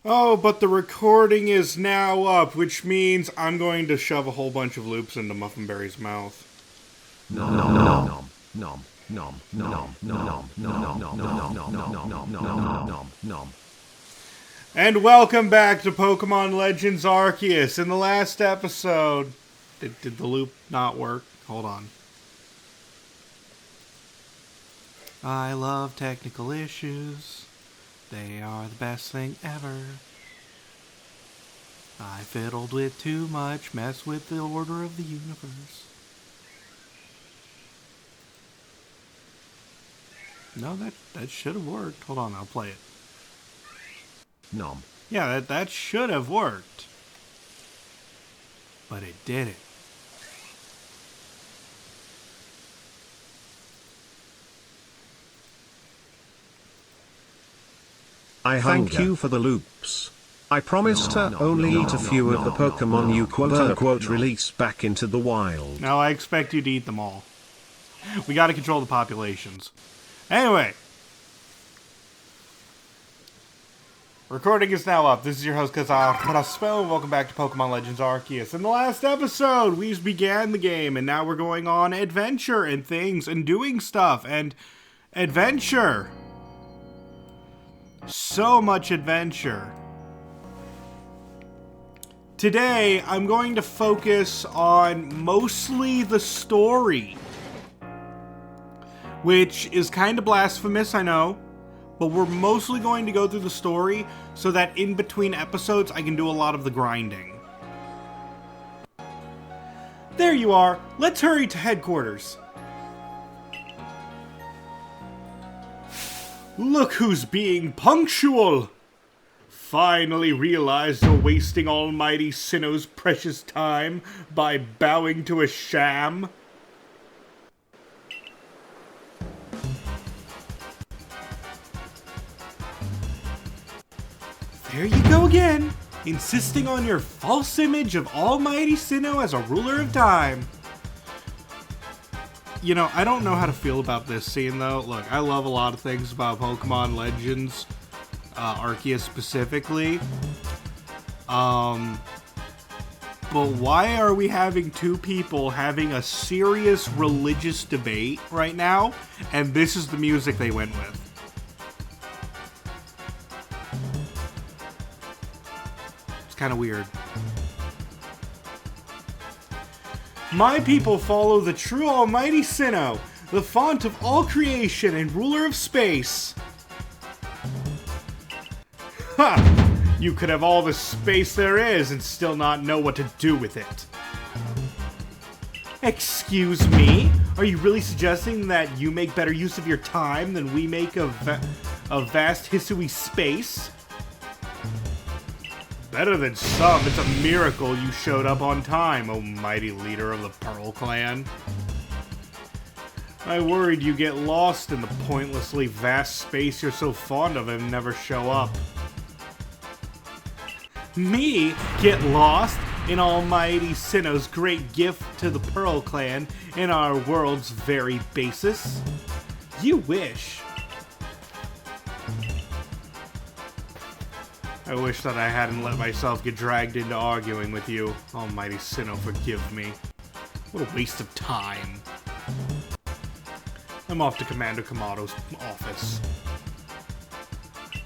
Oh, but the recording is now up, which means I'm going to shove a whole bunch of loops into Muffinberry's mouth. Nom nom nom nom nom nom nom nom nom nom nom nom nom nom nom. And welcome back to Pokemon Legends Arceus. In the last episode... Did the loop not work? Hold on. I love technical issues. They are the best thing ever. I fiddled with too much, mess with the order of the universe. No, that should have worked. Hold on, I'll play it. Nom. Yeah, that should have worked. But it didn't. I thank you for the loops. I promise to only eat a few of the Pokemon you quote-unquote release back into the wild. Now I expect you to eat them all. We gotta control the populations. Anyway. Recording is now up. This is your host, Kazal Kraspo, and welcome back to Pokemon Legends Arceus. In the last episode, we began the game, and now we're going on adventure and things, and doing stuff, and adventure. So much adventure. Today, I'm going to focus on mostly the story. Which is kind of blasphemous, I know. But we're mostly going to go through the story so that in between episodes, I can do a lot of the grinding. There you are. Let's hurry to headquarters. Look who's being punctual! Finally realized you're wasting Almighty Sinnoh's precious time by bowing to a sham? There you go again, insisting on your false image of Almighty Sinnoh as a ruler of time. You know, I don't know how to feel about this scene, though. Look, I love a lot of things about Pokemon Legends, Arceus specifically. But why are we having two people having a serious religious debate right now? And this is the music they went with. It's kind of weird. My people follow the true Almighty Sinnoh, the font of all creation and ruler of space. Ha! You could have all the space there is and still not know what to do with it. Excuse me? Are you really suggesting that you make better use of your time than we make of vast Hisui space? Better than some. It's a miracle you showed up on time, O mighty leader of the Pearl Clan. I worried you get lost in the pointlessly vast space you're so fond of and never show up. Me? Get lost in Almighty Sinnoh's great gift to the Pearl Clan in our world's very basis? You wish. I wish that I hadn't let myself get dragged into arguing with you. Almighty Sinnoh, forgive me. What a waste of time. I'm off to Commander Kamado's office.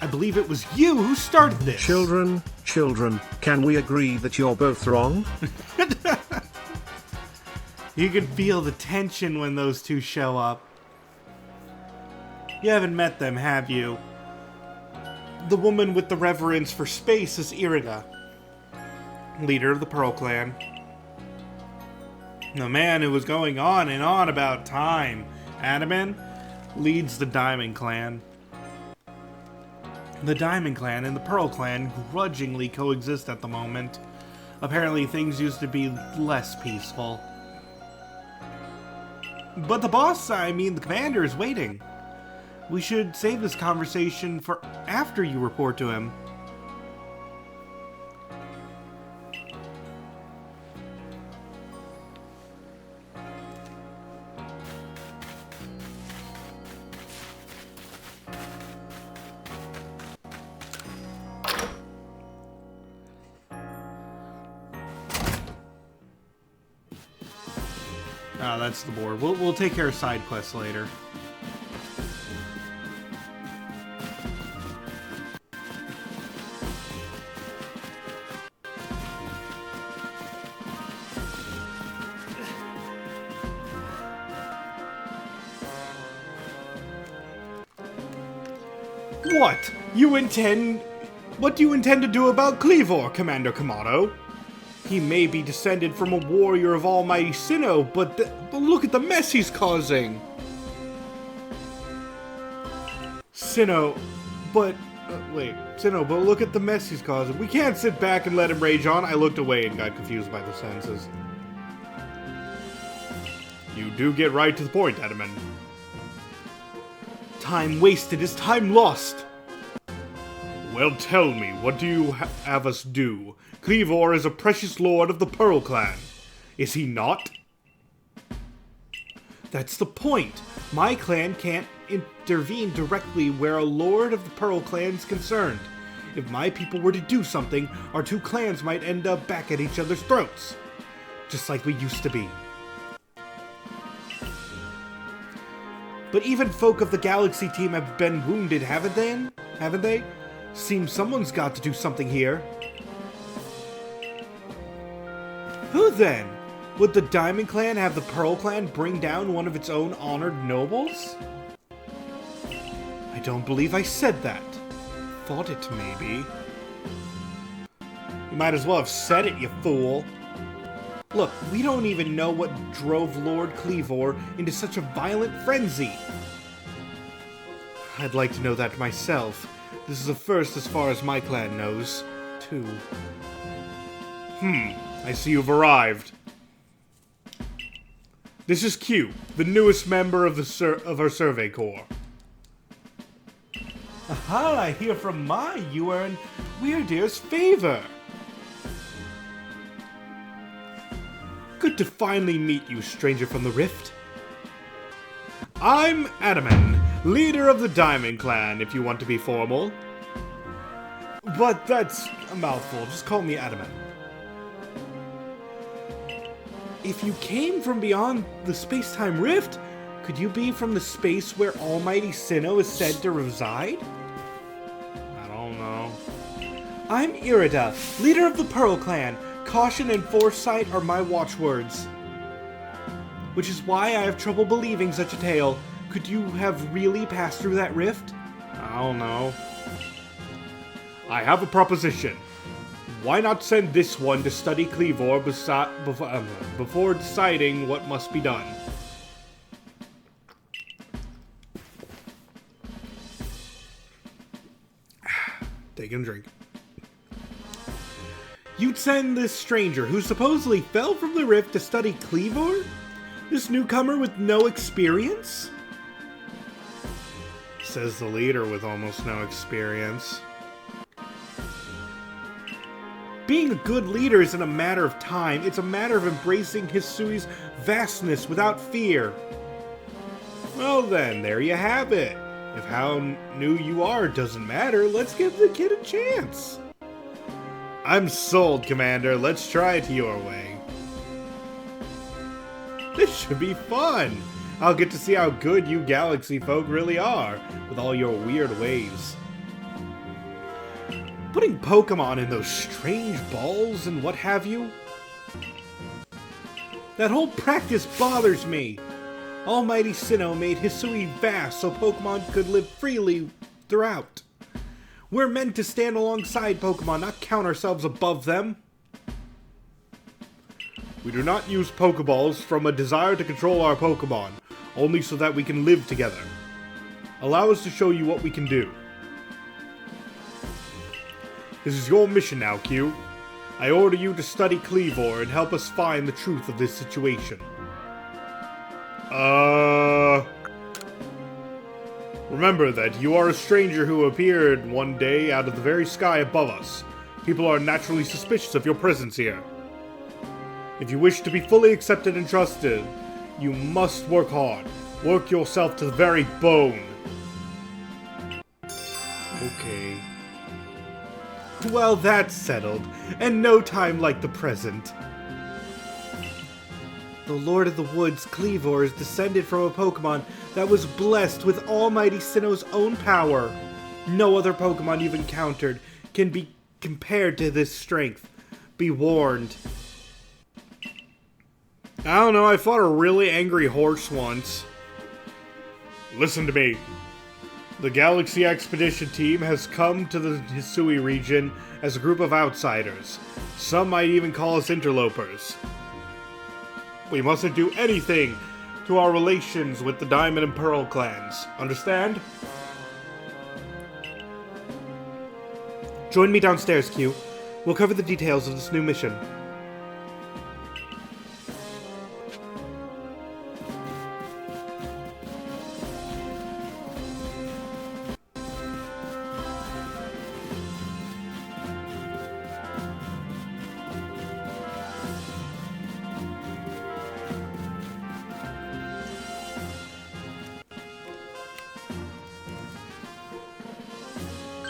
I believe it was you who started this. Children, can we agree that you're both wrong? You can feel the tension when those two show up. You haven't met them, have you? The woman with the reverence for space is Irida, leader of the Pearl Clan. The man who was going on and on about time, Adaman, leads the Diamond Clan. The Diamond Clan and the Pearl Clan grudgingly coexist at the moment. Apparently things used to be less peaceful. But the boss, the commander, is waiting. We should save this conversation for after you report to him. Ah, that's the board. We'll take care of side quests later. What do you intend to do about Cleavor, Commander Kamado? He may be descended from a warrior of Almighty Sinnoh, but look at the mess he's causing! Sinnoh, but look at the mess he's causing. We can't sit back and let him rage on. I looked away and got confused by the sentences. You do get right to the point, Adaman. Time wasted is time lost. Well, tell me, what do you have us do? Cleavor is a precious lord of the Pearl Clan. Is he not? That's the point. My clan can't intervene directly where a lord of the Pearl Clan is concerned. If my people were to do something, our two clans might end up back at each other's throats. Just like we used to be. But even folk of the Galaxy team have been wounded, haven't they? Seems someone's got to do something here. Who then? Would the Diamond Clan have the Pearl Clan bring down one of its own honored nobles? I don't believe I said that. Thought it, maybe. You might as well have said it, you fool. Look, we don't even know what drove Lord Cleavor into such a violent frenzy. I'd like to know that myself. This is a first as far as my clan knows, too. I see you've arrived. This is Q, the newest member of our Survey Corps. Aha, I hear from Mai you are in Weirdeer's favor. Good to finally meet you, stranger from the Rift. I'm Adaman, leader of the Diamond Clan, if you want to be formal. But that's a mouthful, just call me Adaman. If you came from beyond the space-time rift, could you be from the space where Almighty Sinnoh is said to reside? I don't know. I'm Irida, leader of the Pearl Clan. Caution and foresight are my watchwords. Which is why I have trouble believing such a tale. Could you have really passed through that rift? I don't know. I have a proposition. Why not send this one to study Cleavor before deciding what must be done? Taking a drink. You'd send this stranger who supposedly fell from the rift to study Cleavor? This newcomer with no experience? Says the leader with almost no experience. Being a good leader isn't a matter of time, it's a matter of embracing Hisui's vastness without fear. Well then, there you have it. If how new you are doesn't matter, let's give the kid a chance. I'm sold, Commander. Let's try it your way. This should be fun. I'll get to see how good you Galaxy folk really are, with all your weird ways. Putting Pokemon in those strange balls and what have you? That whole practice bothers me. Almighty Sinnoh made Hisui vast so Pokemon could live freely throughout. We're meant to stand alongside Pokemon, not count ourselves above them. We do not use Pokeballs from a desire to control our Pokemon, only so that we can live together. Allow us to show you what we can do. This is your mission now, Q. I order you to study Cleavor and help us find the truth of this situation. Remember that you are a stranger who appeared one day out of the very sky above us. People are naturally suspicious of your presence here. If you wish to be fully accepted and trusted, you must work hard. Work yourself to the very bone. Okay. Well, that's settled, and no time like the present. The Lord of the Woods, Kleavor, is descended from a Pokemon that was blessed with Almighty Sinnoh's own power. No other Pokemon you've encountered can be compared to this strength. Be warned. I don't know, I fought a really angry horse once. Listen to me. The Galaxy Expedition team has come to the Hisui region as a group of outsiders. Some might even call us interlopers. We mustn't do anything to our relations with the Diamond and Pearl clans. Understand? Join me downstairs, Q. We'll cover the details of this new mission.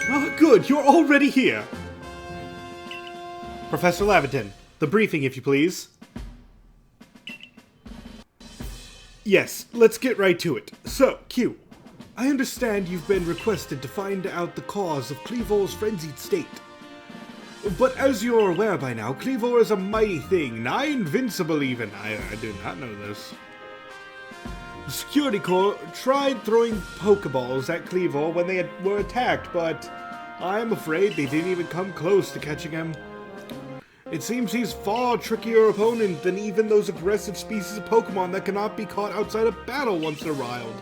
Oh, good, you're already here! Professor Laventon, the briefing, if you please. Yes, let's get right to it. So, Q, I understand you've been requested to find out the cause of Kleavor's frenzied state. But as you're aware by now, Kleavor is a mighty thing, nigh invincible even. I did not know this. The Security Corps tried throwing Pokeballs at Kleavor when they were attacked, but I'm afraid they didn't even come close to catching him. It seems he's far trickier opponent than even those aggressive species of Pokemon that cannot be caught outside of battle once they're riled.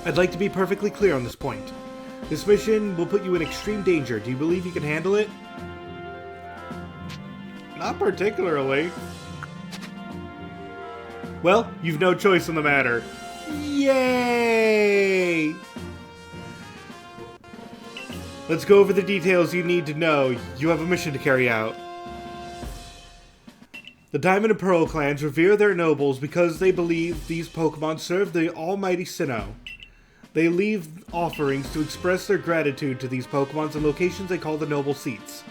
I'd like to be perfectly clear on this point. This mission will put you in extreme danger. Do you believe you can handle it? Not particularly. Well, you've no choice in the matter. Yay! Let's go over the details you need to know. You have a mission to carry out. The Diamond and Pearl clans revere their nobles because they believe these Pokemon serve the almighty Sinnoh. They leave offerings to express their gratitude to these Pokemons in locations they call the noble seats.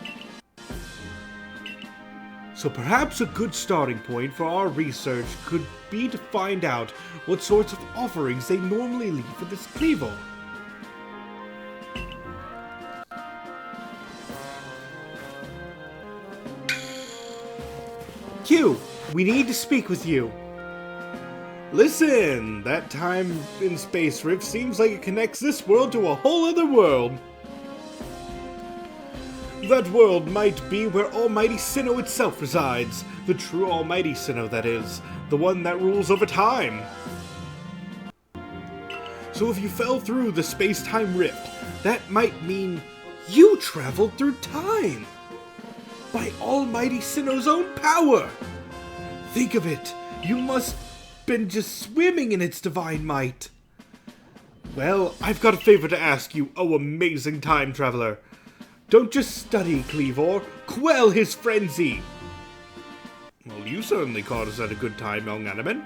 So perhaps a good starting point for our research could be to find out what sorts of offerings they normally leave for this Kleavor. Q, we need to speak with you. Listen, that time in space rift seems like it connects this world to a whole other world. That world might be where Almighty Sinnoh itself resides. The true Almighty Sinnoh, that is. The one that rules over time. So if you fell through the space-time rift, that might mean you traveled through time. By Almighty Sinnoh's own power. Think of it. You must have been just swimming in its divine might. Well, I've got a favor to ask you, oh amazing time traveler. Don't just study Kleavor, quell his frenzy! Well, you certainly caught us at a good time, young Animan.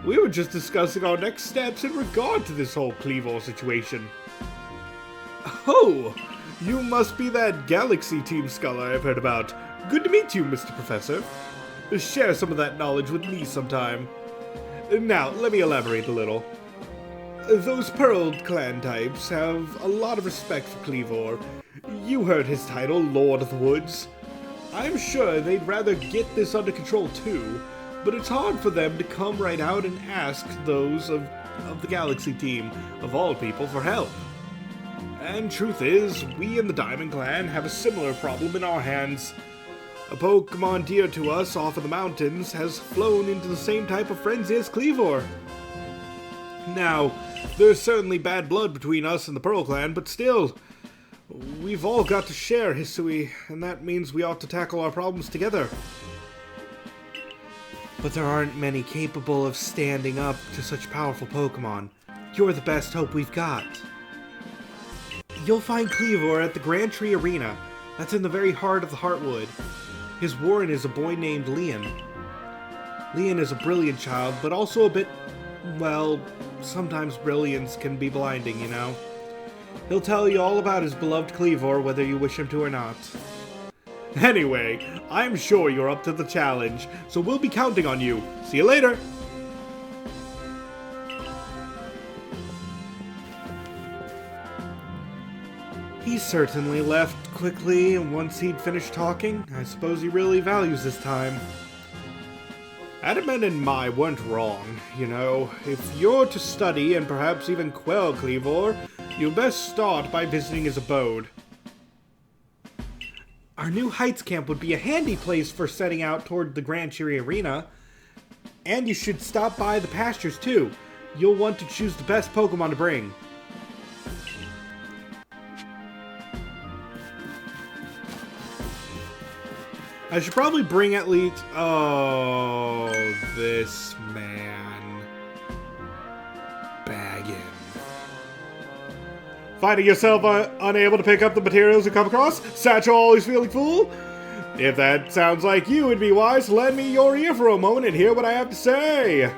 We were just discussing our next steps in regard to this whole Kleavor situation. Oh, you must be that Galaxy Team scholar I've heard about. Good to meet you, Mr. Professor. Share some of that knowledge with me sometime. Now, let me elaborate a little. Those Pearl clan types have a lot of respect for Kleavor. You heard his title, Lord of the Woods. I'm sure they'd rather get this under control too, but it's hard for them to come right out and ask those of the Galaxy team, of all people, for help. And truth is, we in the Diamond Clan have a similar problem in our hands. A Pokemon dear to us off of the mountains has flown into the same type of frenzy as Kleavor. Now, there's certainly bad blood between us and the Pearl Clan, but still, we've all got to share Hisui, and that means we ought to tackle our problems together. But there aren't many capable of standing up to such powerful Pokemon. You're the best hope we've got. You'll find Kleavor at the Grand Tree Arena. That's in the very heart of the Heartwood. His warden is a boy named Leon. Leon is a brilliant child, but also a bit, well, sometimes brilliance can be blinding, you know. He'll tell you all about his beloved Kleavor, whether you wish him to or not. Anyway, I'm sure you're up to the challenge, so we'll be counting on you. See you later! He certainly left quickly, and once he'd finished talking, I suppose he really values his time. Adaman and Mai weren't wrong, you know. If you're to study and perhaps even quell Cleavor, you'll best start by visiting his abode. Our new Heights camp would be a handy place for setting out toward the Grand Cheery Arena. And you should stop by the pastures too. You'll want to choose the best Pokemon to bring. I should probably bring at least... Oh, this man. Baggin. Finding yourself unable to pick up the materials you come across? Satchel always feeling full? If that sounds like you, it'd be wise to lend me your ear for a moment and hear what I have to say.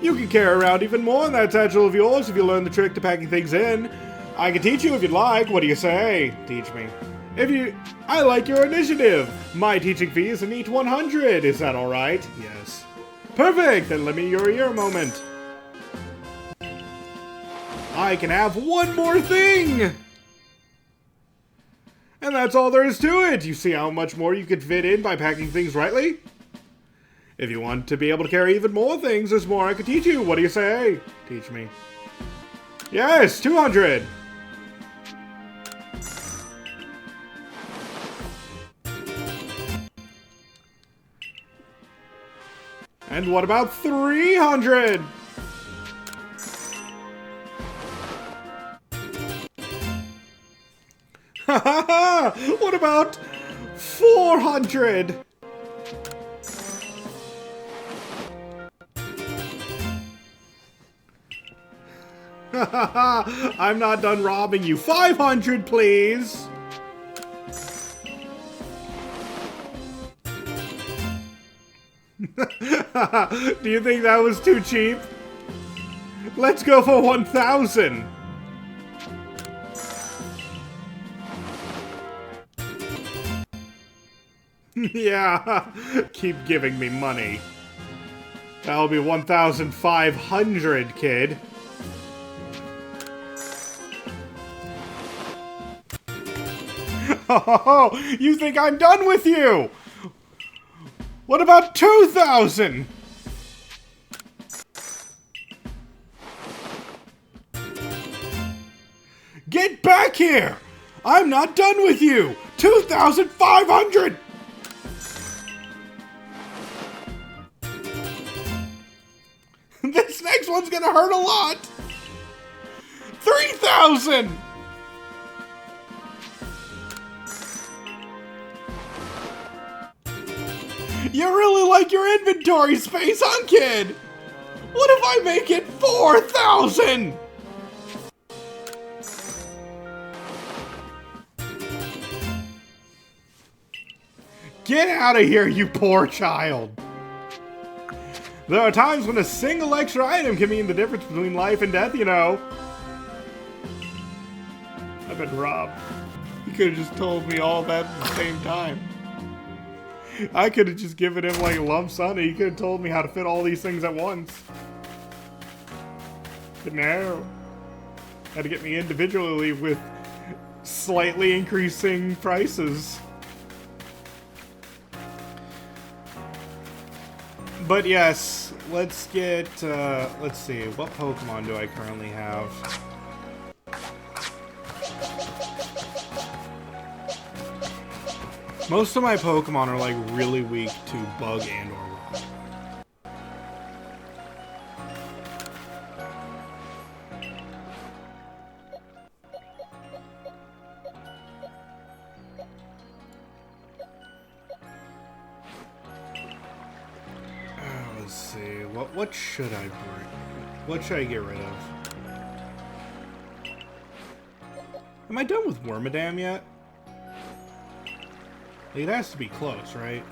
You can carry around even more in that satchel of yours if you learn the trick to packing things in. I can teach you if you'd like. What do you say? Teach me. I like your initiative. My teaching fee is a neat 100. Is that all right? Yes. Perfect. Then let me your ear a moment. I can have one more thing. And that's all there is to it. You see how much more you could fit in by packing things rightly? If you want to be able to carry even more things, there's more I could teach you. What do you say? Teach me. Yes, 200. And what about 300? What about 400? I'm not done robbing you. 500, please. Do you think that was too cheap? Let's go for 1,000. Yeah, keep giving me money. That'll be 1,500, kid. Oh, you think I'm done with you? What about 2,000? Get back here! I'm not done with you! 2,500! This next one's gonna hurt a lot! 3,000! You really like your inventory space, huh, kid? What if I make it 4,000? Get out of here, you poor child. There are times when a single extra item can mean the difference between life and death, you know. I've been robbed. You could have just told me all that at the same time. I could have just given him like a lump sum and he could have told me how to fit all these things at once. But no. Had to get me individually with slightly increasing prices. But yes, let's get, let's see, what Pokemon do I currently have? Most of my Pokemon are like really weak to bug and or rock. Let's see, what should I bring? What should I get rid of? Am I done with Wormadam yet? It has to be close, right?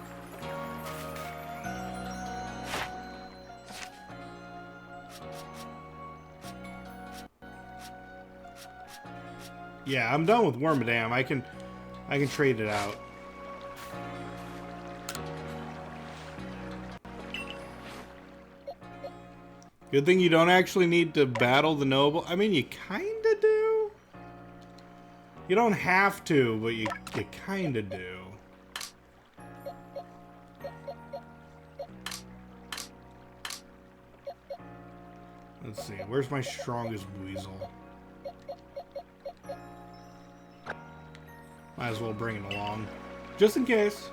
Yeah, I'm done with Wormadam. I can trade it out. Good thing you don't actually need to battle the noble. I mean, you kinda do. You don't have to, but you kinda do. Let's see, where's my strongest weasel? Might as well bring it along. Just in case.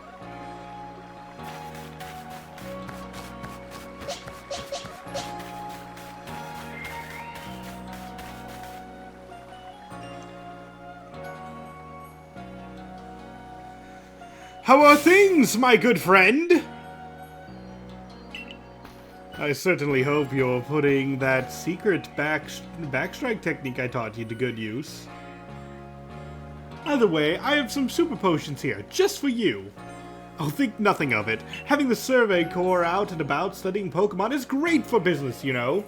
How are things, my good friend? I certainly hope you're putting that secret backstrike technique I taught you to good use. Either way, I have some super potions here, just for you. Oh, think nothing of it. Having the Survey Corps out and about studying Pokemon is great for business, you know.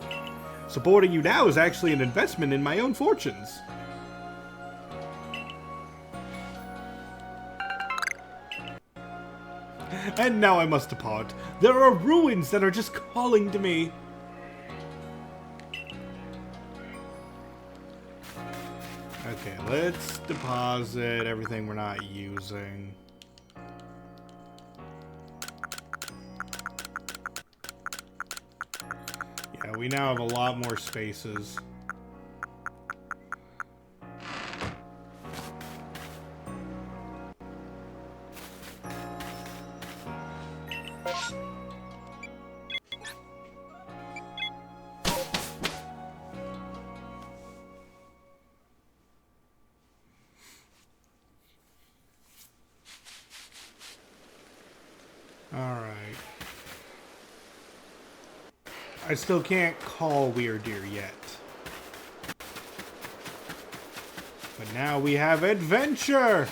Supporting you now is actually an investment in my own fortunes. And now I must depart. There are ruins that are just calling to me. Okay, let's deposit everything we're not using. Yeah, we now have a lot more spaces. Alright. I still can't call Weirdeer yet. But now we have adventure!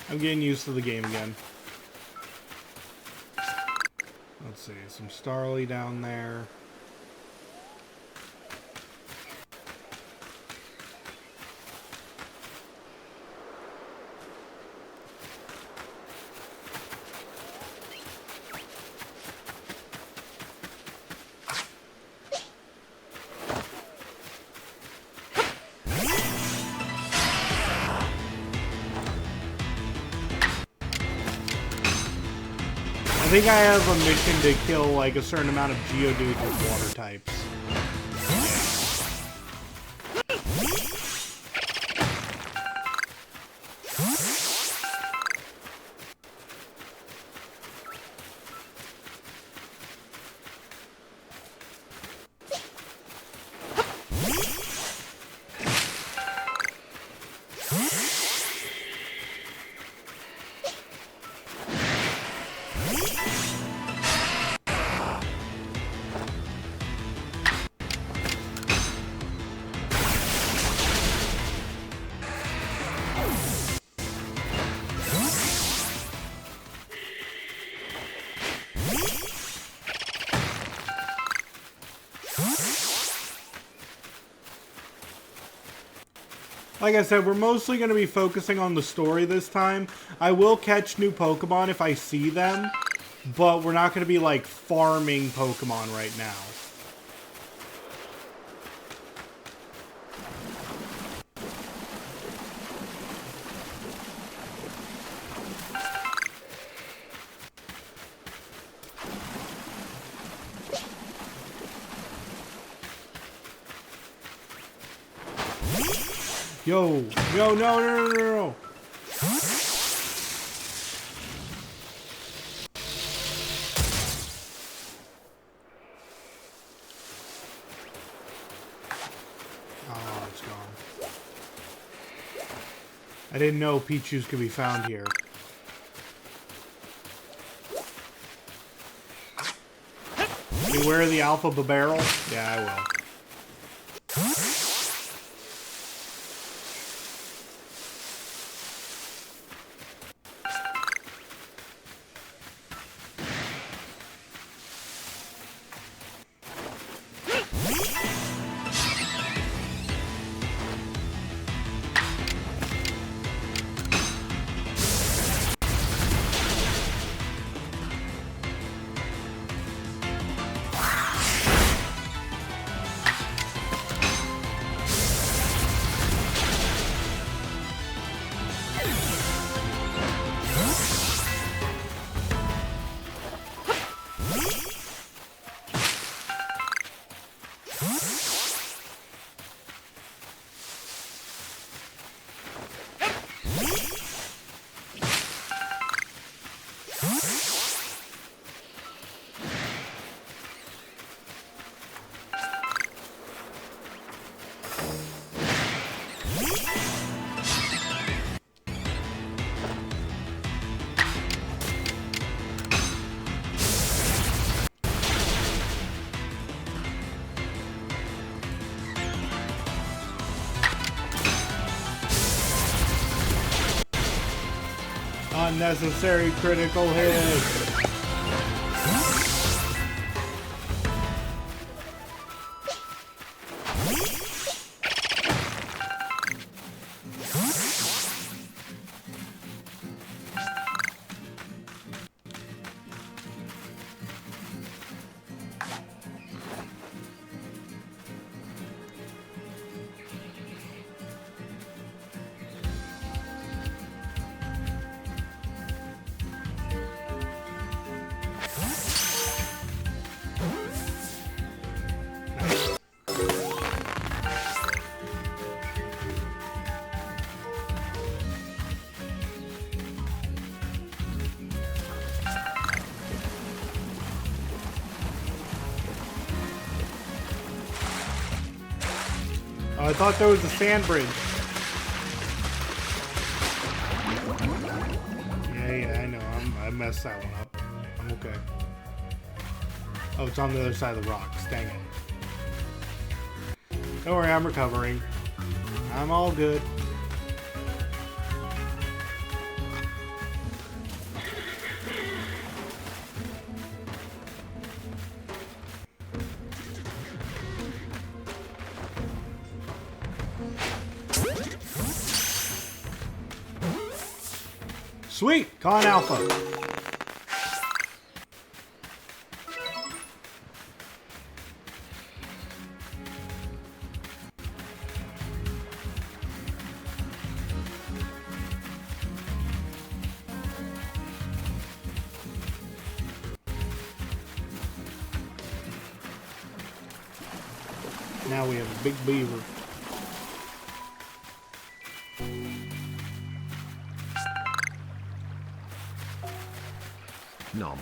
I'm getting used to the game again. Let's see, some Starly down there. I think I have a mission to kill like a certain amount of Geodudes with water types. Like I said, we're mostly going to be focusing on the story this time. I will catch new Pokemon if I see them, but we're not going to be, like, farming Pokemon right now. Yo, no, no, no, no, no, no. Oh, it's gone. I didn't know Pichus could be found here. Beware the Alpha Barrel? Yeah, I will. Unnecessary critical hit. Oh, I thought there was a sand bridge. Yeah, I know. I messed that one up. I'm okay. Oh, it's on the other side of the rocks. Dang it. Don't worry, I'm recovering. I'm all good. Sweet! Con Alpha. Now we have a big beaver. Nom.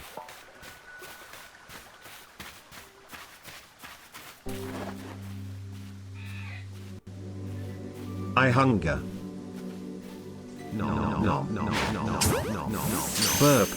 I hunger. No. Burp.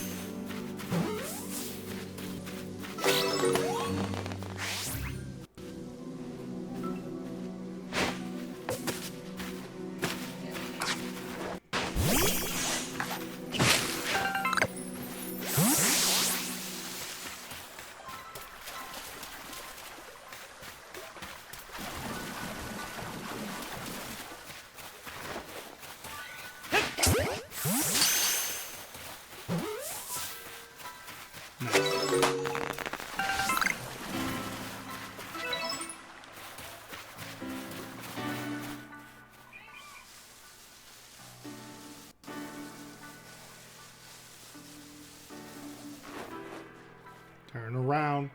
Turn around.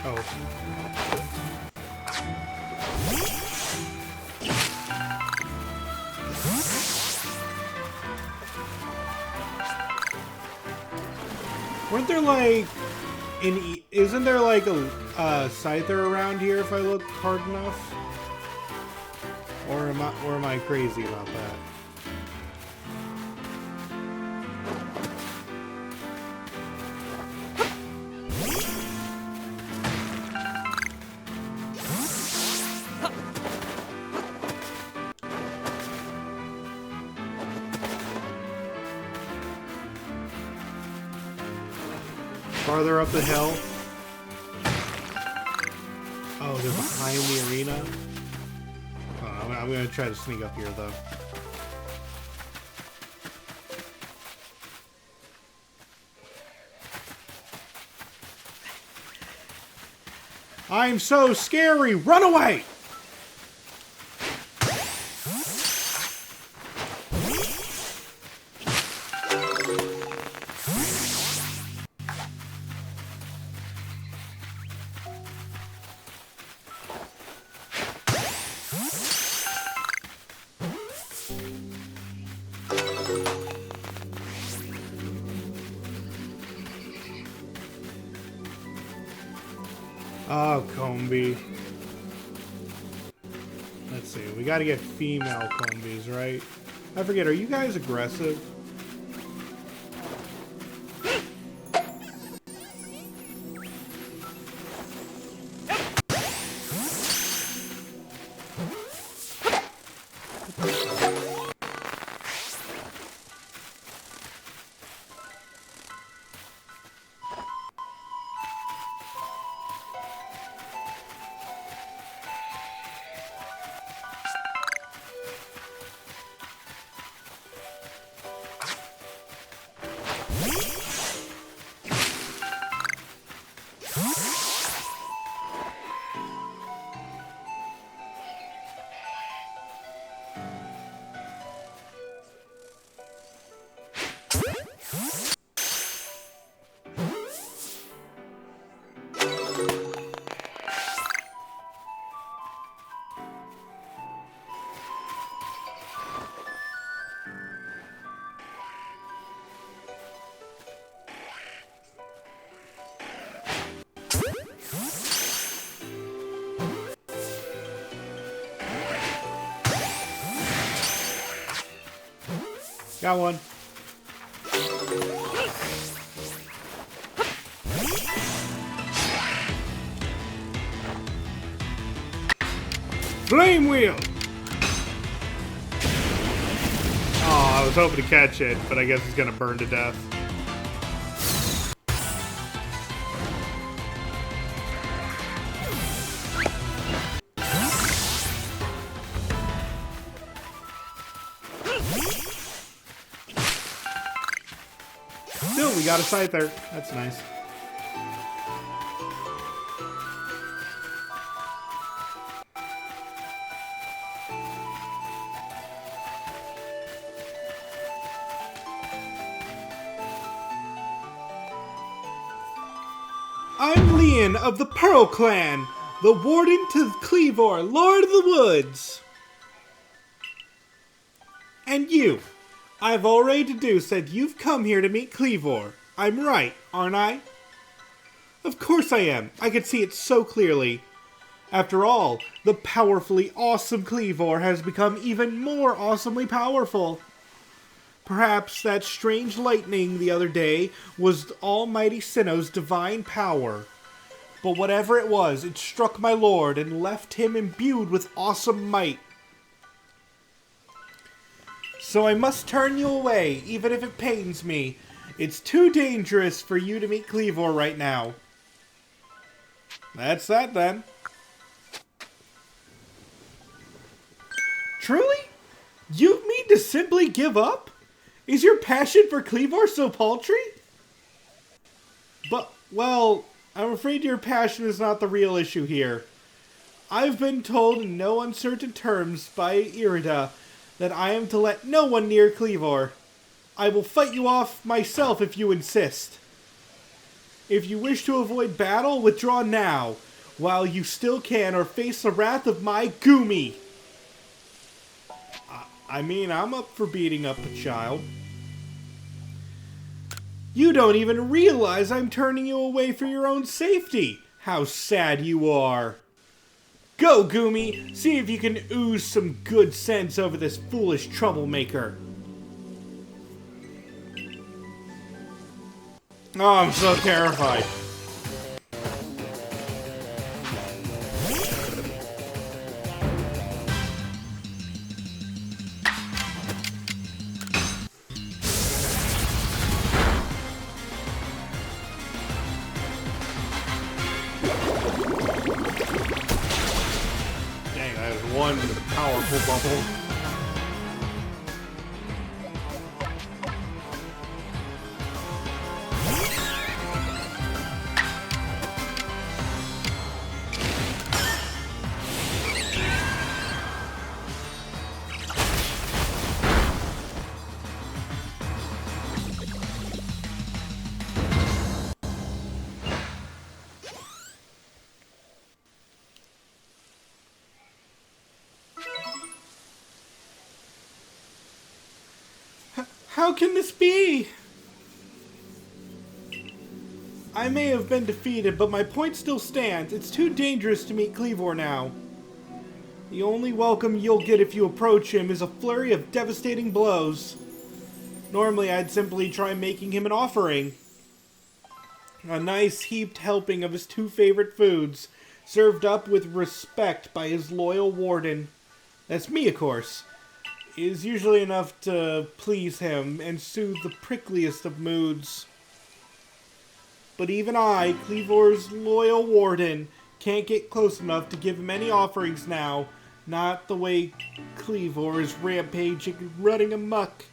Oh. Weren't there like isn't there like a Scyther around here if I look hard enough? Or am I crazy about that? Farther up the hill. Oh, they're behind the arena. Oh, I'm gonna try to sneak up here though. I'm so scary! Run away! Oh, Combi. Let's see. We gotta get female Combis, right? I forget, are you guys aggressive? Got one. Flame wheel! Oh, I was hoping to catch it, but I guess it's gonna burn to death. Still, we got a Scyther. That's nice. I'm Leon of the Pearl Clan, the Warden to Cleavor, Lord of the Woods. And you, I've already deduced that you've come here to meet Cleavor. I'm right, aren't I? Of course I am. I can see it so clearly. After all, the powerfully awesome Cleavor has become even more awesomely powerful. Perhaps that strange lightning the other day was Almighty Sinnoh's divine power. But whatever it was, it struck my lord and left him imbued with awesome might. So I must turn you away, even if it pains me. It's too dangerous for you to meet Cleavor right now. That's that then. Truly? You mean to simply give up? Is your passion for Cleavor so paltry? But, well, I'm afraid your passion is not the real issue here. I've been told in no uncertain terms by Irida that I am to let no one near Cleavor. I will fight you off myself if you insist. If you wish to avoid battle, withdraw now, while you still can, or face the wrath of my Goomy. I mean, I'm up for beating up a child. You don't even realize I'm turning you away for your own safety. How sad you are. Go, Goomy. See if you can ooze some good sense over this foolish troublemaker. Oh, I'm so terrified. Dang, that is one powerful bubble. How can this be? I may have been defeated, but my point still stands. It's too dangerous to meet Cleavor now. The only welcome you'll get if you approach him is a flurry of devastating blows. Normally, I'd simply try making him an offering. A nice heaped helping of his two favorite foods, served up with respect by his loyal warden. That's me, of course. Is usually enough to please him and soothe the prickliest of moods. But even I, Cleavor's loyal warden, can't get close enough to give him any offerings now. Not the way Cleavor is rampaging and running amok.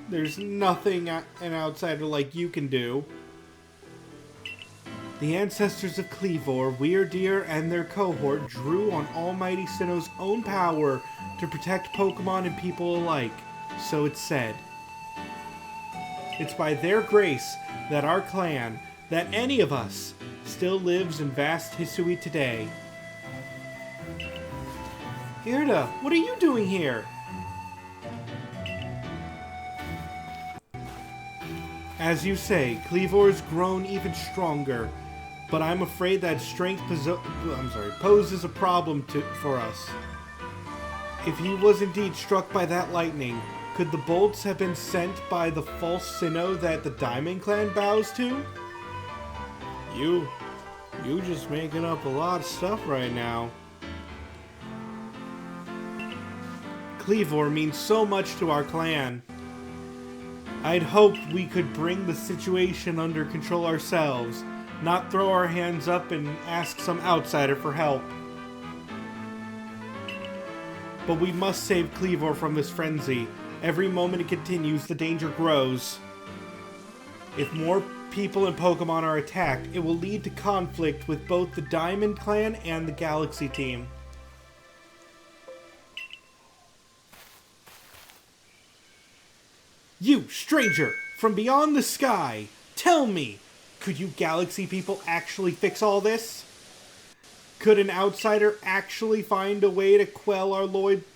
There's nothing an outsider like you can do. The ancestors of Cleavor, Weirdeer, and their cohort drew on Almighty Sinnoh's own power to protect Pokemon and people alike, so it's said. It's by their grace that our clan, that any of us, still lives in vast Hisui today. Irda, what are you doing here? As you say, Cleavor's grown even stronger, but I'm afraid that strength poses a problem for us. If he was indeed struck by that lightning, could the bolts have been sent by the false Sinnoh that the Diamond Clan bows to? You just making up a lot of stuff right now. Cleavor means so much to our clan. I'd hoped we could bring the situation under control ourselves, not throw our hands up and ask some outsider for help. But we must save Cleavor from this frenzy. Every moment it continues, the danger grows. If more people and Pokemon are attacked, it will lead to conflict with both the Diamond Clan and the Galaxy team. You, stranger, from beyond the sky, tell me, could you Galaxy people actually fix all this? Could an outsider actually find a way to quell our Lloyd's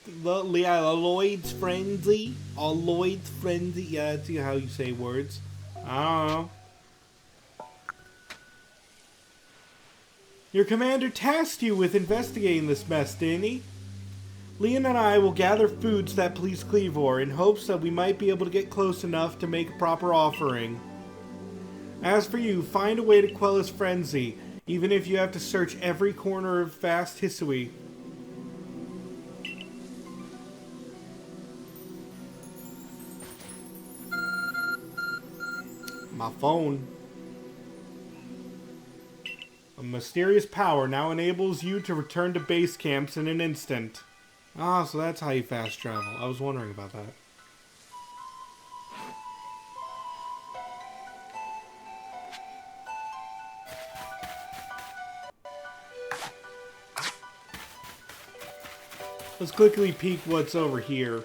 frenzy? Our Lloyd's frenzy? Yeah, that's how you say words. I don't know. Your commander tasked you with investigating this mess, didn't he? Leon and I will gather foods that please Cleavor in hopes that we might be able to get close enough to make a proper offering. As for you, find a way to quell his frenzy, even if you have to search every corner of vast Hisui. My phone. A mysterious power now enables you to return to base camps in an instant. Ah, so that's how you fast travel. I was wondering about that. Let's quickly peek what's over here.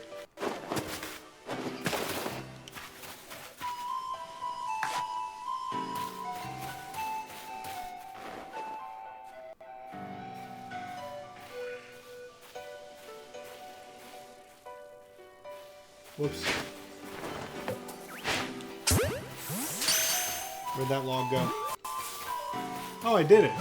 Whoops. Where'd that log go? Oh, I did it.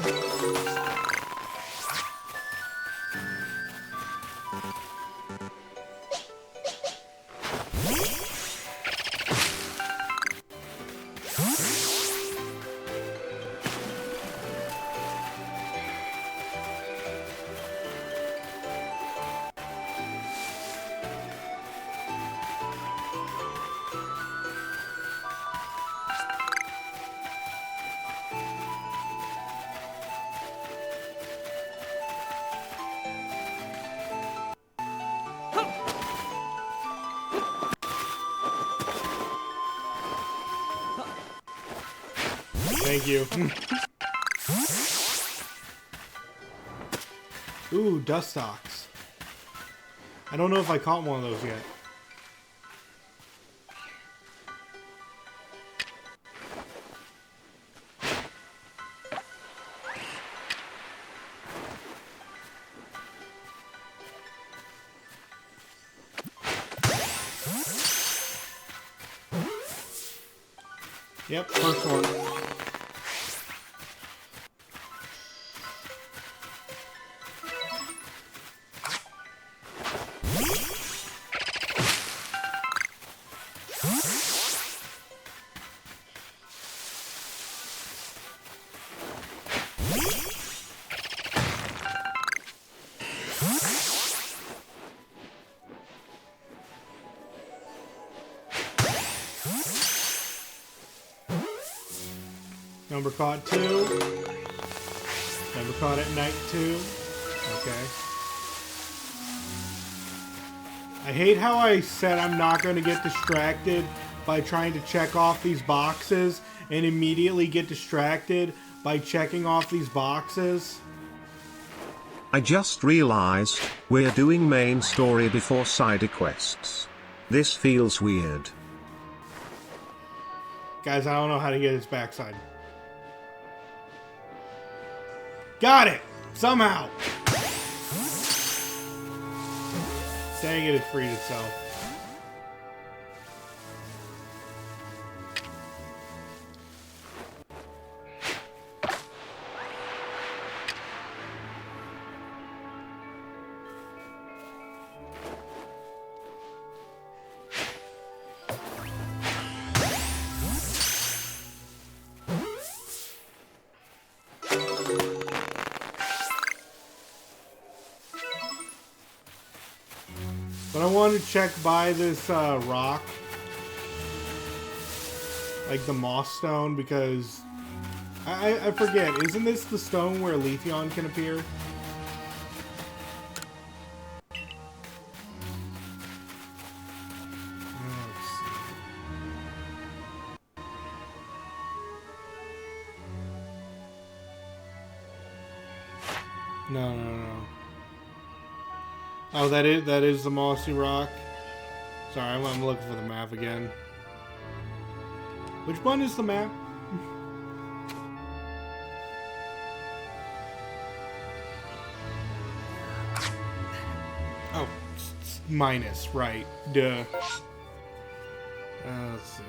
Thank you. Ooh, dust ox. I don't know if I caught one of those yet. Yep, first one. Number caught 2. Number caught at night 2. Okay. I hate how I said I'm not going to get distracted by trying to check off these boxes and immediately get distracted by checking off these boxes. I just realized we're doing main story before side quests. This feels weird. Guys, I don't know how to get his backside. Got it! Somehow! Dang it, it freed itself. But I want to check by this rock. Like the moss stone, because I forget, isn't this the stone where Leafeon can appear? Let's see. No. Oh, that is the mossy rock. Sorry, I'm looking for the map again. Which one is the map? Oh, minus, right. Duh. Let's see.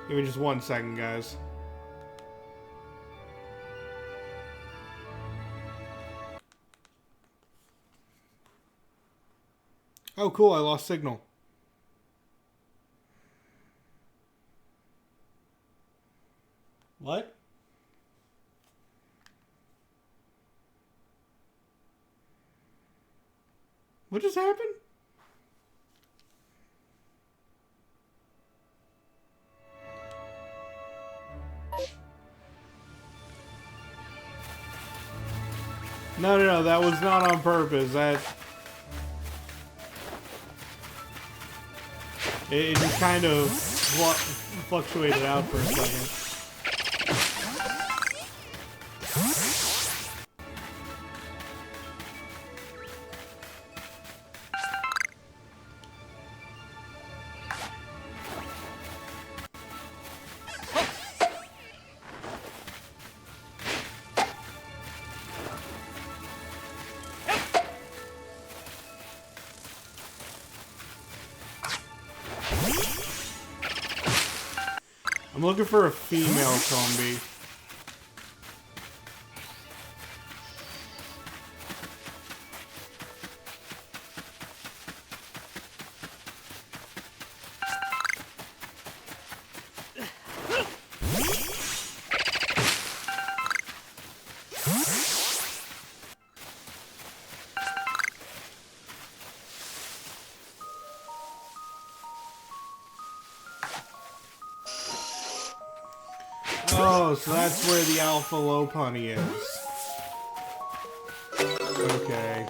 Give me just 1 second, guys. Oh, cool, I lost signal. What? What just happened? No, that was not on purpose. It just kind of fluctuated out for a second. I'm looking for a female Combi. Oh, so that's where the Alpha Lopunny is. Okay.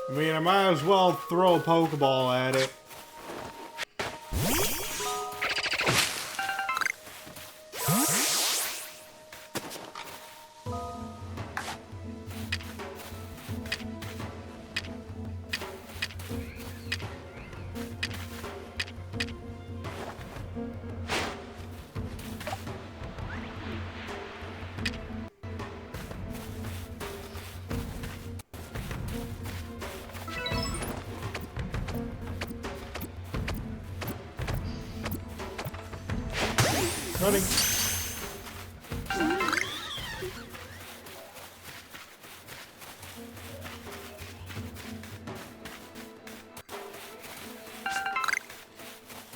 I mean, I might as well throw a Pokeball at it. Running.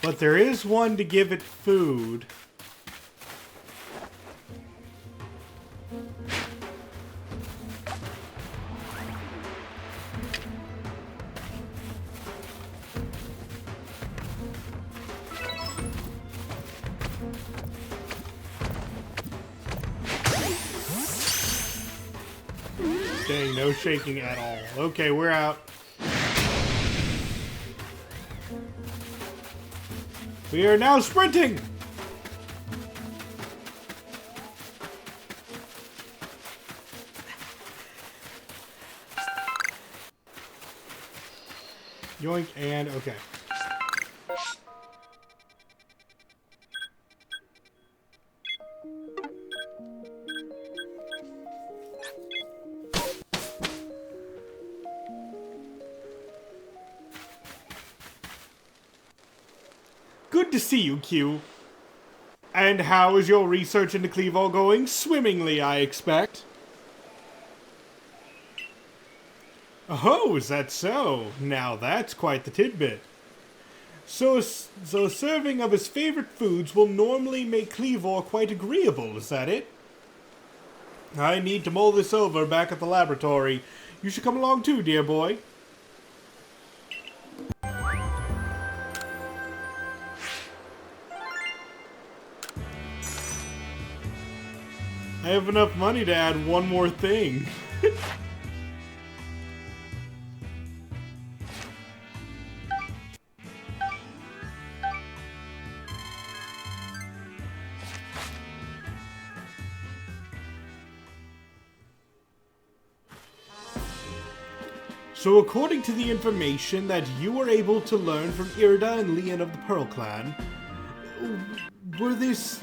But there is one to give it food. Dang, no shaking at all. Okay, we're out. We are now sprinting! Yoink and okay. Good to see you, Q. And how is your research into Clevo going? Swimmingly, I expect. Oh, is that so? Now that's quite the tidbit. So a serving of his favorite foods will normally make Cleavor quite agreeable, is that it? I need to mull this over back at the laboratory. You should come along too, dear boy. I have enough money to add one more thing. So according to the information that you were able to learn from Irida and Leon of the Pearl Clan, were this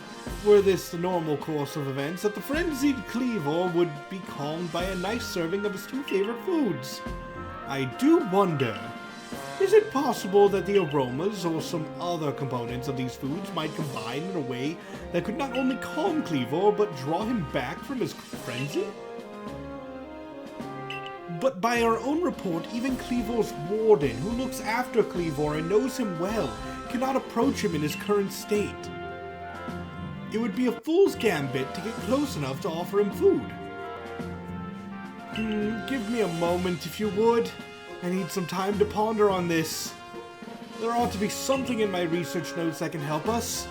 the normal course of events that the frenzied Cleavor would be calmed by a nice serving of his two favorite foods? I do wonder, is it possible that the aromas or some other components of these foods might combine in a way that could not only calm Cleavor but draw him back from his frenzy? But by our own report, even Cleavor's warden, who looks after Cleavor and knows him well, cannot approach him in his current state. It would be a fool's gambit to get close enough to offer him food. Give me a moment, if you would. I need some time to ponder on this. There ought to be something in my research notes that can help us.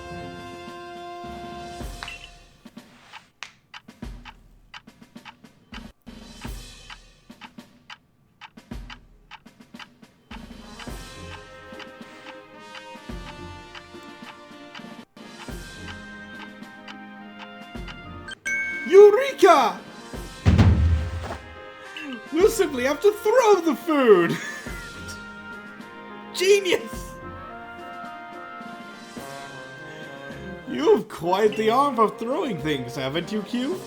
Eureka! We'll simply have to throw the food! Genius! You have quite the arm for throwing things, haven't you, Q?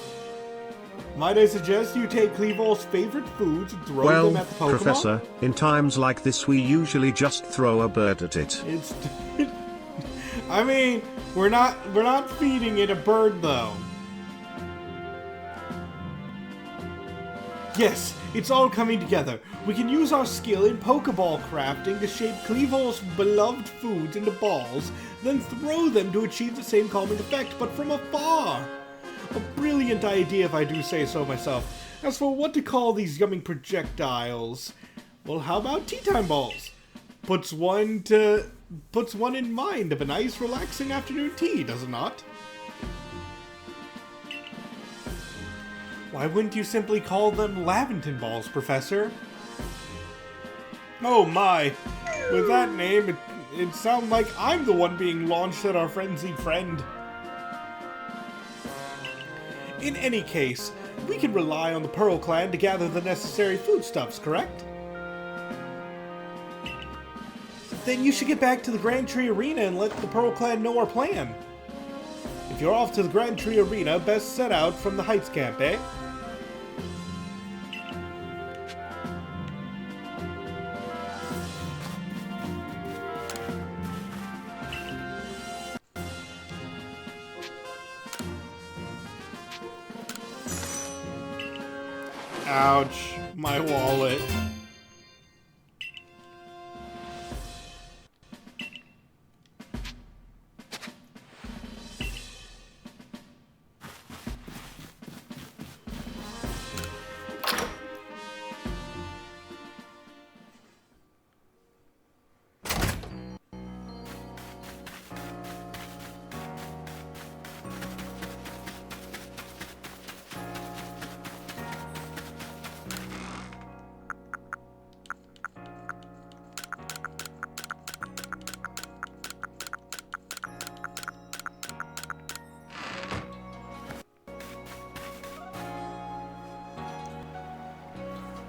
Might I suggest you take Cleavor's favorite foods and throw them at the Pokemon? Professor, in times like this we usually just throw a bird at it. I mean, we're not feeding it a bird though. Yes, it's all coming together. We can use our skill in Pokeball crafting to shape Cleavor's beloved foods into balls, then throw them to achieve the same calming effect, but from afar. A brilliant idea if I do say so myself. As for what to call these yumming projectiles, well, how about tea time balls? Puts one in mind of a nice relaxing afternoon tea, does it not? Why wouldn't you simply call them Laventon balls, Professor? Oh my, with that name, it sounds like I'm the one being launched at our frenzied friend. In any case, we can rely on the Pearl Clan to gather the necessary foodstuffs, correct? Then you should get back to the Grand Tree Arena and let the Pearl Clan know our plan. If you're off to the Grand Tree Arena, best set out from the Heights camp, eh? Ouch, my wallet.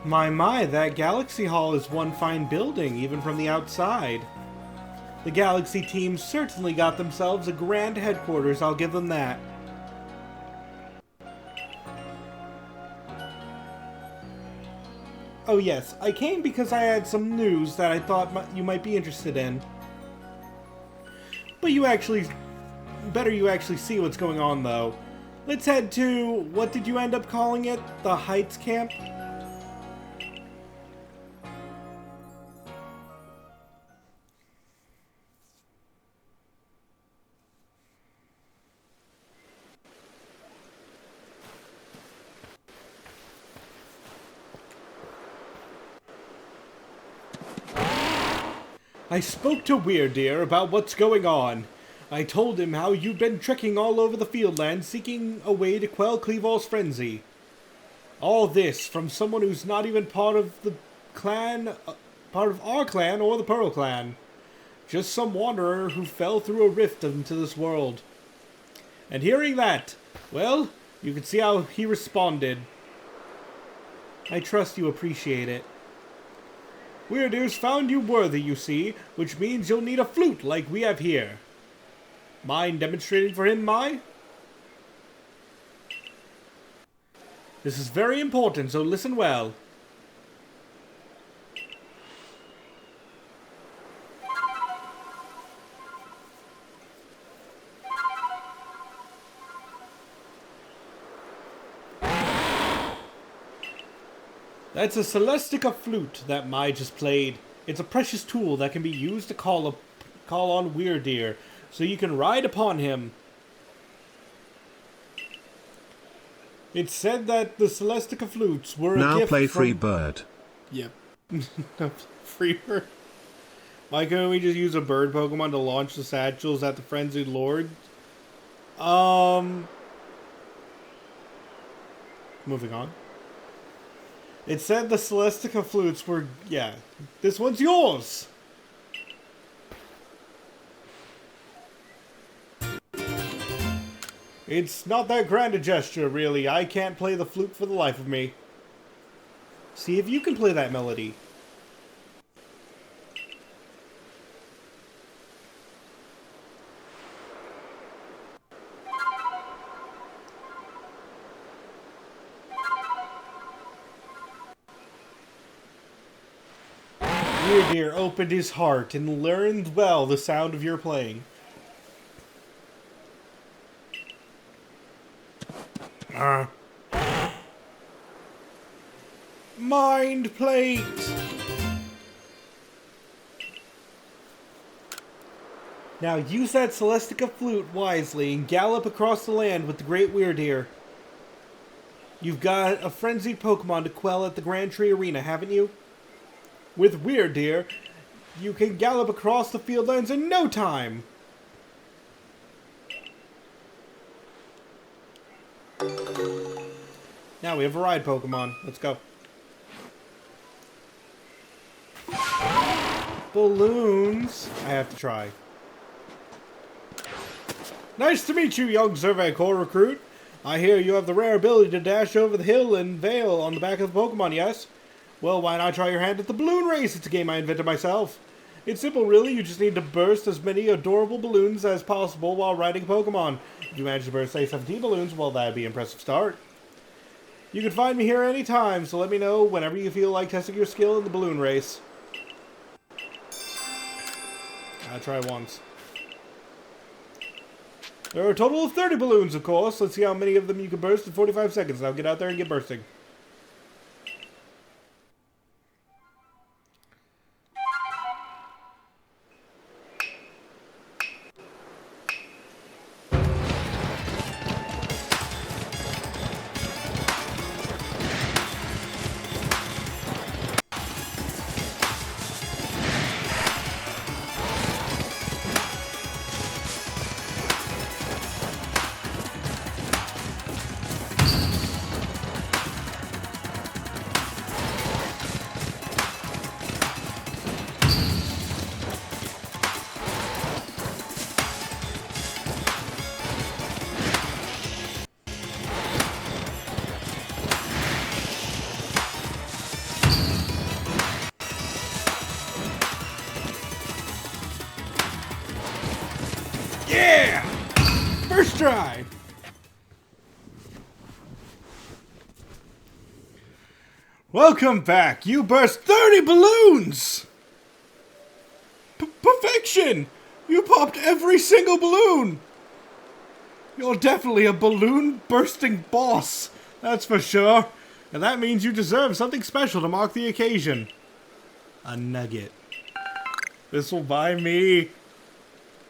My, that Galaxy Hall is one fine building, even from the outside. The Galaxy team certainly got themselves a grand headquarters, I'll give them that. Oh yes, I came because I had some news that I thought you might be interested in. But you actually see what's going on though. Let's head to, what did you end up calling it? The Heights Camp? I spoke to Weirdeer about what's going on. I told him how you've been trekking all over the Fieldland seeking a way to quell Cleavor's frenzy. All this from someone who's not even part of the clan, part of our clan or the Pearl clan. Just some wanderer who fell through a rift into this world. And hearing that, well, you can see how he responded. I trust you appreciate it. Weirdeer's found you worthy, you see, which means you'll need a flute like we have here. Mind demonstrating for him, Mai? This is very important, so listen well. That's a Celestica flute that Mai just played. It's a precious tool that can be used to call on Weirdeer, so you can ride upon him. It's said that the Celestica flutes were a gift Now play from... Free Bird. Yep. Free Bird. Why couldn't we just use a bird Pokemon to launch the satchels at the Frenzied Lord? Moving on. It said the Celestica flutes were... Yeah. This one's yours! It's not that grand a gesture, really. I can't play the flute for the life of me. See if you can play that melody. Weirdeer opened his heart and learned well the sound of your playing. Mind plate! Now use that Celestica flute wisely and gallop across the land with the Great Weirdeer. You've got a frenzied Pokemon to quell at the Grand Tree Arena, haven't you? With Weirdeer, you can gallop across the Fieldlands in no time! Now we have a ride Pokemon. Let's go. Balloons. I have to try. Nice to meet you, young Survey Corps recruit. I hear you have the rare ability to dash over the hill and vale on the back of the Pokemon, yes? Well, why not try your hand at the balloon race? It's a game I invented myself. It's simple, really. You just need to burst as many adorable balloons as possible while riding Pokemon. If you manage to burst, say, 17 balloons, well, that'd be an impressive start. You can find me here anytime, so let me know whenever you feel like testing your skill in the balloon race. I'll try once. There are a total of 30 balloons, of course. Let's see how many of them you can burst in 45 seconds. Now get out there and get bursting. Yeah! First try! Welcome back! You burst 30 balloons! Perfection! You popped every single balloon! You're definitely a balloon-bursting boss, that's for sure. And that means you deserve something special to mark the occasion. A nugget. This will buy me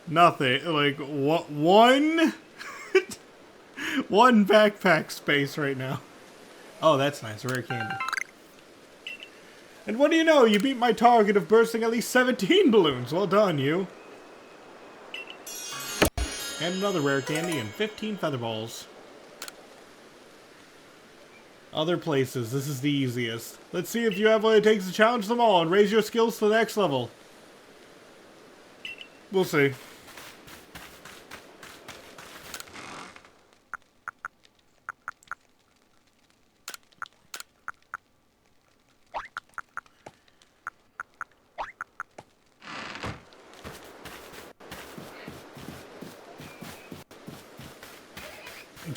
nothing. Like, what? One? One backpack space right now. Oh, that's nice. Rare candy. And what do you know? You beat my target of bursting at least 17 balloons. Well done, you. And another rare candy and 15 feather balls. Other places. This is the easiest. Let's see if you have what it takes to challenge them all and raise your skills to the next level. We'll see.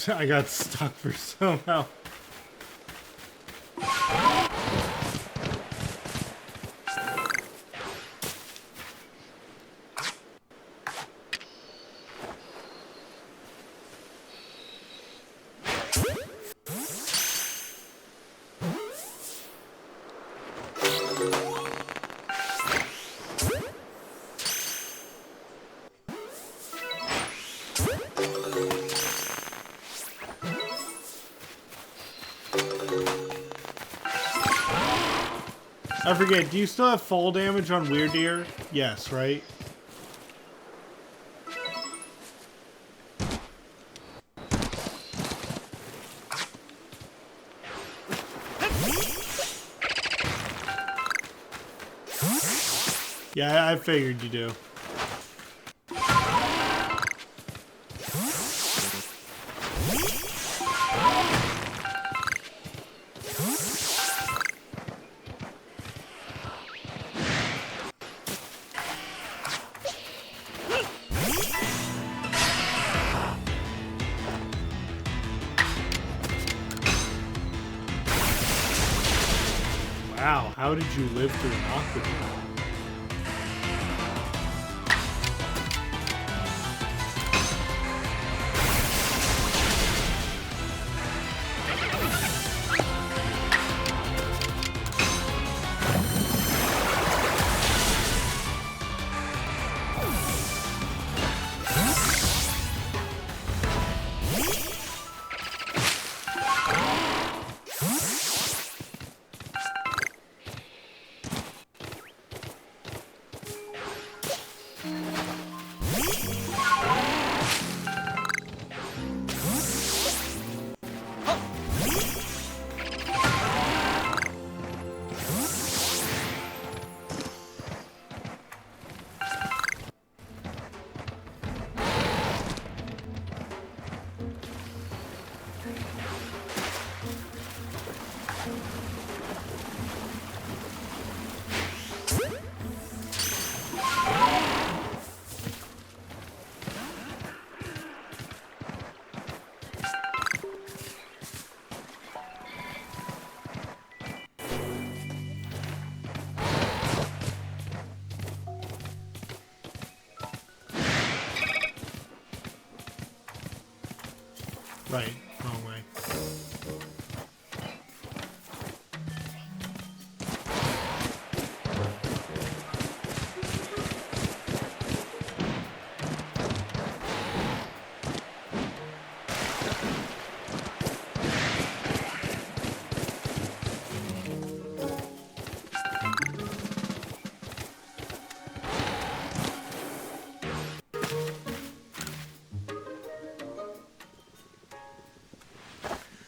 I got stuck for somehow. I forget, do you still have fall damage on Weird Deer? Yes, right? Yeah, I figured you do. Wow, how did you live through an octopus? Right, wrong way.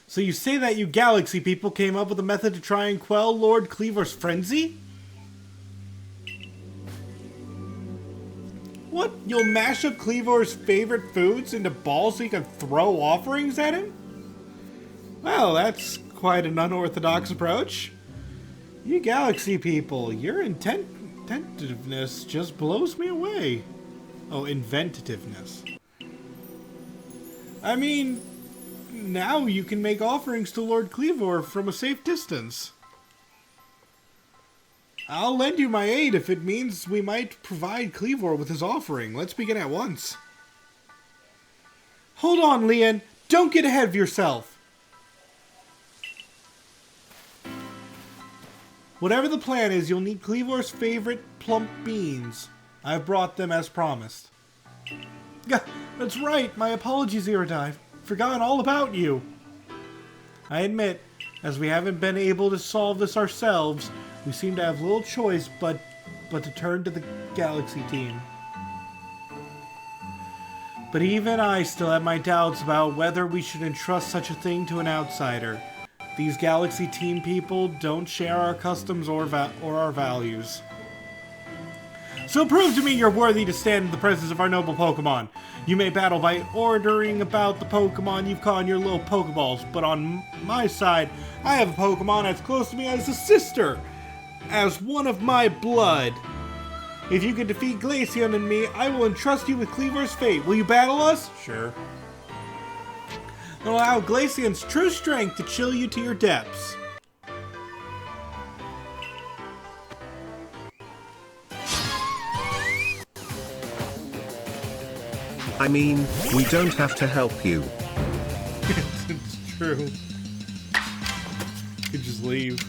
So you say that you galaxy people came up with a method to try and quell Lord Cleaver's frenzy? What? You'll mash up Cleaver's favorite foods into balls so you can throw offerings at him? Well, that's quite an unorthodox approach. You galaxy people, your intentiveness just blows me away. Oh, inventiveness. I mean, now you can make offerings to Lord Cleavor from a safe distance. I'll lend you my aid if it means we might provide Cleavor with his offering. Let's begin at once. Hold on, Leon. Don't get ahead of yourself. Whatever the plan is, you'll need Cleavor's favorite plump beans. I've brought them as promised. That's right. My apologies, Iridai. I've forgotten all about you. I admit, as we haven't been able to solve this ourselves, we seem to have little choice but to turn to the Galaxy team. But even I still have my doubts about whether we should entrust such a thing to an outsider. These Galaxy team people don't share our customs or our values. So prove to me you're worthy to stand in the presence of our noble Pokemon. You may battle by ordering about the Pokemon you've caught in your little Pokeballs, but on my side, I have a Pokemon as close to me as a sister, as one of my blood. If you can defeat Glaceon and me, I will entrust you with Cleavor's fate. Will you battle us? Sure. Allow Glaceon's true strength to chill you to your depths. I mean, we don't have to help you. It's true. You could just leave.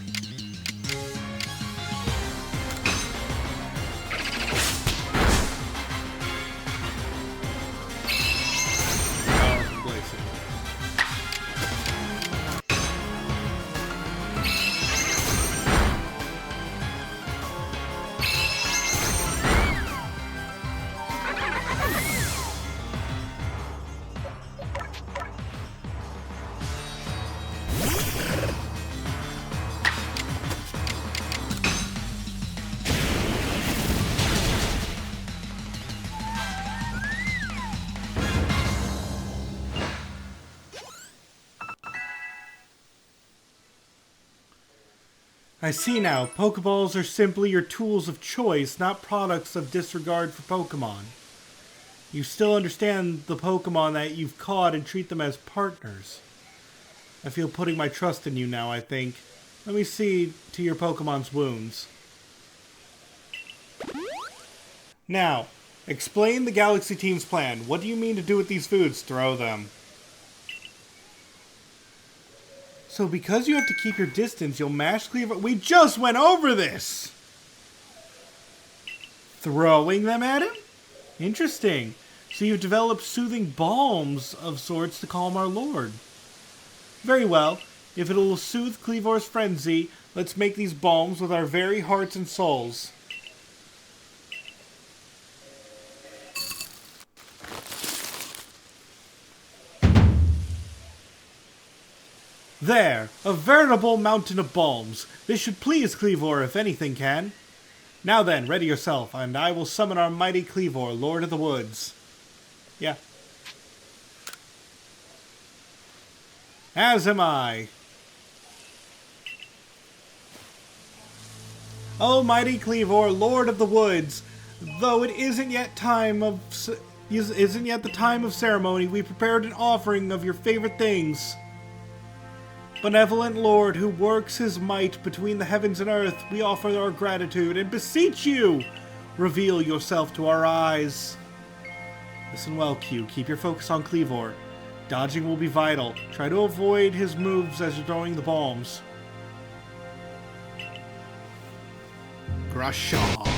I see now. Pokeballs are simply your tools of choice, not products of disregard for Pokemon. You still understand the Pokemon that you've caught and treat them as partners. I feel putting my trust in you now, I think. Let me see to your Pokemon's wounds. Now, explain the Galaxy team's plan. What do you mean to do with these foods? Throw them. So because you have to keep your distance, you'll mash Cleaver. We just went over this! Throwing them at him? Interesting. So you've developed soothing balms of sorts to calm our lord. Very well. If it'll soothe Cleavor's frenzy, let's make these balms with our very hearts and souls. There! A veritable mountain of balms. This should please Cleavor if anything can. Now then, ready yourself, and I will summon our mighty Cleavor, Lord of the Woods. Yeah. As am I. O mighty Cleavor, Lord of the Woods, though it isn't yet the time of ceremony, we prepared an offering of your favorite things. Benevolent Lord, who works his might between the heavens and earth, we offer our gratitude and beseech you, reveal yourself to our eyes. Listen well, Q. Keep your focus on Cleavor. Dodging will be vital. Try to avoid his moves as you're throwing the bombs. Grashaw.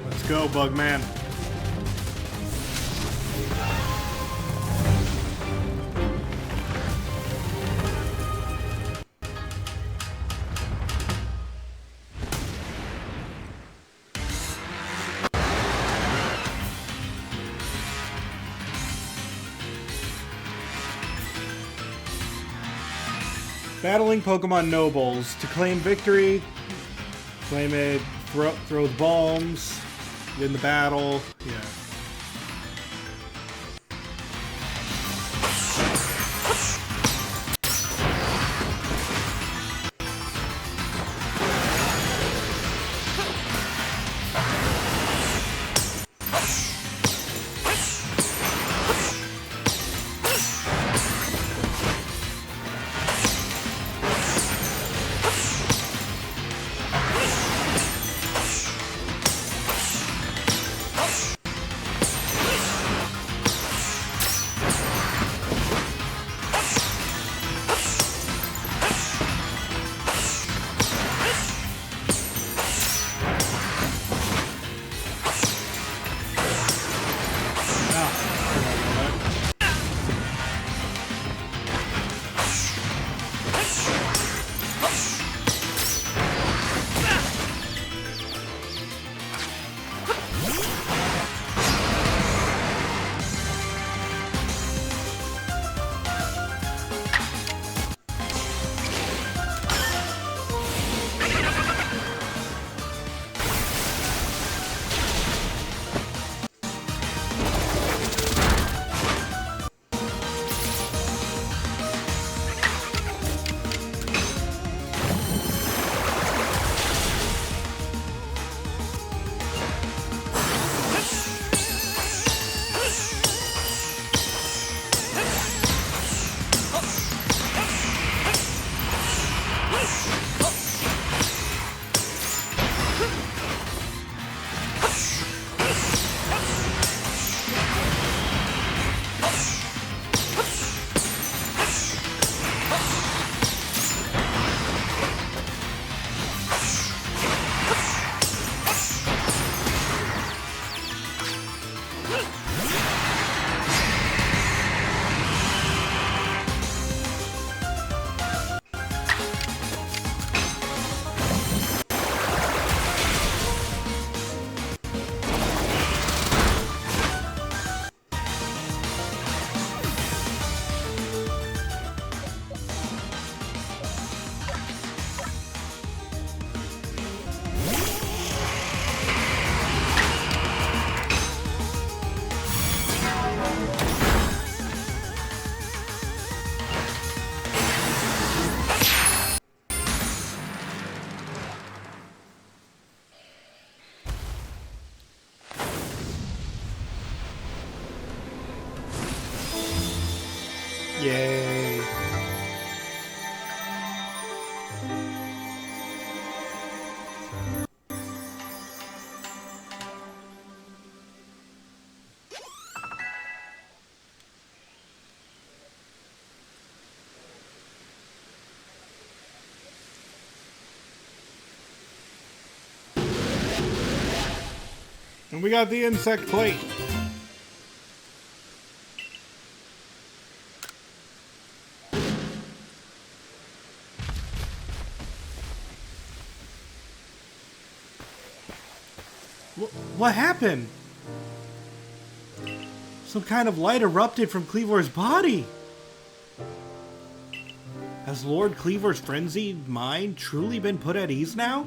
Let's go, Bugman. Battling Pokemon Nobles. To claim victory, claim it, throw the bombs, win the battle, yeah. Yay. And we got the insect plate. What happened? Some kind of light erupted from Cleavor's body. Has Lord Cleavor's frenzied mind truly been put at ease now?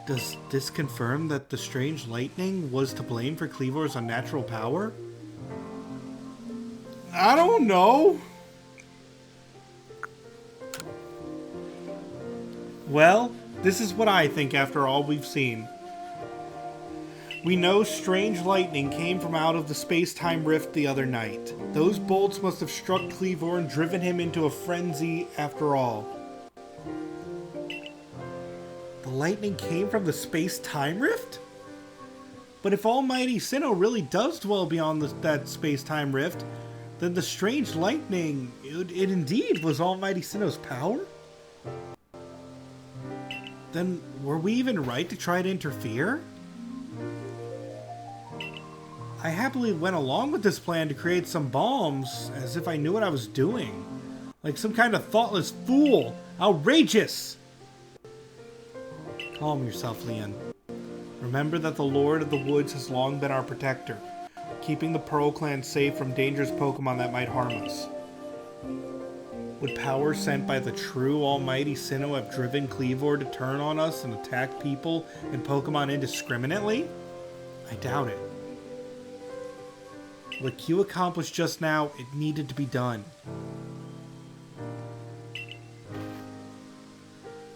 Does this confirm that the strange lightning was to blame for Cleavor's unnatural power? I don't know. Well, this is what I think after all we've seen. We know strange lightning came from out of the space-time rift the other night. Those bolts must have struck Cleavor and driven him into a frenzy after all. The lightning came from the space-time rift? But if Almighty Sinnoh really does dwell beyond that space-time rift, then the strange lightning, it indeed was Almighty Sinnoh's power? Then were we even right to try to interfere? I happily went along with this plan to create some bombs, as if I knew what I was doing. Like some kind of thoughtless fool! Outrageous! Calm yourself, Leon. Remember that the Lord of the Woods has long been our protector, keeping the Pearl Clan safe from dangerous Pokemon that might harm us. Would power sent by the true Almighty Sinnoh have driven Cleavor to turn on us and attack people and Pokemon indiscriminately? I doubt it. What Q accomplished just now, it needed to be done.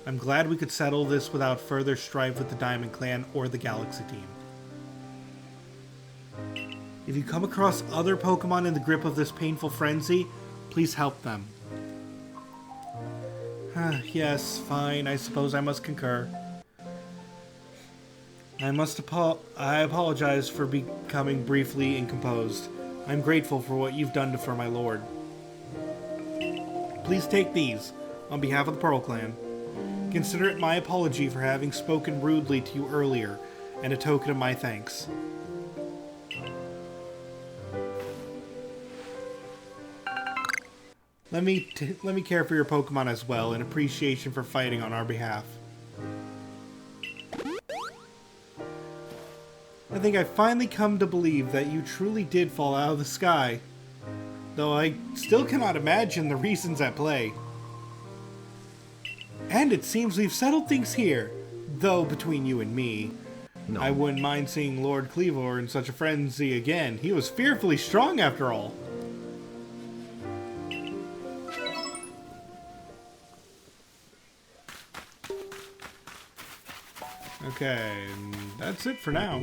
I'm glad we could settle this without further strife with the Diamond Clan or the Galaxy Team. If you come across other Pokemon in the grip of this painful frenzy, please help them. Yes, fine, I suppose I must concur. I apologize for becoming briefly incomposed. I'm grateful for what you've done for my lord. Please take these, on behalf of the Pearl Clan. Consider it my apology for having spoken rudely to you earlier, and a token of my thanks. Let me care for your Pokemon as well, in appreciation for fighting on our behalf. I think I've finally come to believe that you truly did fall out of the sky, though I still cannot imagine the reasons at play. And it seems we've settled things here, though between you and me, no. I wouldn't mind seeing Lord Cleavor in such a frenzy again. He was fearfully strong after all. Okay, that's it for now.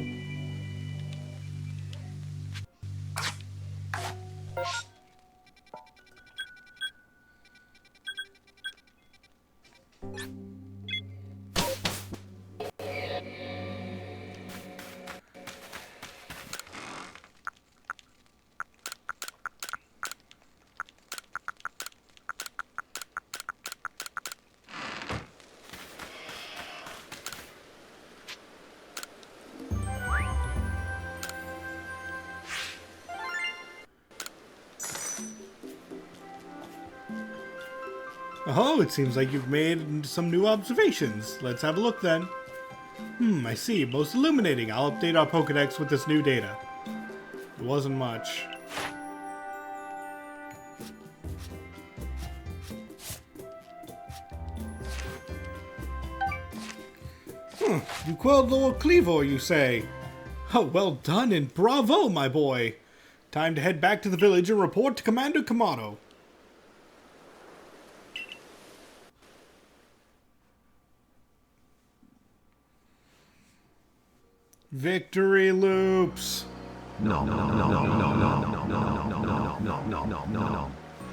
Oh, it seems like you've made some new observations. Let's have a look then. I see. Most illuminating. I'll update our Pokedex with this new data. It wasn't much. You quelled Lord Cleavor, you say? Oh, well done and bravo, my boy. Time to head back to the village and report to Commander Kamado. Victory loops. No.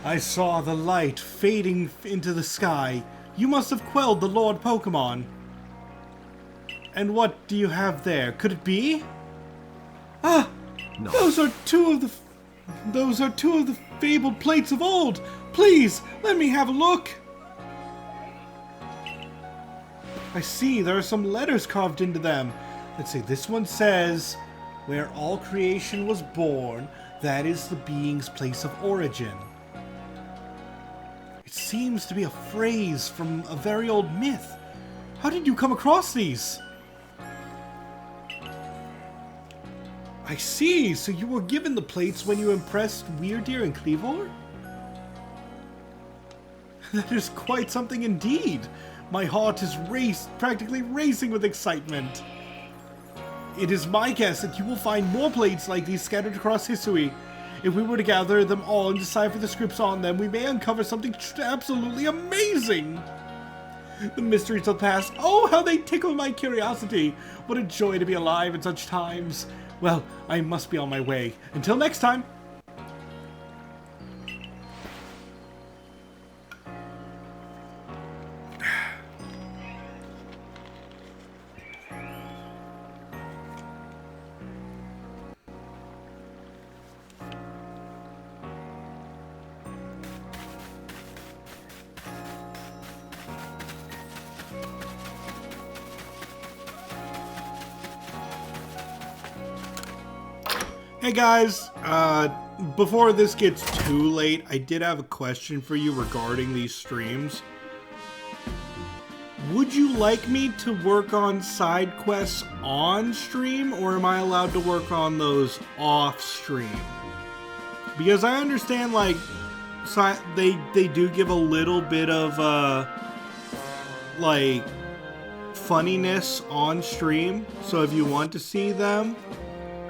I saw the light fading into the sky. You must have quelled the Lord Pokemon. And what do you have there? Could it be? Ah! No. Those are two of the fabled plates of old. Please, let me have a look. I see, there are some letters carved into them. Let's see, this one says, where all creation was born, that is the being's place of origin. It seems to be a phrase from a very old myth. How did you come across these? I see, so you were given the plates when you impressed Weirdeer and Cleavor? That is quite something indeed. My heart is practically racing with excitement. It is my guess that you will find more plates like these scattered across Hisui. If we were to gather them all and decipher the scripts on them, we may uncover something absolutely amazing. The mysteries of the past, oh, how they tickle my curiosity. What a joy to be alive at such times. Well, I must be on my way. Until next time. Hey guys, before this gets too late, I did have a question for you regarding these streams. Would you like me to work on side quests on stream, or am I allowed to work on those off stream? Because I understand, like, they do give a little bit of, like, funniness on stream, so if you want to see them.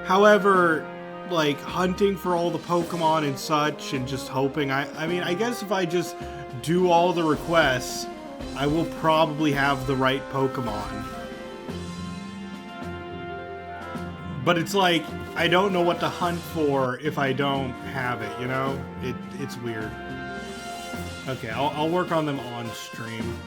However, like, hunting for all the Pokemon and such, and just hoping, I mean, I guess if I just do all the requests, I will probably have the right Pokemon. But it's like, I don't know what to hunt for if I don't have it, you know? It's weird. Okay, I'll work on them on stream.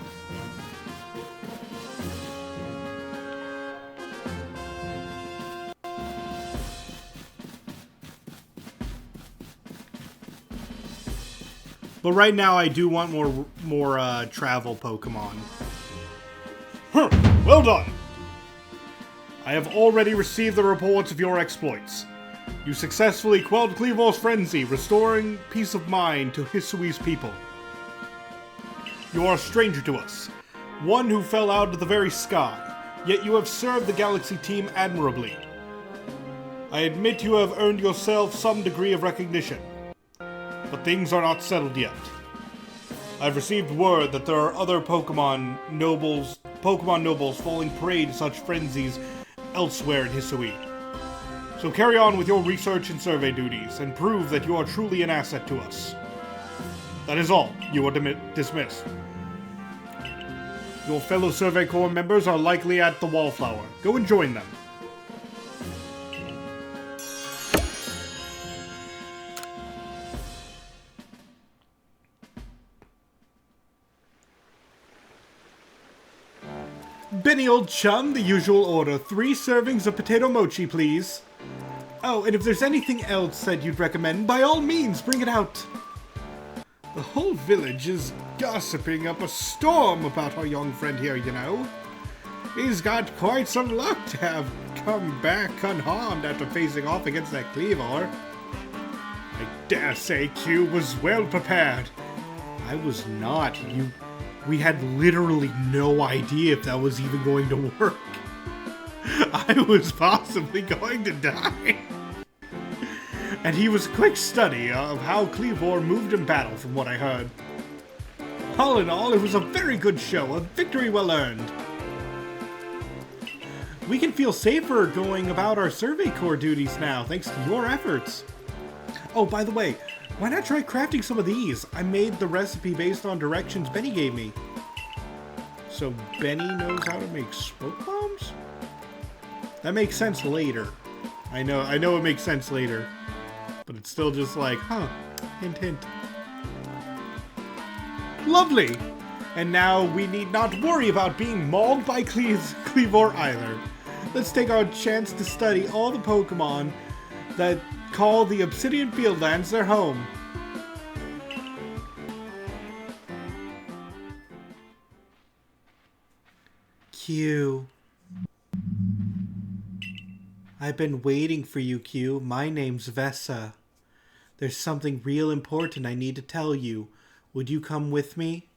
But right now, I do want more travel Pokemon. Well done! I have already received the reports of your exploits. You successfully quelled Cleavor's frenzy, restoring peace of mind to Hisui's people. You are a stranger to us, one who fell out of the very sky, yet you have served the Galaxy team admirably. I admit you have earned yourself some degree of recognition. But things are not settled yet. I've received word that there are other Pokemon nobles falling prey to such frenzies elsewhere in Hisui. So carry on with your research and survey duties, and prove that you are truly an asset to us. That is all. You are dismissed. Your fellow Survey Corps members are likely at the Wallflower. Go and join them. Benny, old chum, the usual order. 3 servings of potato mochi, please. Oh, and if there's anything else that you'd recommend, by all means, bring it out. The whole village is gossiping up a storm about our young friend here, you know. He's got quite some luck to have come back unharmed after facing off against that Cleavor. I dare say Q was well prepared. I was not. We had literally no idea if that was even going to work. I was possibly going to die. And he was a quick study of how Cleavor moved in battle, from what I heard. All in all, it was a very good show, a victory well earned. We can feel safer going about our Survey Corps duties now, thanks to your efforts. Oh, by the way, why not try crafting some of these? I made the recipe based on directions Benny gave me. So Benny knows how to make smoke bombs? That makes sense later. I know it makes sense later. But it's still just like, huh, hint hint. Lovely! And now we need not worry about being mauled by Cleavor either. Let's take our chance to study all the Pokemon that call the Obsidian Fieldlands their home. Q. I've been waiting for you, Q. My name's Vessa. There's something real important I need to tell you. Would you come with me?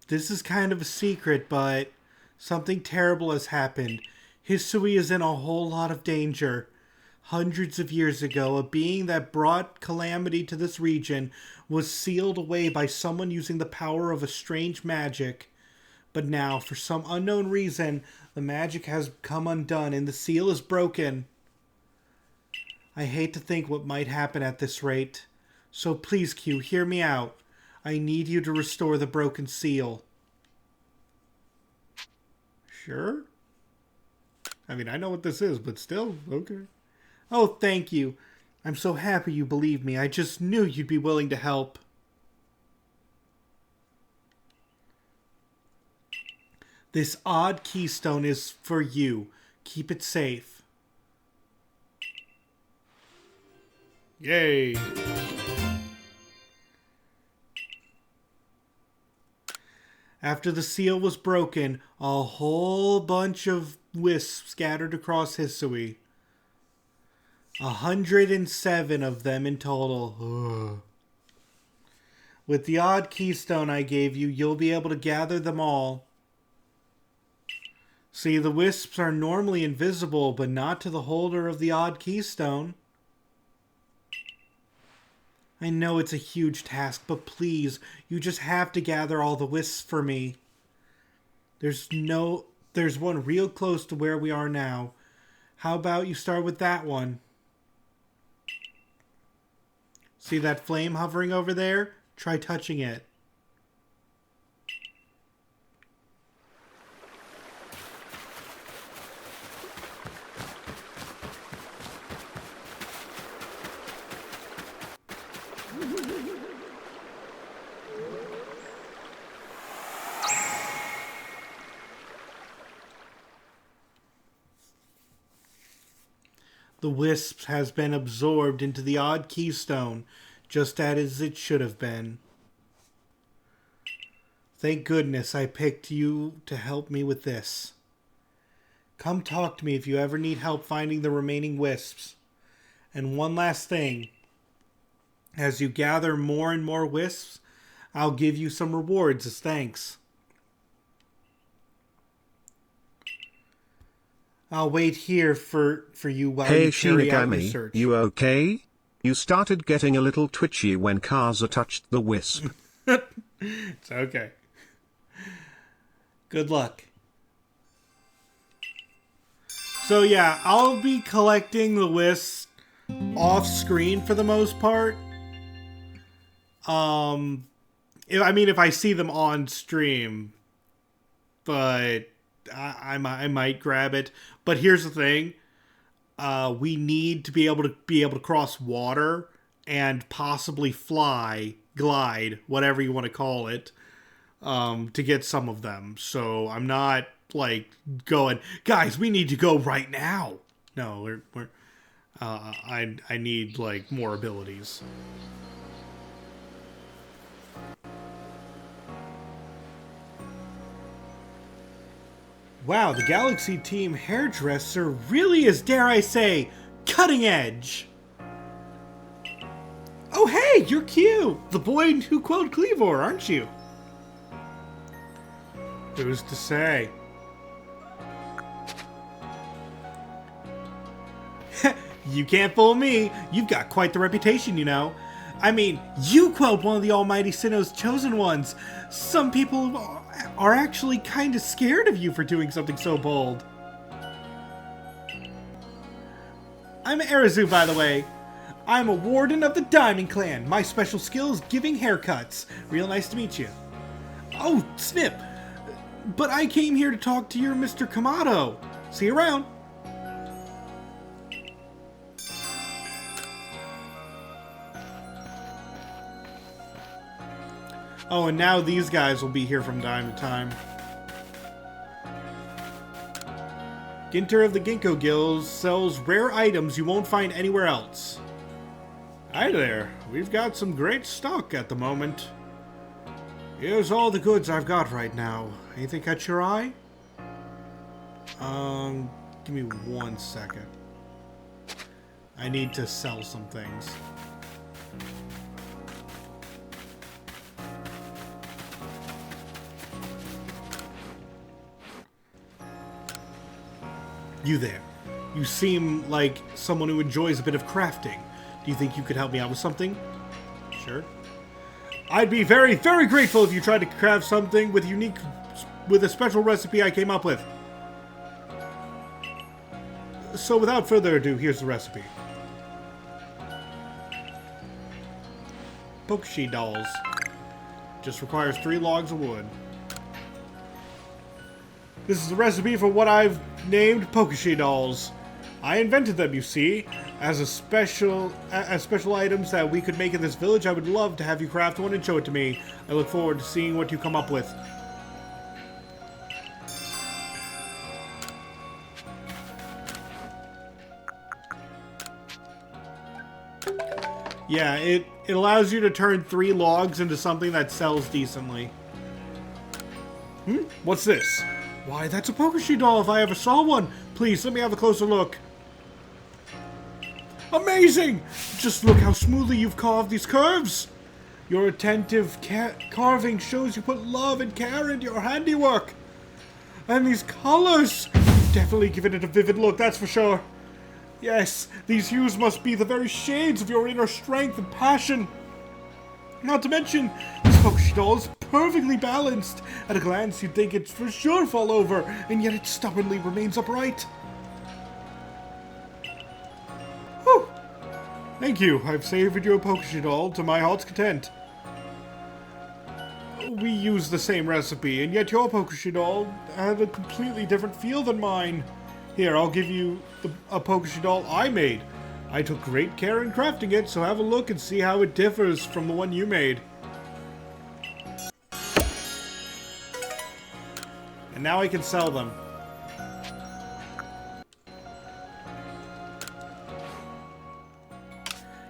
This is kind of a secret, but something terrible has happened. Hisui is in a whole lot of danger. Hundreds of years ago, a being that brought calamity to this region was sealed away by someone using the power of a strange magic. But now, for some unknown reason, the magic has come undone and the seal is broken. I hate to think what might happen at this rate. So please, Q, hear me out. I need you to restore the broken seal. Sure? I mean, I know what this is, but still, okay. Oh, thank you. I'm so happy you believe me. I just knew you'd be willing to help. This odd keystone is for you. Keep it safe. Yay! After the seal was broken, a whole bunch of wisps scattered across Hisui. 107 of them in total. Ugh. With the odd keystone I gave you, you'll be able to gather them all. See, the wisps are normally invisible, but not to the holder of the odd keystone. I know it's a huge task, but please, you just have to gather all the wisps for me. There's one real close to where we are now. How about you start with that one? See that flame hovering over there? Try touching it. The wisp has been absorbed into the odd keystone, just as it should have been. Thank goodness I picked you to help me with this. Come talk to me if you ever need help finding the remaining wisps. And one last thing. As you gather more and more wisps, I'll give you some rewards as thanks. I'll wait here for you while you carry out your search. You okay? You started getting a little twitchy when Kaza touched the wisp. It's okay. Good luck. So yeah, I'll be collecting the wisps off screen for the most part. If I see them on stream, but I might grab it. But here's the thing: we need to be able to cross water and possibly glide, whatever you want to call it, to get some of them. So I'm not like going, guys, we need to go right now. No, I need like more abilities. Wow, the Galaxy Team hairdresser really is, dare I say, cutting edge. Oh hey, you're cute! The boy who quoted Cleavor, aren't you? Who's to say? You can't fool me. You've got quite the reputation, you know. I mean, you quelled one of the Almighty Sinnoh's chosen ones. Some people are actually kind of scared of you for doing something so bold. I'm Arizu, by the way. I'm a warden of the Diamond Clan. My special skill is giving haircuts. Real nice to meet you. Oh, Snip. But I came here to talk to your Mr. Kamado. See you around. Oh, and now these guys will be here from time to time. Ginter of the Ginkgo Guild sells rare items you won't find anywhere else. Hi there. We've got some great stock at the moment. Here's all the goods I've got right now. Anything catch your eye? Give me 1 second. I need to sell some things. You there. You seem like someone who enjoys a bit of crafting. Do you think you could help me out with something? Sure. I'd be very, very grateful if you tried to craft something with a special recipe I came up with. So without further ado, here's the recipe. Pokesheet dolls. Just requires 3 logs of wood. This is the recipe for what I've named Pokesheet dolls. I invented them, you see, as special items that we could make in this village. I would love to have you craft one and show it to me. I look forward to seeing what you come up with. Yeah, it allows you to turn 3 logs into something that sells decently. What's this? Why, that's a Pokesheet doll if I ever saw one. Please, let me have a closer look. Amazing! Just look how smoothly you've carved these curves. Your attentive carving shows you put love and care into your handiwork. And these colors! Definitely giving it a vivid look, that's for sure. Yes, these hues must be the very shades of your inner strength and passion. Not to mention, this Pokesheet doll is perfectly balanced. At a glance, you'd think it's for sure fall over, and yet it stubbornly remains upright. Whew. Thank you. I've savored your Pokesheet doll to my heart's content. We use the same recipe, and yet your Pokesheet doll had a completely different feel than mine. Here, I'll give you a Pokesheet doll I made. I took great care in crafting it, so have a look and see how it differs from the one you made. And now I can sell them.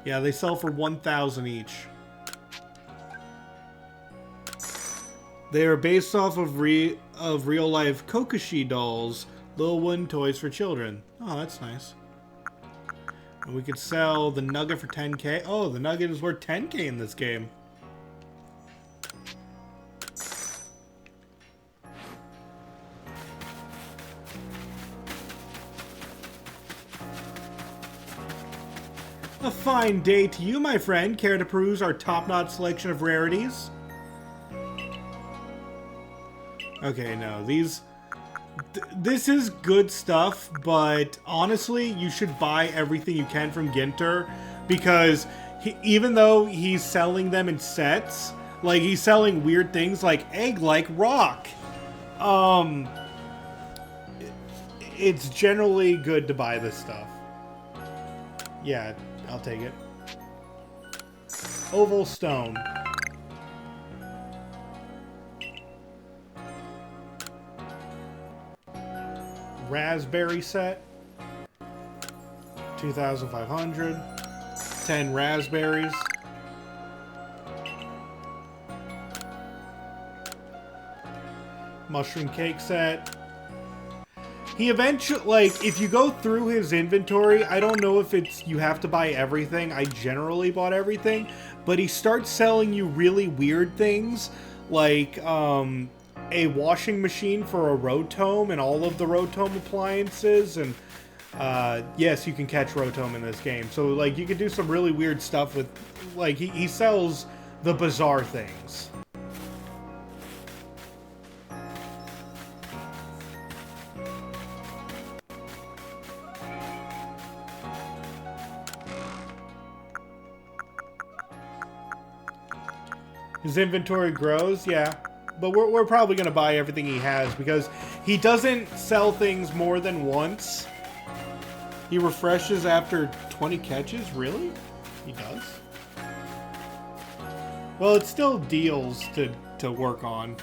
Yeah, they sell for 1,000 each. They are based off of real-life Kokoshi dolls, little wooden toys for children. Oh, that's nice. And we could sell the nugget for 10k. Oh, the nugget is worth 10k in this game. A fine day to you, my friend. Care to peruse our top-notch selection of rarities? Okay, no, this is good stuff, but honestly, you should buy everything you can from Ginter, because even though he's selling them in sets, like, he's selling weird things like egg-like rock. It's generally good to buy this stuff. Yeah, I'll take it. Oval stone. Raspberry set. 2,500. 10 raspberries. Mushroom cake set. He eventually, like, if you go through his inventory, I don't know if it's, you have to buy everything. I generally bought everything. But he starts selling you really weird things, like, a washing machine for a Rotome and all of the Rotome appliances. And, yes, you can catch Rotome in this game. So, like, you can do some really weird stuff with, like, he sells the bizarre things. His inventory grows, yeah. But we're probably going to buy everything he has because he doesn't sell things more than once. He refreshes after 20 catches? Really? He does? Well, it's still deals to work on.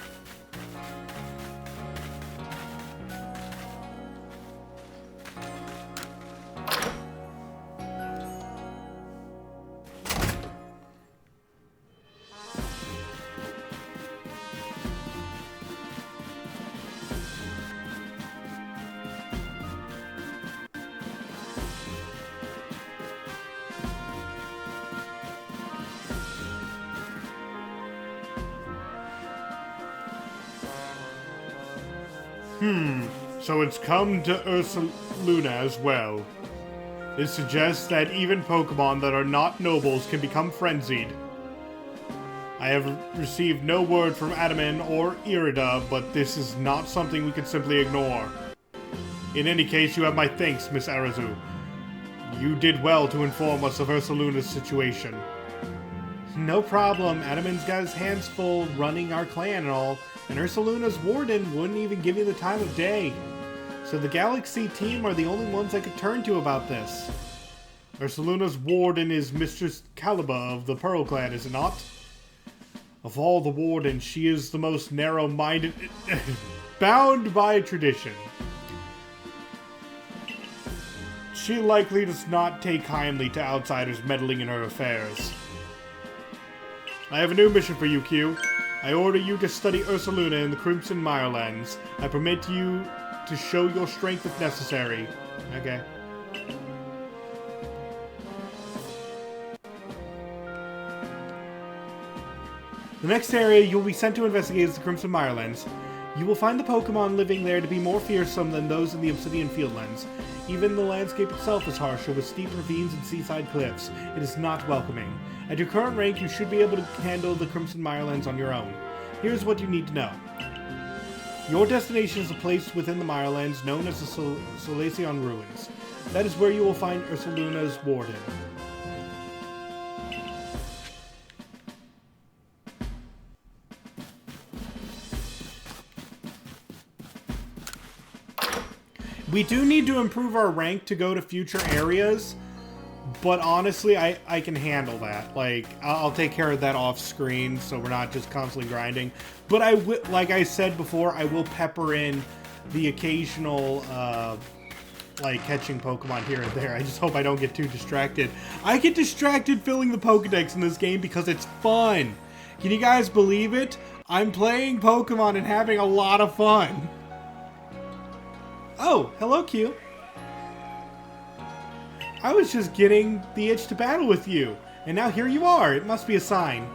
So it's come to Ursaluna as well. It suggests that even Pokemon that are not nobles can become frenzied. I have received no word from Adaman or Irida, but this is not something we can simply ignore. In any case, you have my thanks, Miss Arazu. You did well to inform us of Ursaluna's situation. No problem. Adaman's got his hands full running our clan and all, and Ursaluna's warden wouldn't even give you the time of day. So the Galaxy team are the only ones I could turn to about this. Ursaluna's warden is Mistress Caliba of the Pearl Clan, is it not? Of all the wardens, she is the most narrow-minded, bound by tradition. She likely does not take kindly to outsiders meddling in her affairs. I have a new mission for you, Q. I order you to study Ursaluna in the Crimson Mirelands. I permit you to show your strength if necessary. Okay. The next area you will be sent to investigate is the Crimson Mirelands. You will find the Pokemon living there to be more fearsome than those in the Obsidian Fieldlands. Even the landscape itself is harsher, with steep ravines and seaside cliffs. It is not welcoming. At your current rank, you should be able to handle the Crimson Mirelands on your own. Here's what you need to know. Your destination is a place within the Mirelands known as the Solaceon Ruins. That is where you will find Ursaluna's warden. We do need to improve our rank to go to future areas, but honestly, I can handle that. Like, I'll take care of that off screen, so we're not just constantly grinding. But like I said before, I will pepper in the occasional, like, catching Pokemon here and there. I just hope I don't get too distracted. I get distracted filling the Pokedex in this game because it's fun. Can you guys believe it? I'm playing Pokemon and having a lot of fun. Oh, hello, Q. I was just getting the itch to battle with you, and now here you are. It must be a sign.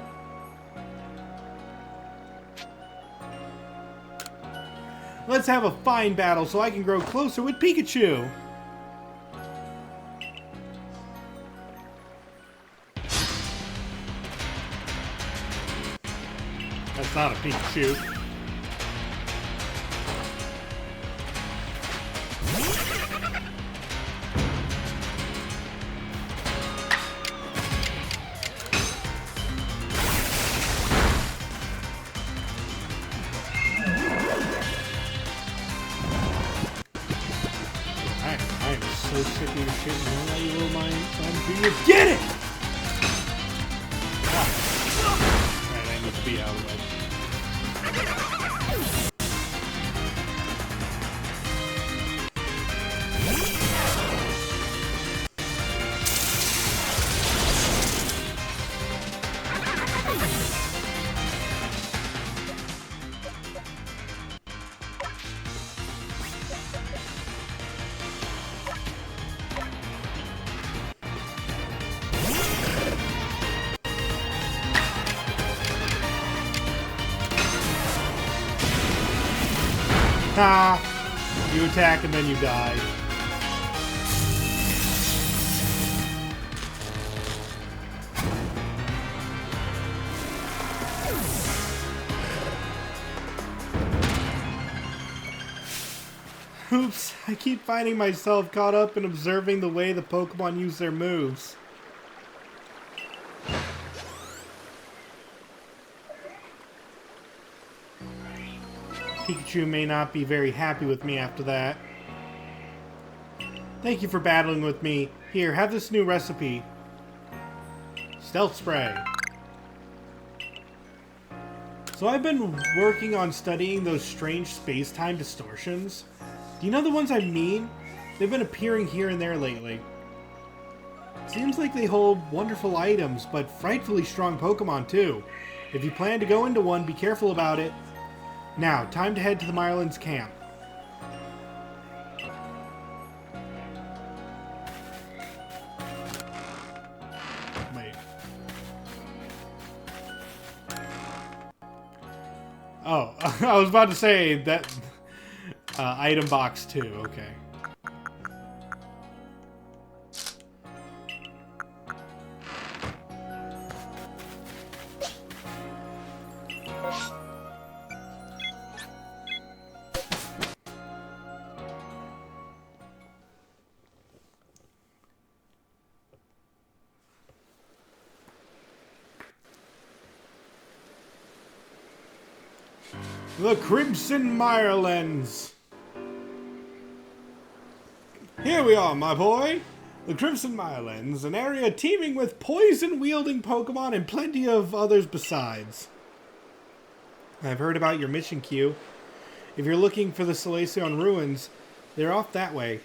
Let's have a fine battle so I can grow closer with Pikachu. That's not a Pikachu. So sick of your shit, man. Why you will mine? Get it! Ah. Alright, I need to be out of the way. Ha! You attack and then you die. Oops, I keep finding myself caught up in observing the way the Pokemon use their moves. Pikachu may not be very happy with me after that. Thank you for battling with me. Here, have this new recipe. Stealth Spray. So I've been working on studying those strange space-time distortions. Do you know the ones I mean? They've been appearing here and there lately. Seems like they hold wonderful items, but frightfully strong Pokemon too. If you plan to go into one, be careful about it. Now, time to head to the Marlin's camp. Wait. Oh, I was about to say that item box too, okay. The Crimson Mirelens. Here we are, my boy. The Crimson Mirelens, an area teeming with poison-wielding Pokemon and plenty of others besides. I've heard about your mission queue. If you're looking for the Solaceon ruins, they're off that way.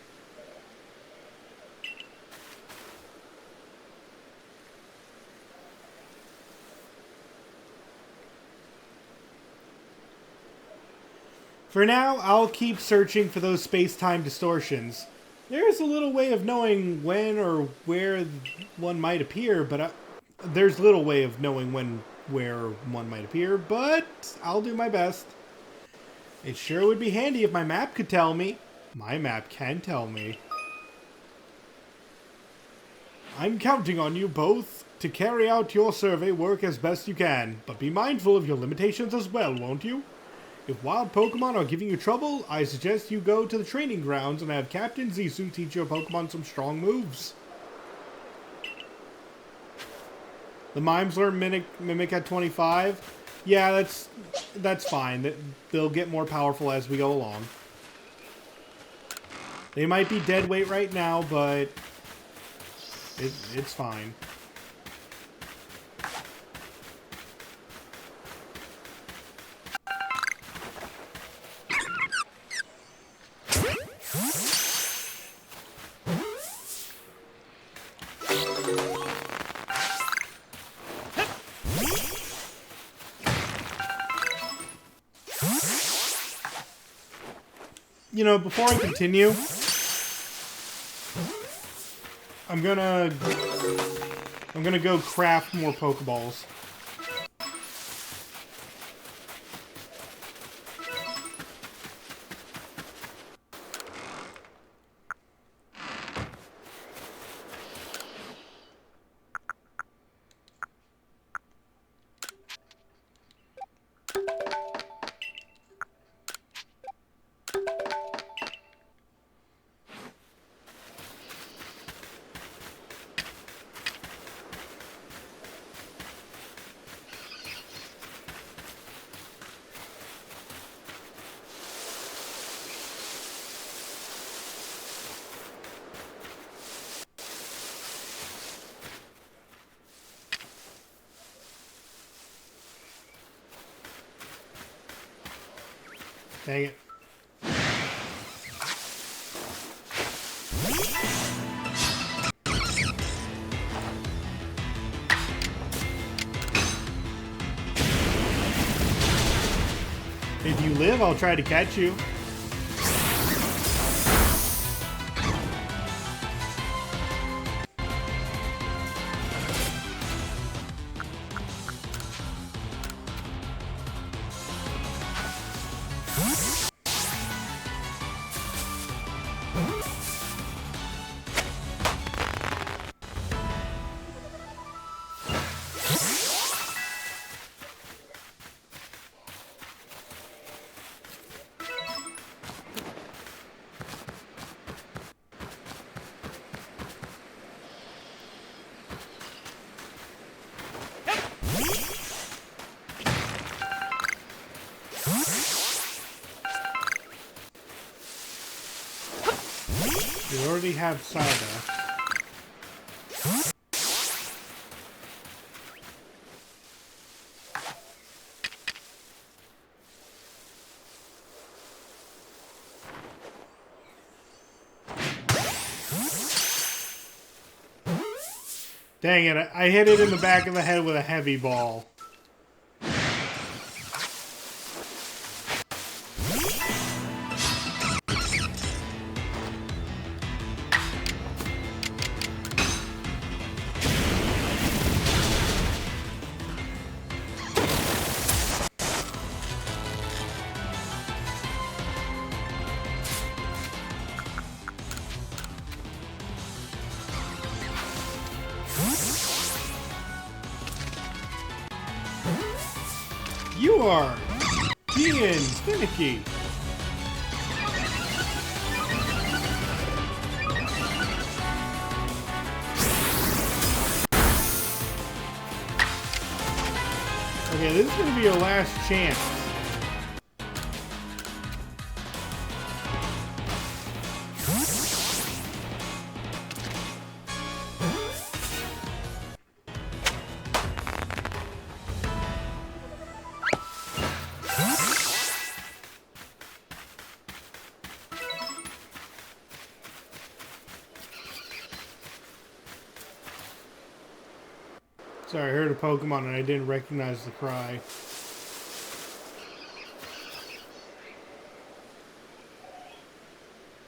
For now, I'll keep searching for those space-time distortions. There's a little way of knowing when or where one might appear, but there's little way of knowing where one might appear, but I'll do my best. It sure would be handy if my map could tell me. My map can tell me. I'm counting on you both to carry out your survey work as best you can, but be mindful of your limitations as well, won't you? If wild Pokemon are giving you trouble, I suggest you go to the training grounds and have Captain Zissou teach your Pokemon some strong moves. The Mimes learn Mimic at 25. Yeah, that's fine. They'll get more powerful as we go along. They might be dead weight right now, but it's fine. You know, before I continue, I'm gonna go craft more Pokeballs. Dang it. If you live, I'll try to catch you. We already have Cider. Dang it, I hit it in the back of the head with a heavy ball. You are being finicky. Okay, this is going to be your last chance. Sorry, I heard a Pokemon and I didn't recognize the cry.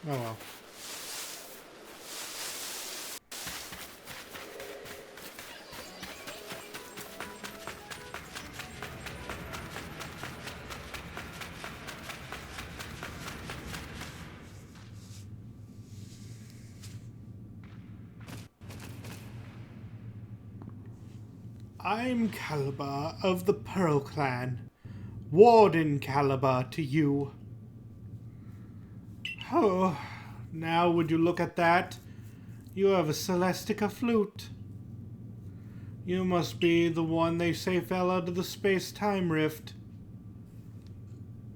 Oh well. I'm Caliber of the Pearl Clan. Warden Caliber to you. Oh, now would you look at that? You have a Celestica flute. You must be the one they say fell out of the space-time rift.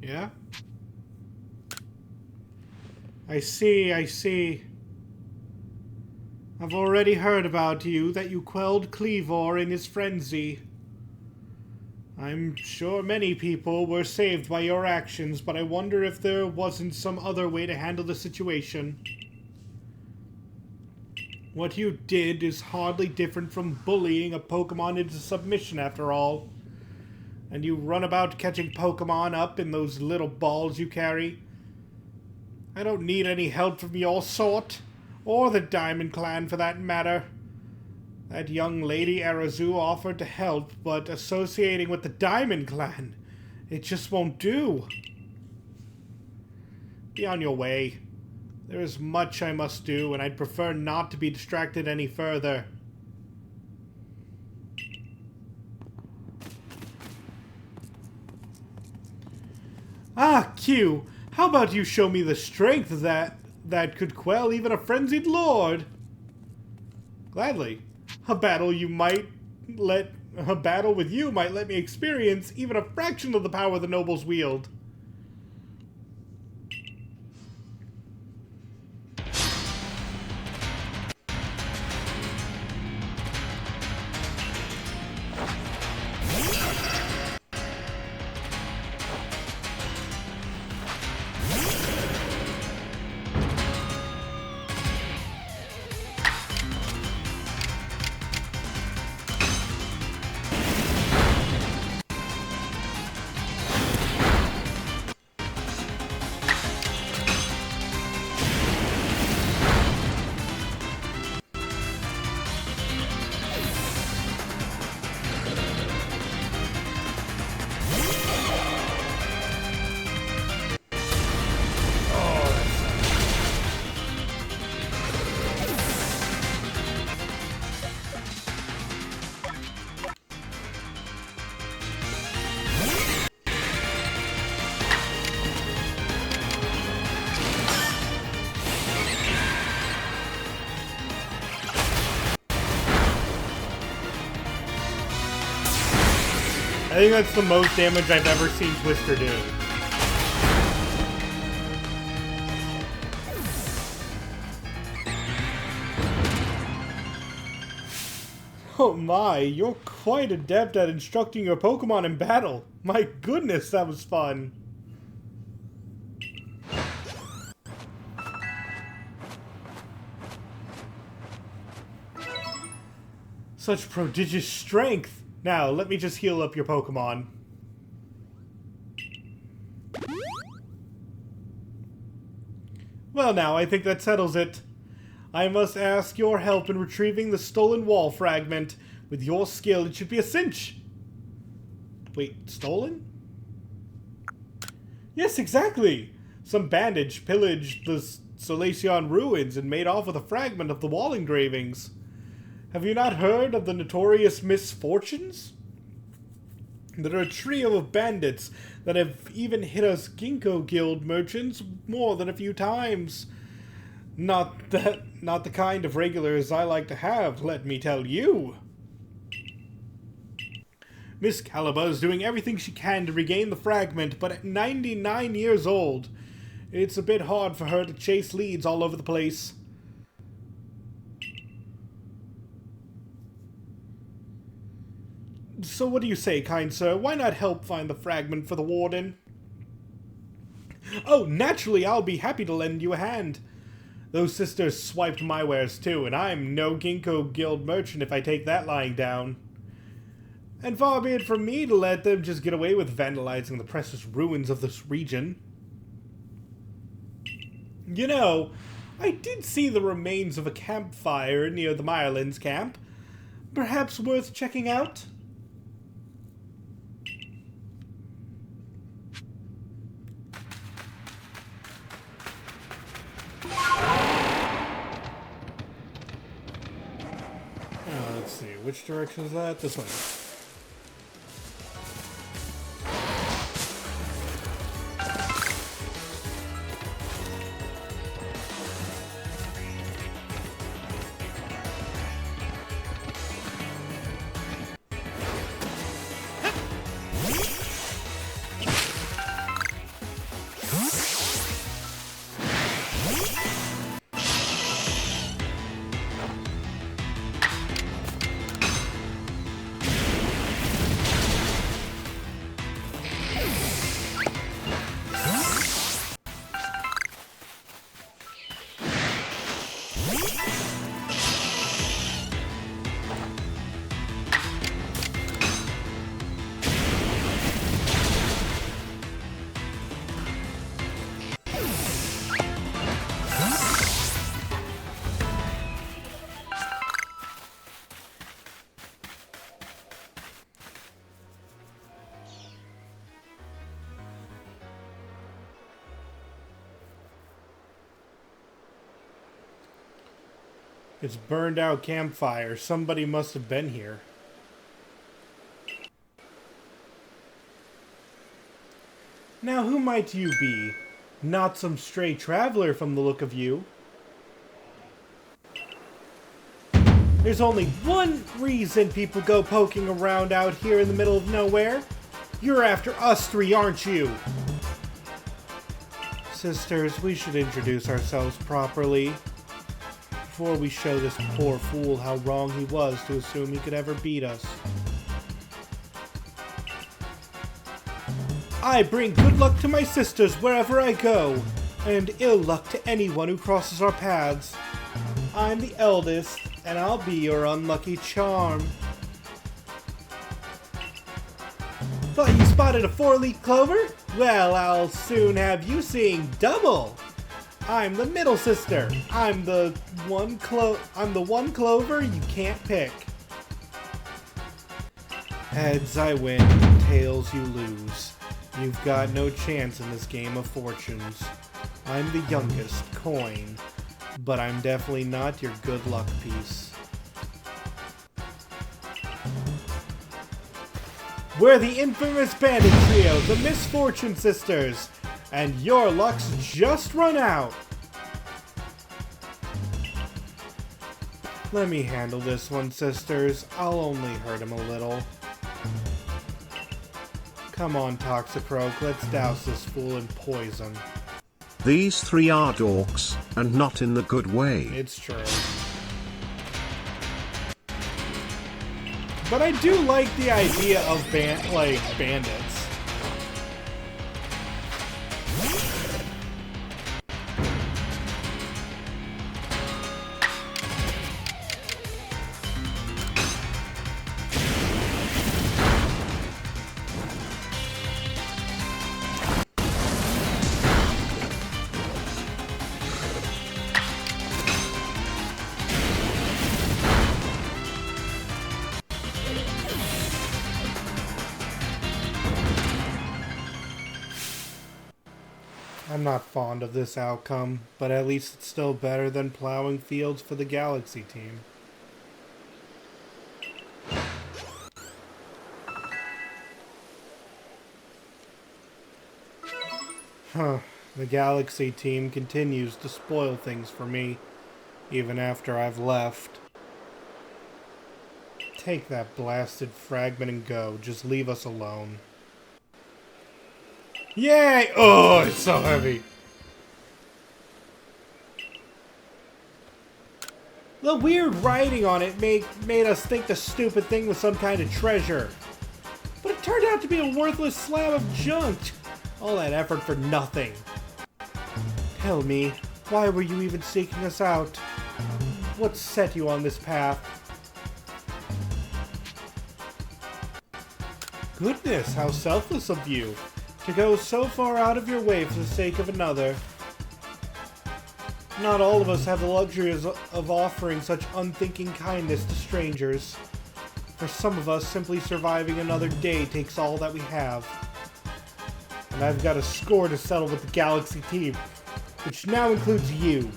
Yeah? I see, I see. I've already heard about you, that you quelled Cleavor in his frenzy. I'm sure many people were saved by your actions, but I wonder if there wasn't some other way to handle the situation. What you did is hardly different from bullying a Pokemon into submission, after all. And you run about catching Pokemon up in those little balls you carry. I don't need any help from your sort. Or the Diamond Clan, for that matter. That young lady Arazu offered to help, but associating with the Diamond Clan, it just won't do. Be on your way. There is much I must do, and I'd prefer not to be distracted any further. Ah, Q, how about you show me the strength that could quell even a frenzied lord? Gladly. A battle with you might let me experience even a fraction of the power the nobles wield. I think that's the most damage I've ever seen Twister do. Oh my, you're quite adept at instructing your Pokemon in battle. My goodness, that was fun. Such prodigious strength. Now, let me just heal up your Pokemon. Well now, I think that settles it. I must ask your help in retrieving the stolen wall fragment. With your skill, it should be a cinch. Wait, stolen? Yes, exactly! Some bandage pillaged the Solaceon ruins and made off with a fragment of the wall engravings. Have you not heard of the notorious misfortunes? There are a trio of bandits that have even hit us Ginkgo Guild merchants more than a few times. Not the kind of regulars I like to have, let me tell you. Miss Caliba is doing everything she can to regain the fragment, but at 99 years old, it's a bit hard for her to chase leads all over the place. So what do you say, kind sir? Why not help find the fragment for the Warden? Oh, naturally, I'll be happy to lend you a hand. Those sisters swiped my wares too, and I'm no Ginkgo Guild merchant if I take that lying down. And far be it from me to let them just get away with vandalizing the precious ruins of this region. You know, I did see the remains of a campfire near the Myrlands camp. Perhaps worth checking out? Let's see, which direction is that? This one. It's burned out campfire. Somebody must have been here. Now, who might you be? Not some stray traveler from the look of you. There's only one reason people go poking around out here in the middle of nowhere. You're after us three, aren't you? Sisters, we should introduce ourselves properly before we show this poor fool how wrong he was to assume he could ever beat us. I bring good luck to my sisters wherever I go, and ill luck to anyone who crosses our paths. I'm the eldest, and I'll be your unlucky charm. Thought you spotted a 4-leaf clover? Well, I'll soon have you seeing double. I'm the middle sister. I'm the one clover you can't pick. Heads I win, tails you lose. You've got no chance in this game of fortunes. I'm the youngest coin, but I'm definitely not your good luck piece. We're the infamous bandit trio, the Misfortune Sisters, and your luck's just run out. Let me handle this one, sisters. I'll only hurt him a little. Come on, Toxicroak, let's douse this fool in poison. These three are dorks, and not in the good way. It's true. But I do like the idea of bandits. I'm not fond of this outcome, but at least it's still better than plowing fields for the Galaxy team. Huh. The Galaxy team continues to spoil things for me, even after I've left. Take that blasted fragment and go. Just leave us alone. Yay! Oh, it's so heavy. The weird writing on it made us think the stupid thing was some kind of treasure. But it turned out to be a worthless slab of junk. All that effort for nothing. Tell me, why were you even seeking us out? What set you on this path? Goodness, how selfless of you. To go so far out of your way for the sake of another. Not all of us have the luxury of offering such unthinking kindness to strangers. For some of us, simply surviving another day takes all that we have. And I've got a score to settle with the Galaxy team, which now includes you.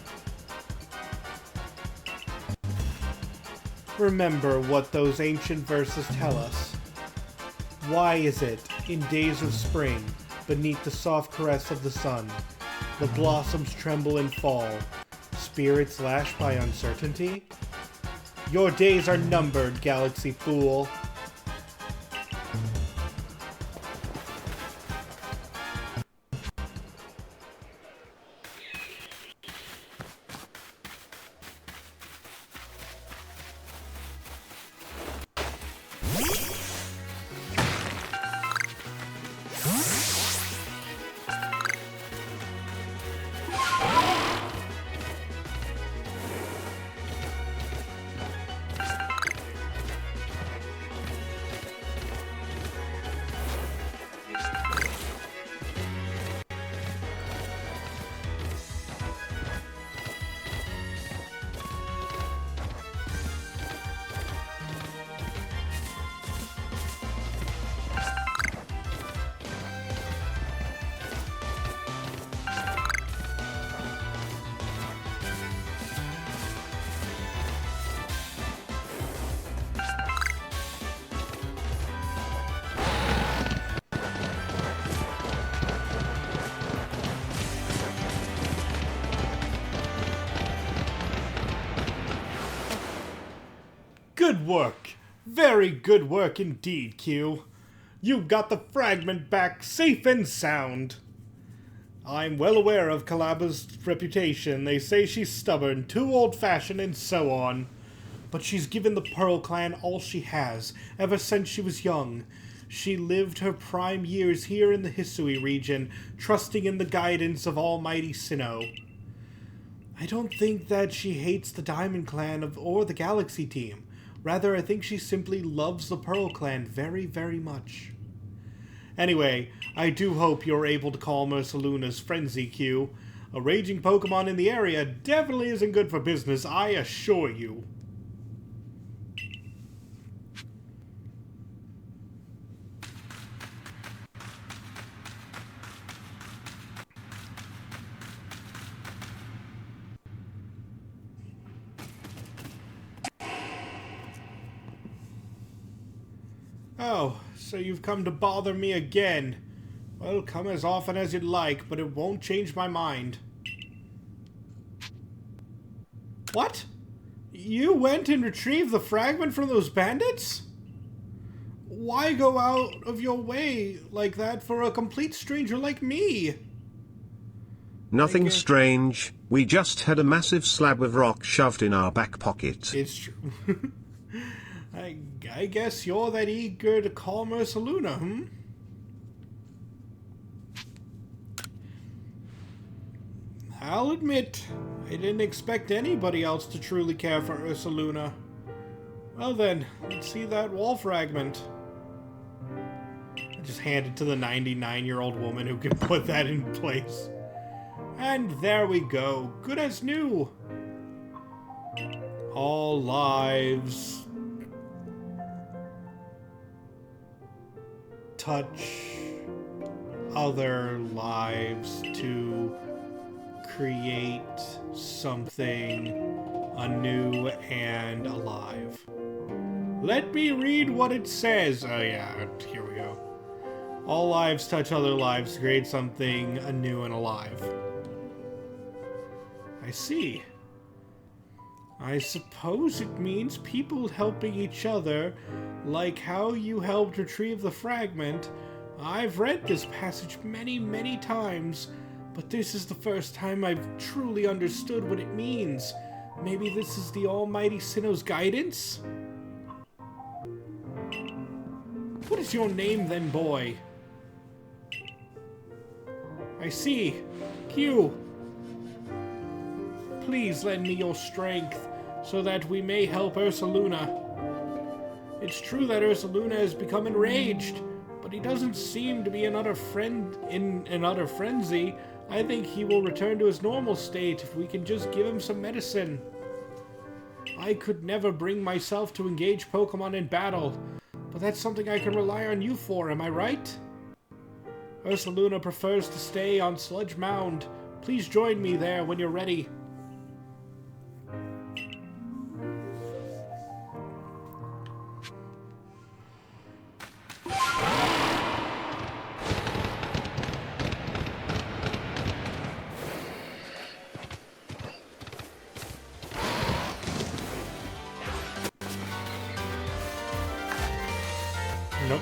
Remember what those ancient verses tell us. Why is it, in days of spring, beneath the soft caress of the sun, the blossoms tremble and fall, spirits lashed by uncertainty? Your days are numbered, Galaxy fool. Good work. Very good work indeed, Q. You got the fragment back safe and sound. I'm well aware of Calaba's reputation. They say she's stubborn, too old-fashioned, and so on. But she's given the Pearl Clan all she has, ever since she was young. She lived her prime years here in the Hisui region, trusting in the guidance of Almighty Sinnoh. I don't think that she hates the Diamond Clan or the Galaxy team. Rather, I think she simply loves the Pearl Clan very, very much. Anyway, I do hope you're able to calm Ursaluna's frenzy, Q. A raging Pokemon in the area definitely isn't good for business, I assure you. Oh, so you've come to bother me again. Well, come as often as you'd like, but it won't change my mind. What? You went and retrieved the fragment from those bandits? Why go out of your way like that for a complete stranger like me? Nothing strange, we just had a massive slab of rock shoved in our back pocket. It's true. I guess you're that eager to calm Ursaluna, hmm? I'll admit, I didn't expect anybody else to truly care for Ursaluna. Well then, let's see that wall fragment. I just hand it to the 99-year-old woman who can put that in place. And there we go, good as new. All lives touch other lives to create something anew and alive. Let me read what it says. Oh yeah, here we go. All lives touch other lives to create something anew and alive. I see. I suppose it means people helping each other, like how you helped retrieve the fragment. I've read this passage many, many times, but this is the first time I've truly understood what it means. Maybe this is the Almighty Sinnoh's guidance? What is your name then, boy? I see. Q. Please lend me your strength, so that we may help Ursaluna. It's true that Ursaluna has become enraged, but he doesn't seem to be in utter frenzy. I think he will return to his normal state if we can just give him some medicine. I could never bring myself to engage Pokemon in battle, but that's something I can rely on you for, am I right? Ursaluna prefers to stay on Sludge Mound. Please join me there when you're ready. Nope.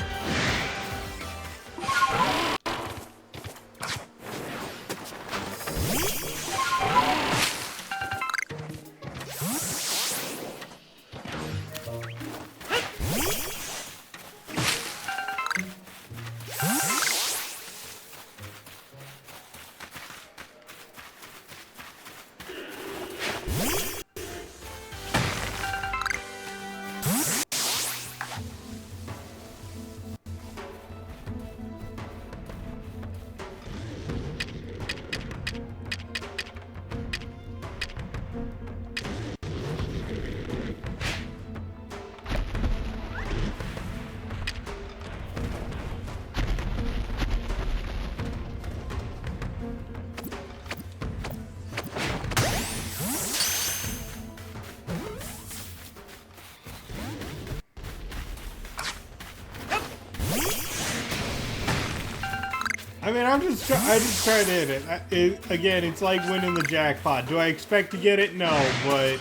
I mean, I just tried to hit it. Again, it's like winning the jackpot. Do I expect to get it? No, but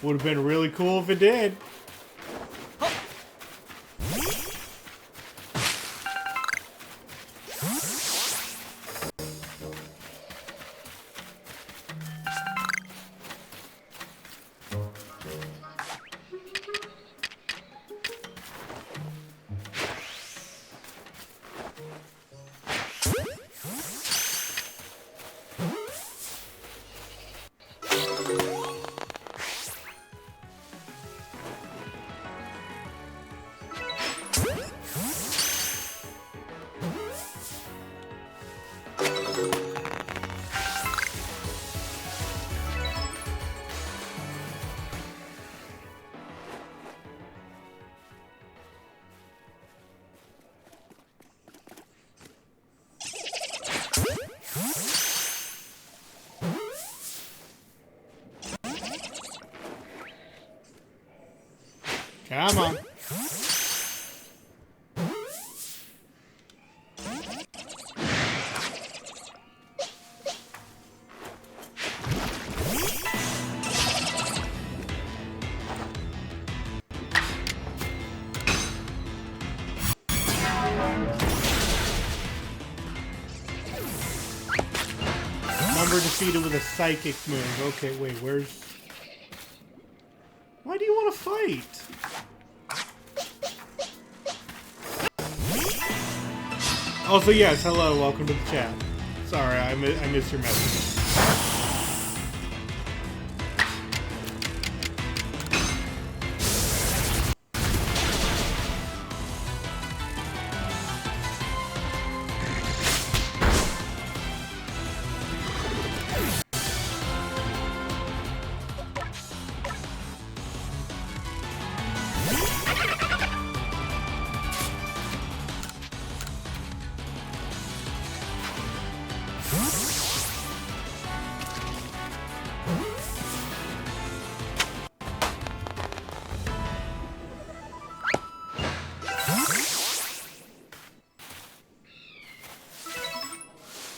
would have been really cool if it did. Come on. Number defeated with a psychic move. Okay, wait, where's... Why do you want to fight? Also, yes, hello, welcome to the chat. Sorry, I missed your message.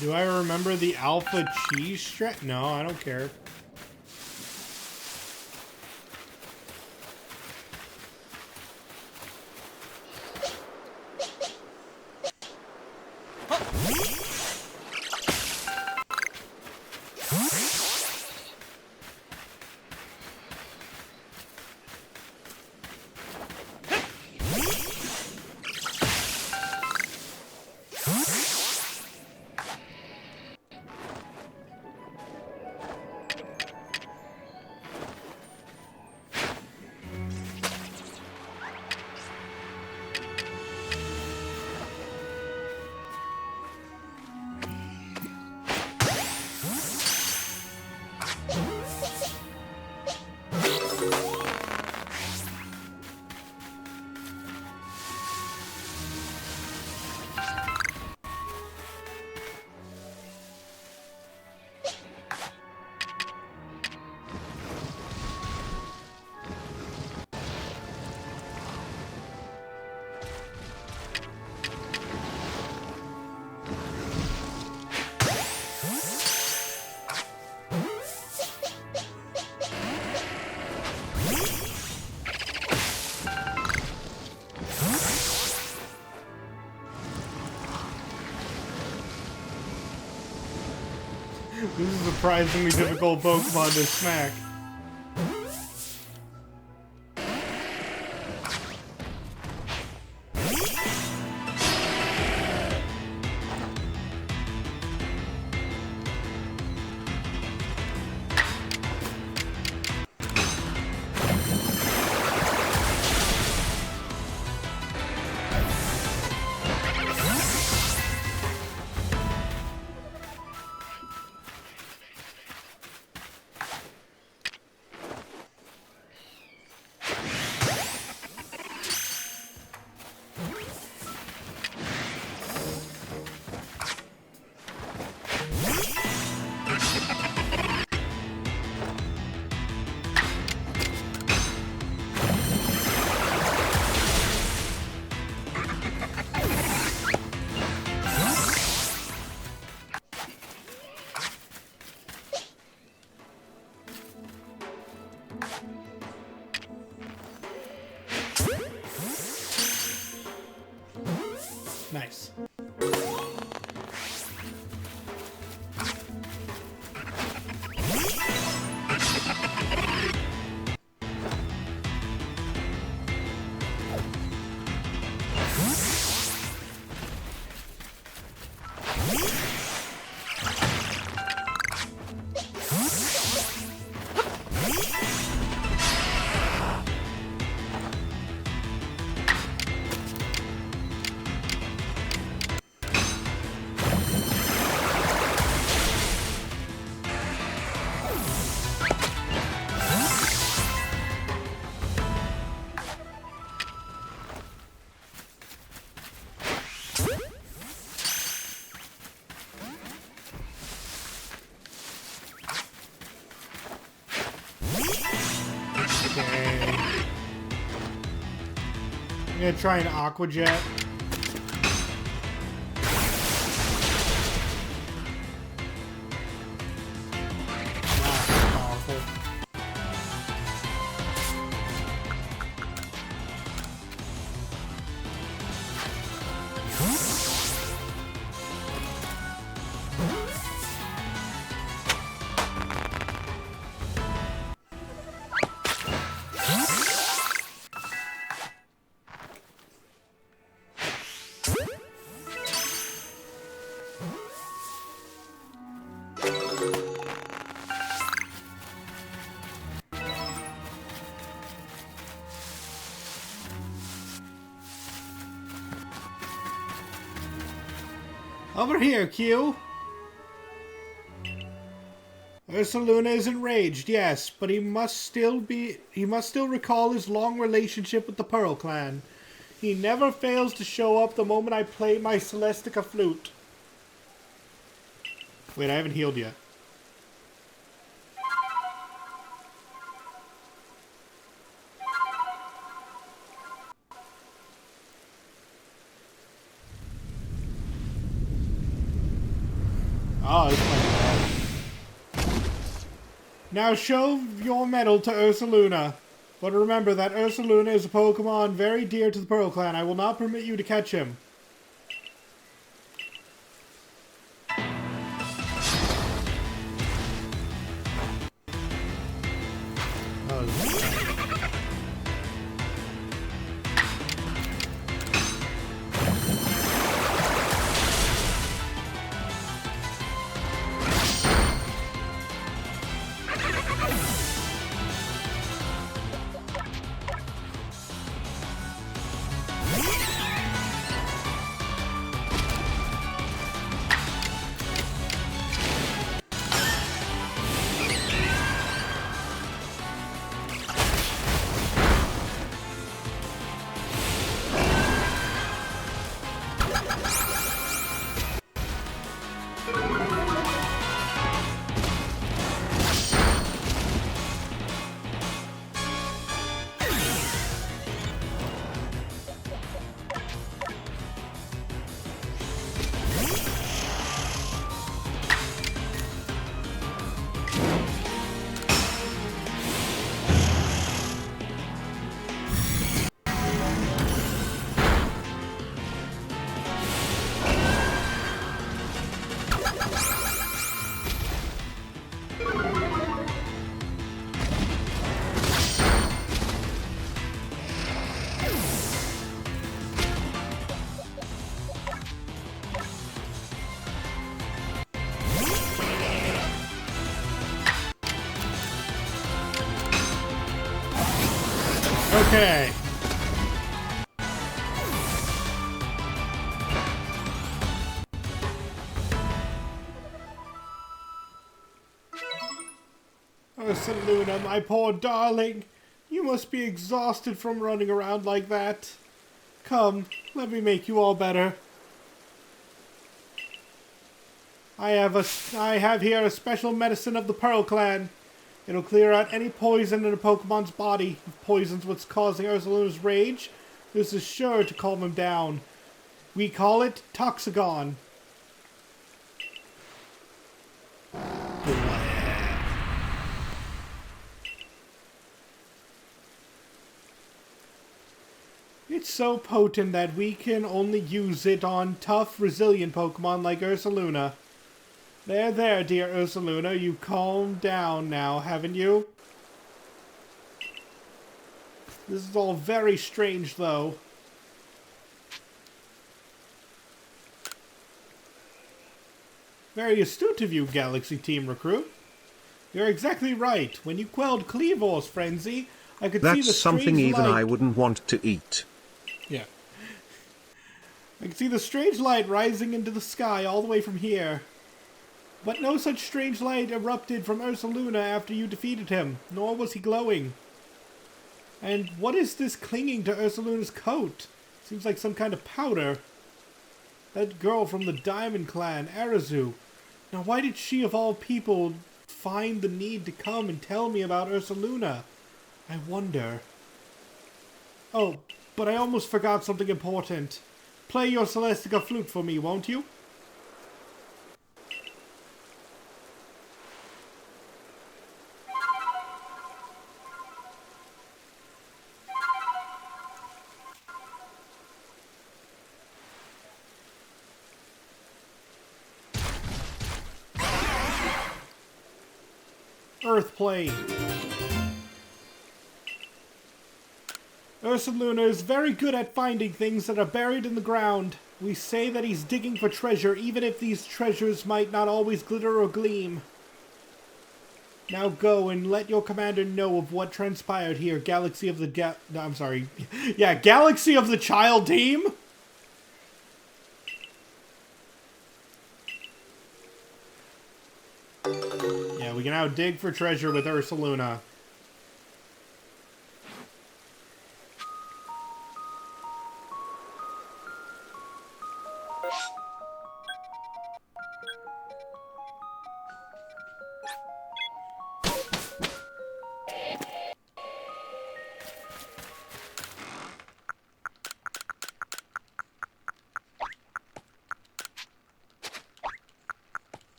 Do I remember the alpha cheese strat? No, I don't care. This is a surprisingly difficult Pokemon to smack. Nice. I'm gonna try an Aqua Jet. Over here, Q. Ursaluna is enraged, yes, but he must still recall his long relationship with the Pearl Clan. He never fails to show up the moment I play my Celestica flute. Wait, I haven't healed yet. Oh, it's my bad. Now show your medal to Ursaluna. But remember that Ursaluna is a Pokemon very dear to the Pearl Clan. I will not permit you to catch him. Okay. Ursaluna, my poor darling. You must be exhausted from running around like that. Come, let me make you all better. I have here a special medicine of the Pearl Clan. It'll clear out any poison in a Pokemon's body. If poison's what's causing Ursaluna's rage, this is sure to calm him down. We call it Toxagon. It's so potent that we can only use it on tough, resilient Pokemon like Ursaluna. There, dear Ursaluna, you've calmed down now, haven't you? This is all very strange, though. Very astute of you, Galaxy Team Recruit. You're exactly right. When you quelled Kleavor's frenzy, I could see the strange light. That's something even I wouldn't want to eat. Yeah. I could see the strange light rising into the sky all the way from here. But no such strange light erupted from Ursaluna after you defeated him, nor was he glowing. And what is this clinging to Ursaluna's coat? Seems like some kind of powder. That girl from the Diamond Clan, Arizu. Now why did she, of all people, find the need to come and tell me about Ursaluna? I wonder. Oh, but I almost forgot something important. Play your Celestica flute for me, won't you? Earthplane. Ursaluna is very good at finding things that are buried in the ground. We say that he's digging for treasure, even if these treasures might not always glitter or gleam. Now go and let your commander know of what transpired here, Galaxy of the Galaxy of the Child Team? we can now dig for treasure with Ursaluna.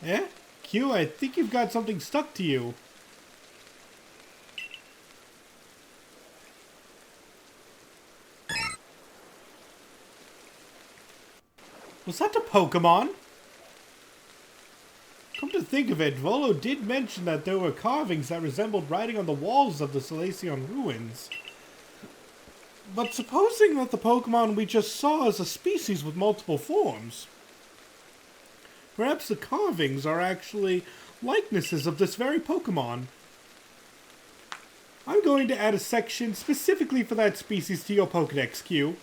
Eh? Q, I think you've got something stuck to you. Was that a Pokemon? Come to think of it, Volo did mention that there were carvings that resembled writing on the walls of the Salacion ruins. But supposing that the Pokemon we just saw is a species with multiple forms, perhaps the carvings are actually likenesses of this very Pokemon. I'm going to add a section specifically for that species to your Pokedex, Q.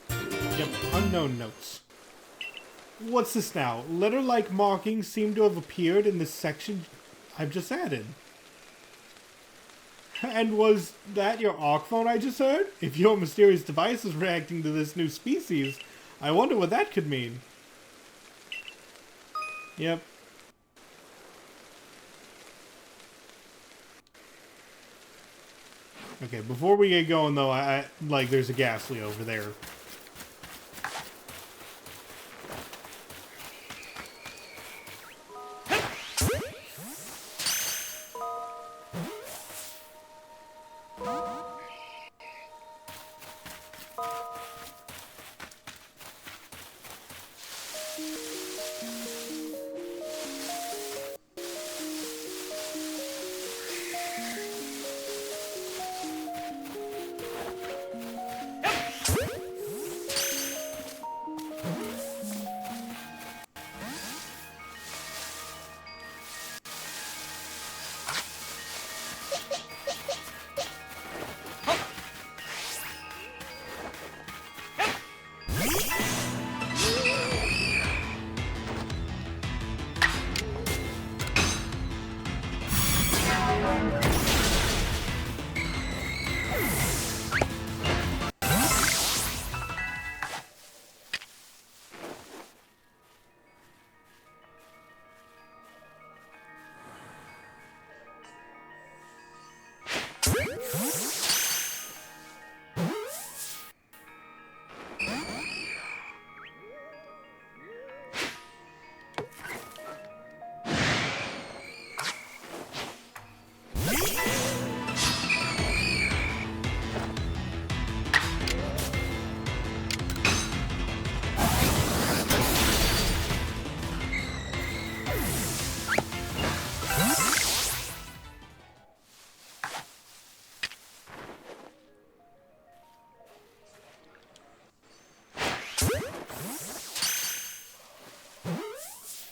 Yep, unknown notes. What's this now? Letter-like markings seem to have appeared in this section I've just added. And was that your Arc phone I just heard? If your mysterious device is reacting to this new species, I wonder what that could mean. Yep. Okay, before we get going though, I like there's a Ghastly over there.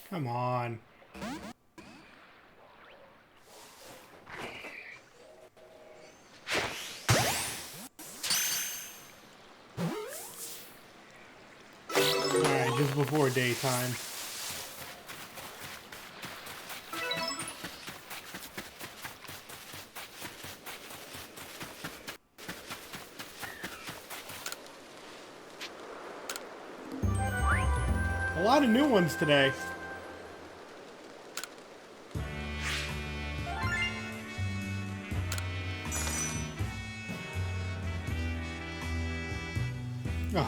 Come on. Alright, just before daytime. A lot of new ones today.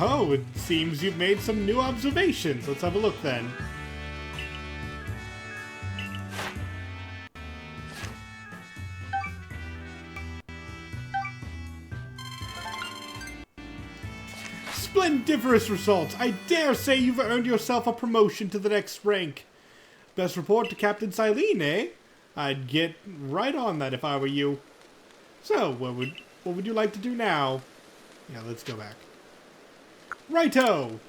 Oh, it seems you've made some new observations. Let's have a look then. Splendiferous results! I dare say you've earned yourself a promotion to the next rank. Best report to Captain Silene, eh? I'd get right on that if I were you. So, what would you like to do now? Yeah, let's go back. Righto!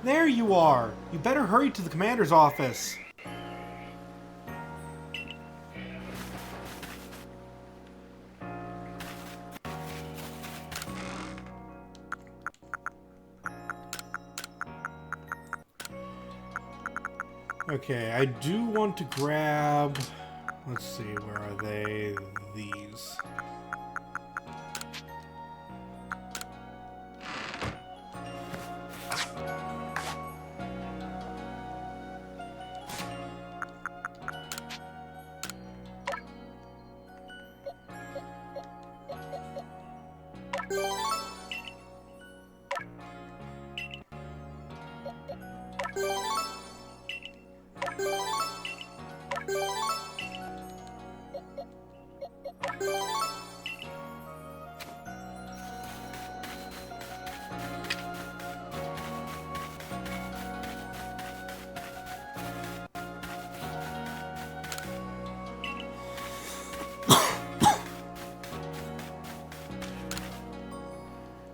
There you are! You better hurry to the commander's office. Okay, I do want to grab... Let's see, where are they? These.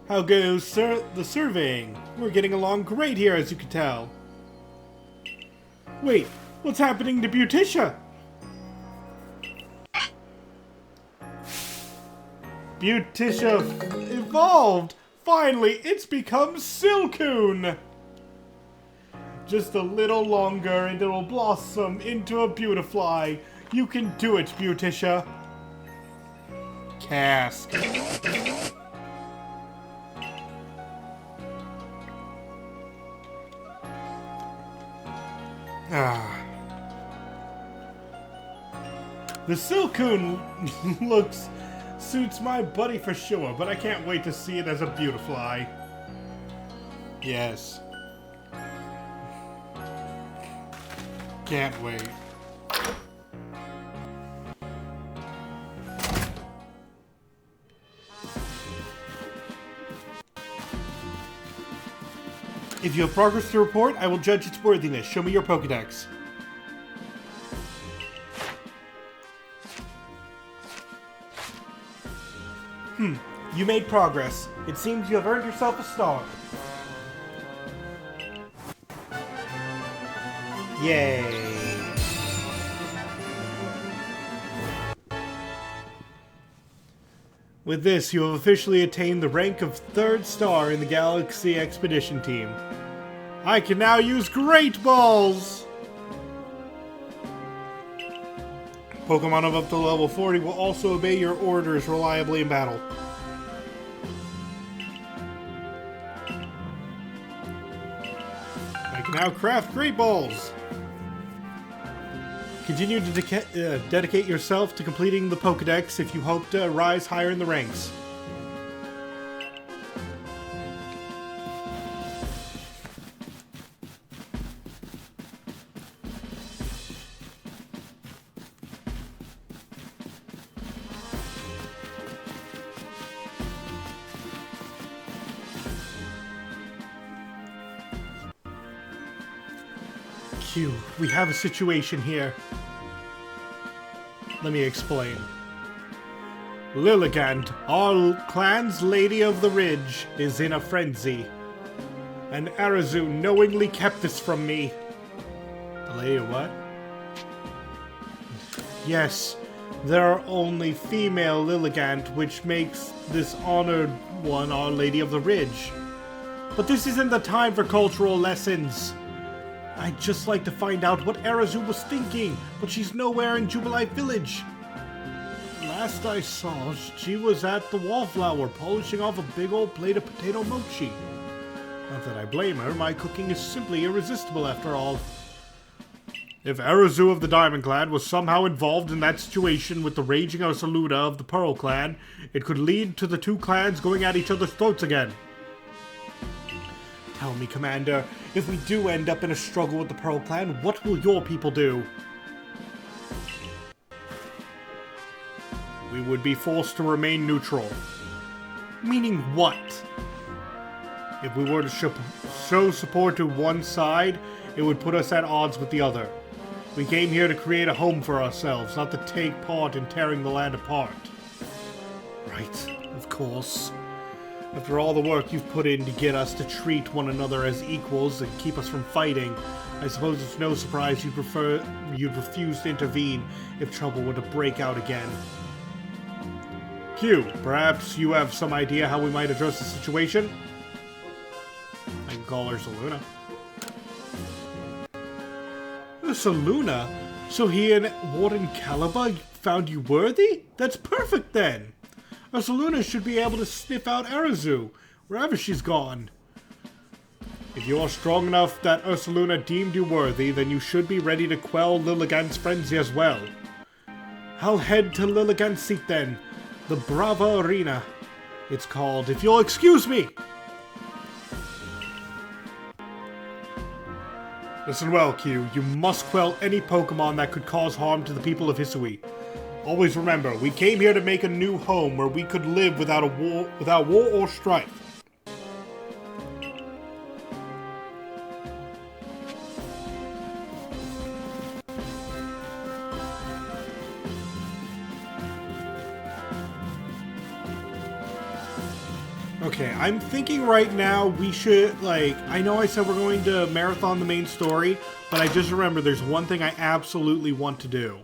How goes the surveying? We're getting along great here, as you can tell. Wait, what's happening to Beauticia? Beauticia evolved! Finally, it's become Silcoon! Just a little longer and it'll blossom into a Beautifly. You can do it, Beauticia. Cask. The Silcoon suits my buddy for sure, but I can't wait to see it as a Beautifly. Yes. Can't wait. If you have progress to report, I will judge its worthiness. Show me your Pokedex. You made progress. It seems you have earned yourself a star. Yay. With this, you have officially attained the rank of 3rd star in the Galaxy Expedition Team. I can now use Great Balls! Pokemon of up to level 40 will also obey your orders reliably in battle. I can now craft Great Balls! Continue to dedicate yourself to completing the Pokedex if you hope to rise higher in the ranks. Q, we have a situation here. Let me explain. Lilligant, our clan's Lady of the Ridge, is in a frenzy. And Arceus knowingly kept this from me. The Lady of what? Yes, there are only female Lilligant, which makes this honored one our Lady of the Ridge. But this isn't the time for cultural lessons. I'd just like to find out what Arceus was thinking, but she's nowhere in Jubilife Village. Last I saw, she was at the Wallflower, polishing off a big old plate of potato mochi. Not that I blame her, my cooking is simply irresistible after all. If Arceus of the Diamond Clan was somehow involved in that situation with the raging Ursaluda of the Pearl Clan, it could lead to the two clans going at each other's throats again. Tell me, Commander, if we do end up in a struggle with the Pearl Clan, what will your people do? We would be forced to remain neutral. Meaning what? If we were to show support to one side, it would put us at odds with the other. We came here to create a home for ourselves, not to take part in tearing the land apart. Right, of course. After all the work you've put in to get us to treat one another as equals and keep us from fighting, I suppose it's no surprise you'd refuse to intervene if trouble were to break out again. Q, perhaps you have some idea how we might address the situation? I can call her Saluna. Saluna? So he and Warden Caliba found you worthy? That's perfect then! Saluna should be able to sniff out Arazu, wherever she's gone. If you are strong enough that Ursaluna deemed you worthy, then you should be ready to quell Lilligant's frenzy as well. I'll head to Lilligant's seat then. The Brava Arena, it's called, if you'll excuse me! Listen well, Q. You must quell any Pokemon that could cause harm to the people of Hisui. Always remember, we came here to make a new home where we could live without war or strife. Okay, I'm thinking right now we should, like, I know I said we're going to marathon the main story, but I just remember there's one thing I absolutely want to do.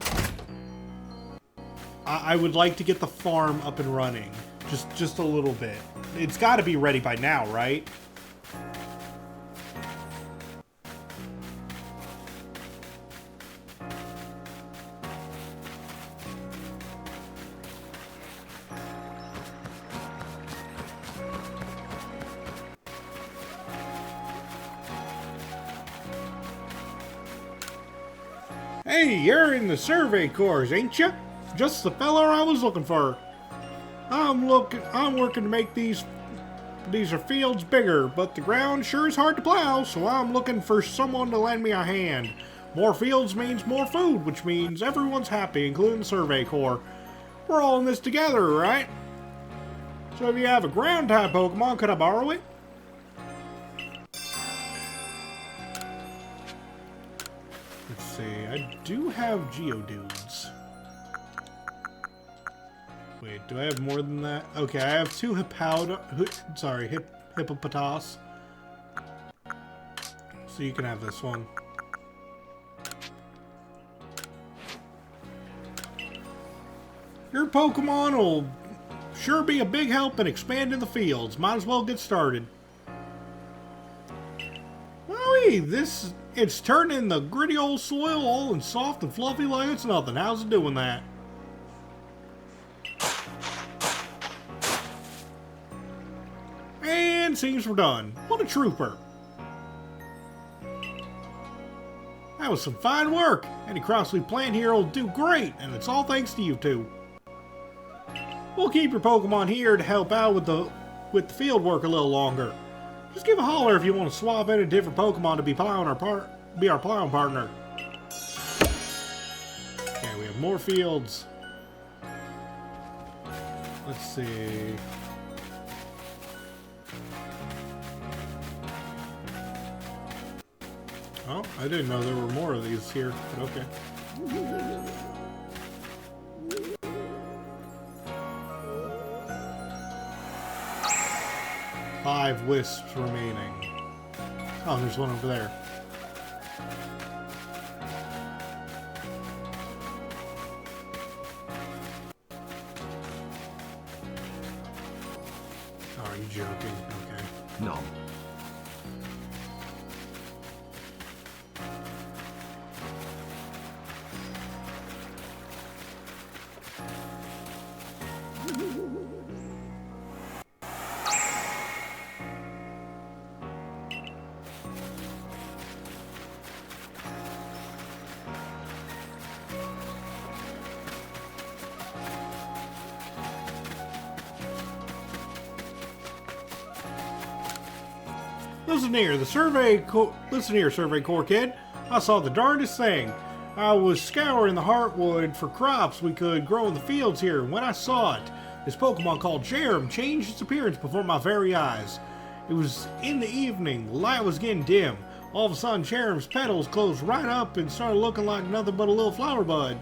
I would like to get the farm up and running. Just a little bit. It's got to be ready by now, right? Hey, you're in the survey corps, ain't ya? Just the fella I was looking for. I'm working to make these are fields bigger, but the ground sure is hard to plow, so I'm looking for someone to lend me a hand. More fields means more food, which means everyone's happy, including the survey corps. We're all in this together, right? So if you have a ground type Pokemon, could I borrow it? Let's see, I do have Geodudes. Wait, do I have more than that? Okay, I have two Hippopotas. So you can have this one. Your Pokemon will sure be a big help in expanding the fields. Might as well get started. Wowee, it's turning the gritty old soil all in soft and fluffy like it's nothing. How's it doing that? And seems we're done. What a trooper. That was some fine work. Any crops we plant here will do great, and it's all thanks to you two. We'll keep your Pokemon here to help out with the field work a little longer. Just give a holler if you want to swap in a different Pokemon to be our plowing partner. Okay, we have more fields. Let's see. Oh, I didn't know there were more of these here, but okay. 5 wisps remaining. Oh, there's one over there. Oh, are you joking? Okay. No. Listen here, Survey Corps kid. I saw the darndest thing. I was scouring the Heartwood for crops we could grow in the fields here, and when I saw it, this Pokemon called Jerem changed its appearance before my very eyes. It was in the evening, the light was getting dim. All of a sudden, Cherub's petals closed right up and started looking like nothing but a little flower bud.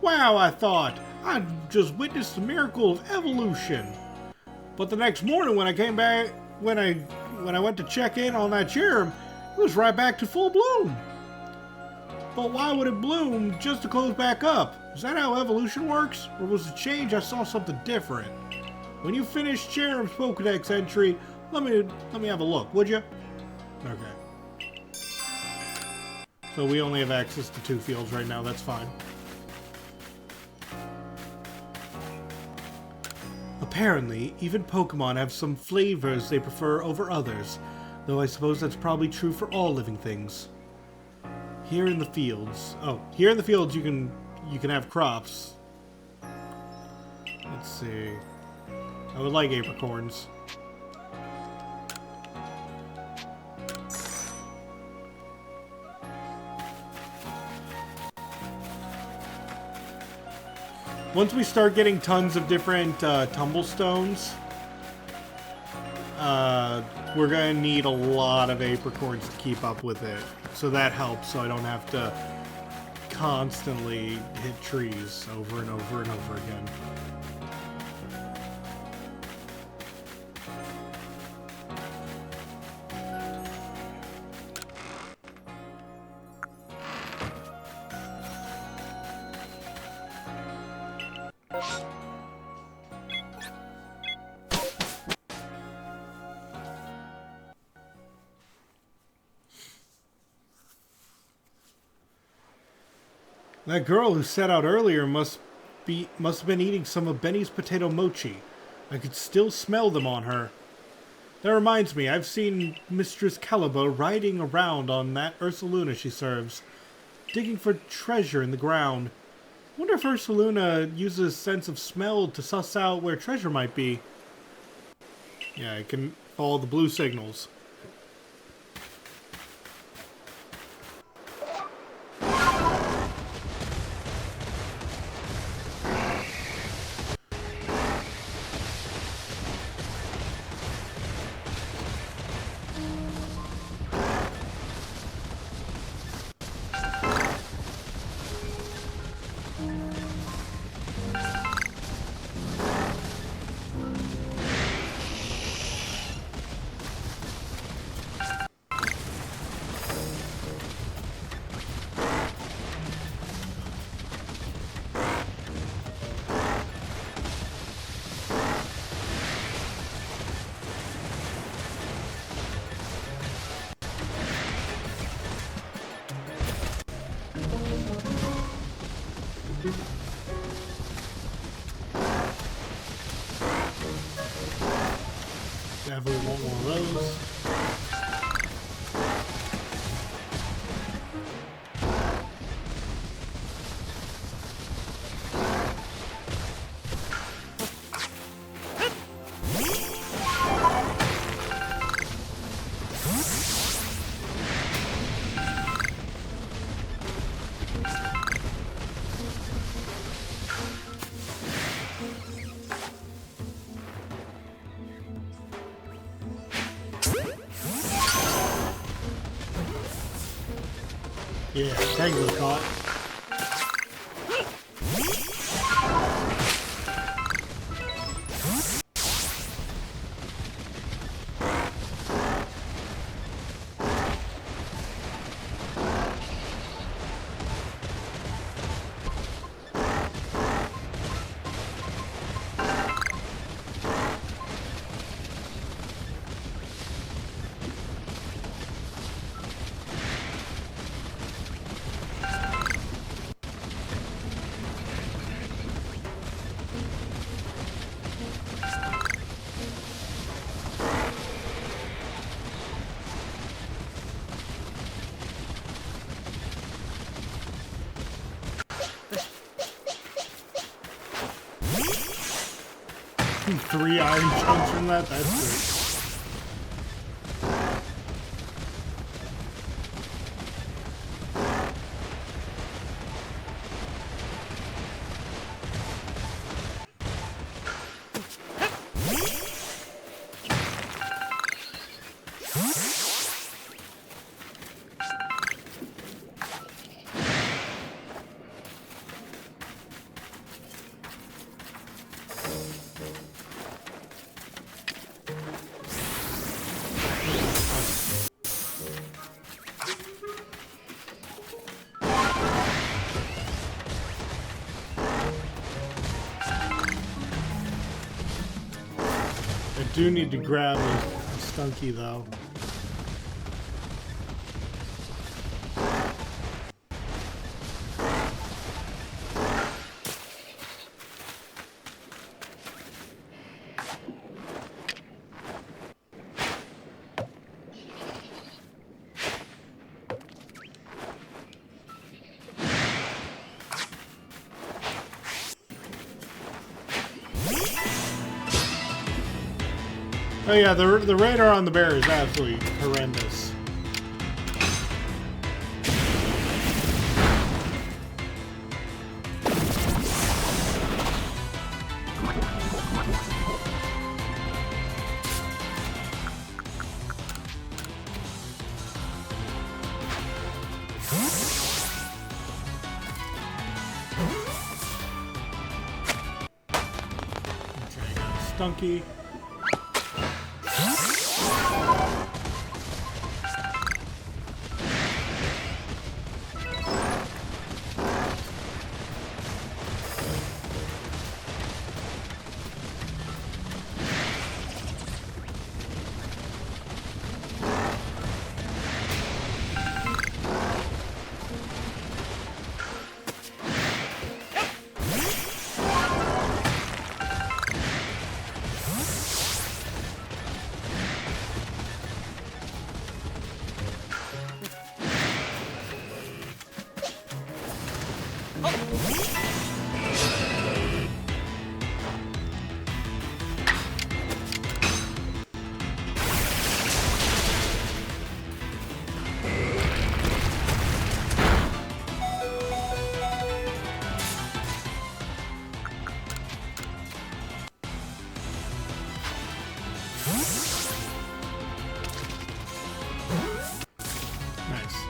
Wow, I thought, I just witnessed the miracle of evolution. But the next morning when I came back, when I went to check in on that cherub, it was right back to full bloom. But why would it bloom just to close back up? Is that how evolution works? Or was the change I saw something different? When you finish Cherub's Pokedex entry, let me have a look, would you? Okay. So we only have access to 2 fields right now, that's fine. Apparently, even Pokemon have some flavors they prefer over others, though I suppose that's probably true for all living things. Here in the fields, you can have crops. Let's see. I would like apricorns. Once we start getting tons of different tumblestones, we're gonna need a lot of apricorns to keep up with it. So that helps, so I don't have to constantly hit trees over and over and over again. That girl who set out earlier must have been eating some of Benny's potato mochi. I could still smell them on her. That reminds me, I've seen Mistress Calibo riding around on that Ursaluna she serves, digging for treasure in the ground. Wonder if Ursaluna uses sense of smell to suss out where treasure might be. Yeah, it can follow the blue signals. Definitely want one of those. Yeah, Tango caught. Three iron chunks from that? That's great. do need to grab a Stunky, though. Oh yeah, the radar on the bear is absolutely horrendous. Okay, got Stunky. Nice.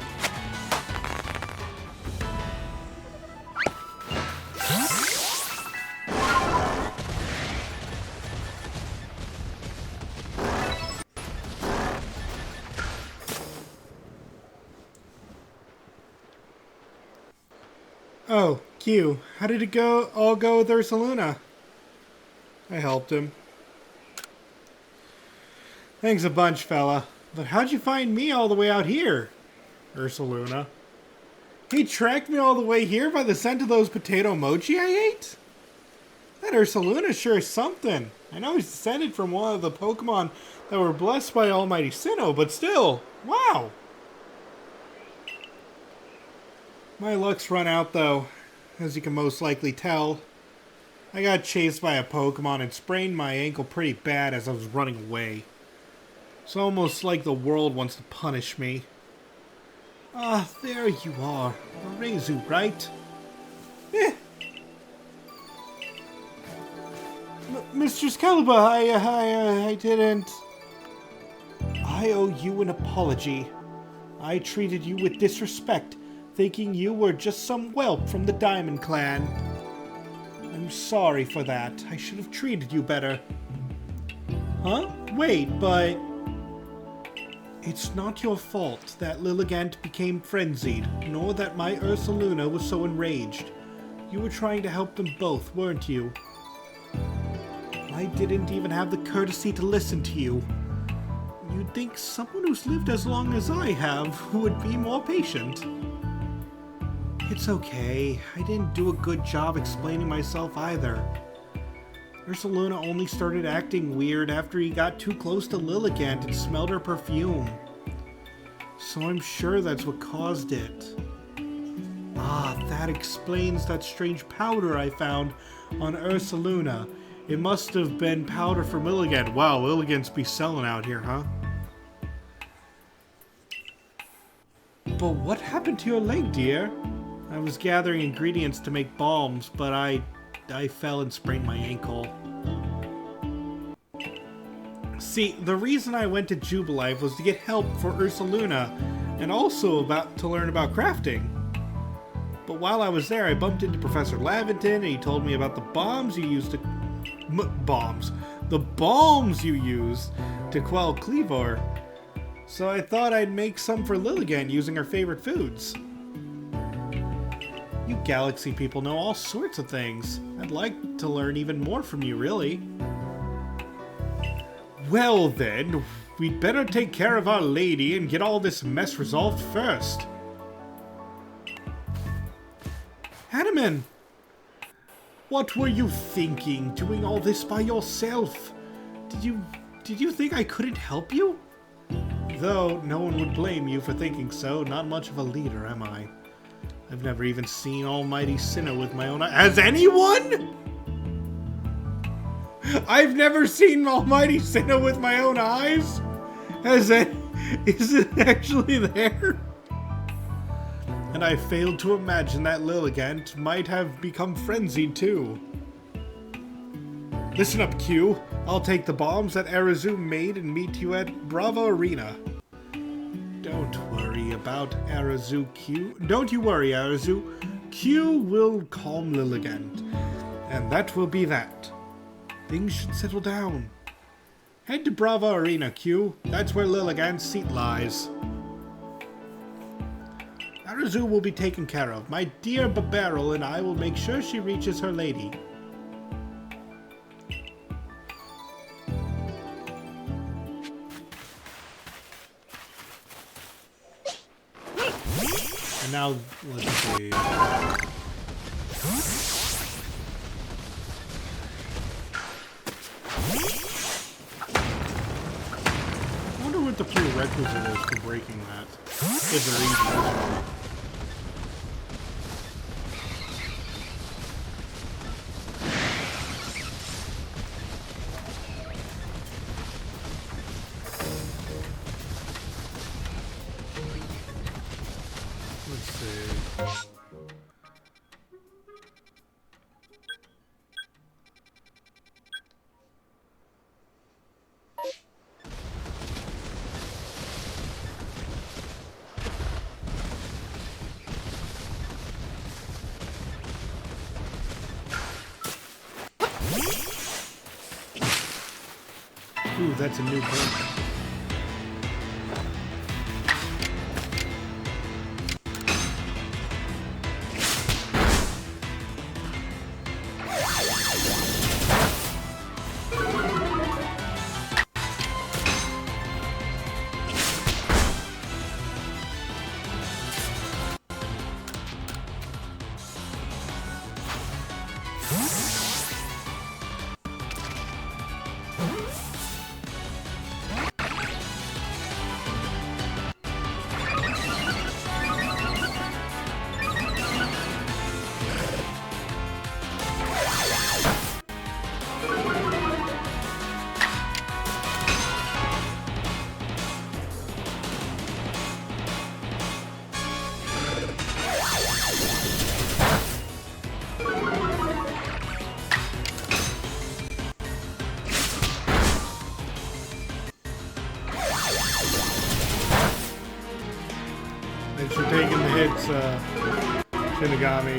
Oh, Q, how did it all go with Ursaluna? I helped him. Thanks a bunch, fella. But how'd you find me all the way out here? Ursaluna. He tracked me all the way here by the scent of those potato mochi I ate? That Ursaluna sure is something. I know he's descended from one of the Pokemon that were blessed by Almighty Sinnoh, but still, wow. My luck's run out, though, as you can most likely tell. I got chased by a Pokemon and sprained my ankle pretty bad as I was running away. It's almost like the world wants to punish me. Ah, there you are. Rezu, right? Mr. Excalibur, I didn't... I owe you an apology. I treated you with disrespect, thinking you were just some whelp from the Diamond Clan. I'm sorry for that. I should have treated you better. Huh? Wait, but... It's not your fault that Lilligant became frenzied, nor that my Ursaluna was so enraged. You were trying to help them both, weren't you? I didn't even have the courtesy to listen to you. You'd think someone who's lived as long as I have would be more patient. It's okay. I didn't do a good job explaining myself either. Ursaluna only started acting weird after he got too close to Lilligant and smelled her perfume. So I'm sure that's what caused it. Ah, that explains that strange powder I found on Ursaluna. It must have been powder from Lilligant. Wow, Lilligant's be selling out here, huh? But what happened to your leg, dear? I was gathering ingredients to make balms, but I fell and sprained my ankle. See, the reason I went to Jubilife was to get help for Ursaluna, and also to learn about crafting. But while I was there, I bumped into Professor Laventon, and he told me about the bombs you used to... The balms you used to quell Cleavor. So I thought I'd make some for Lilligant using her favorite foods. You Galaxy people know all sorts of things. I'd like to learn even more from you, really. Well then, we'd better take care of our lady and get all this mess resolved first. Hanneman! What were you thinking, doing all this by yourself? Did you think I couldn't help you? Though no one would blame you for thinking so, not much of a leader, am I? I've never even seen Almighty Sinnoh with my own eyes. Has anyone? I've never seen Almighty Sinnoh with my own eyes? Is it actually there? And I failed to imagine that Lilligant might have become frenzied too. Listen up, Q. I'll take the bombs that Arazu made and meet you at Bravo Arena. Don't worry about Arazu, Q. Don't you worry, Arazu. Q will calm Lilligant. And that will be that. Things should settle down. Head to Bravo Arena, Q. That's where Lilligant's seat lies. Arazu will be taken care of. My dear Babarrel and I will make sure she reaches her lady. And now, let's see. I wonder what the prerequisite is for breaking that. If there even is one. Let's see. Ooh, that's a new book. Thanks for taking the hits, Shinigami.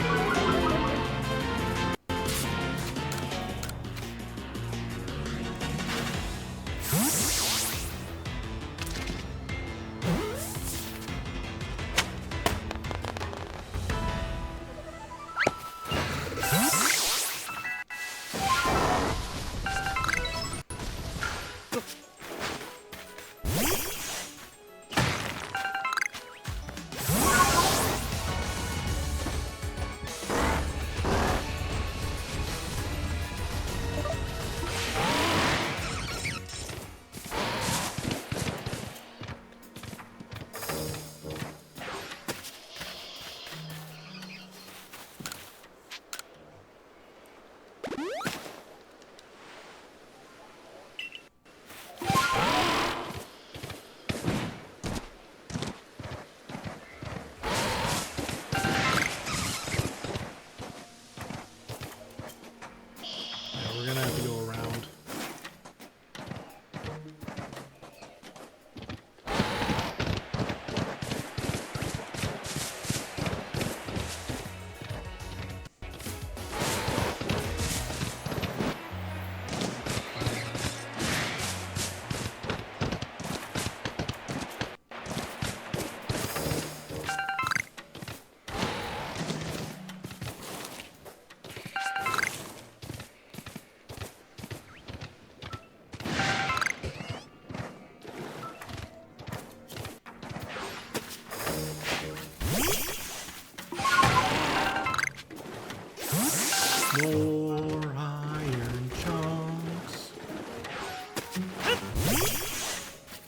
More iron chunks.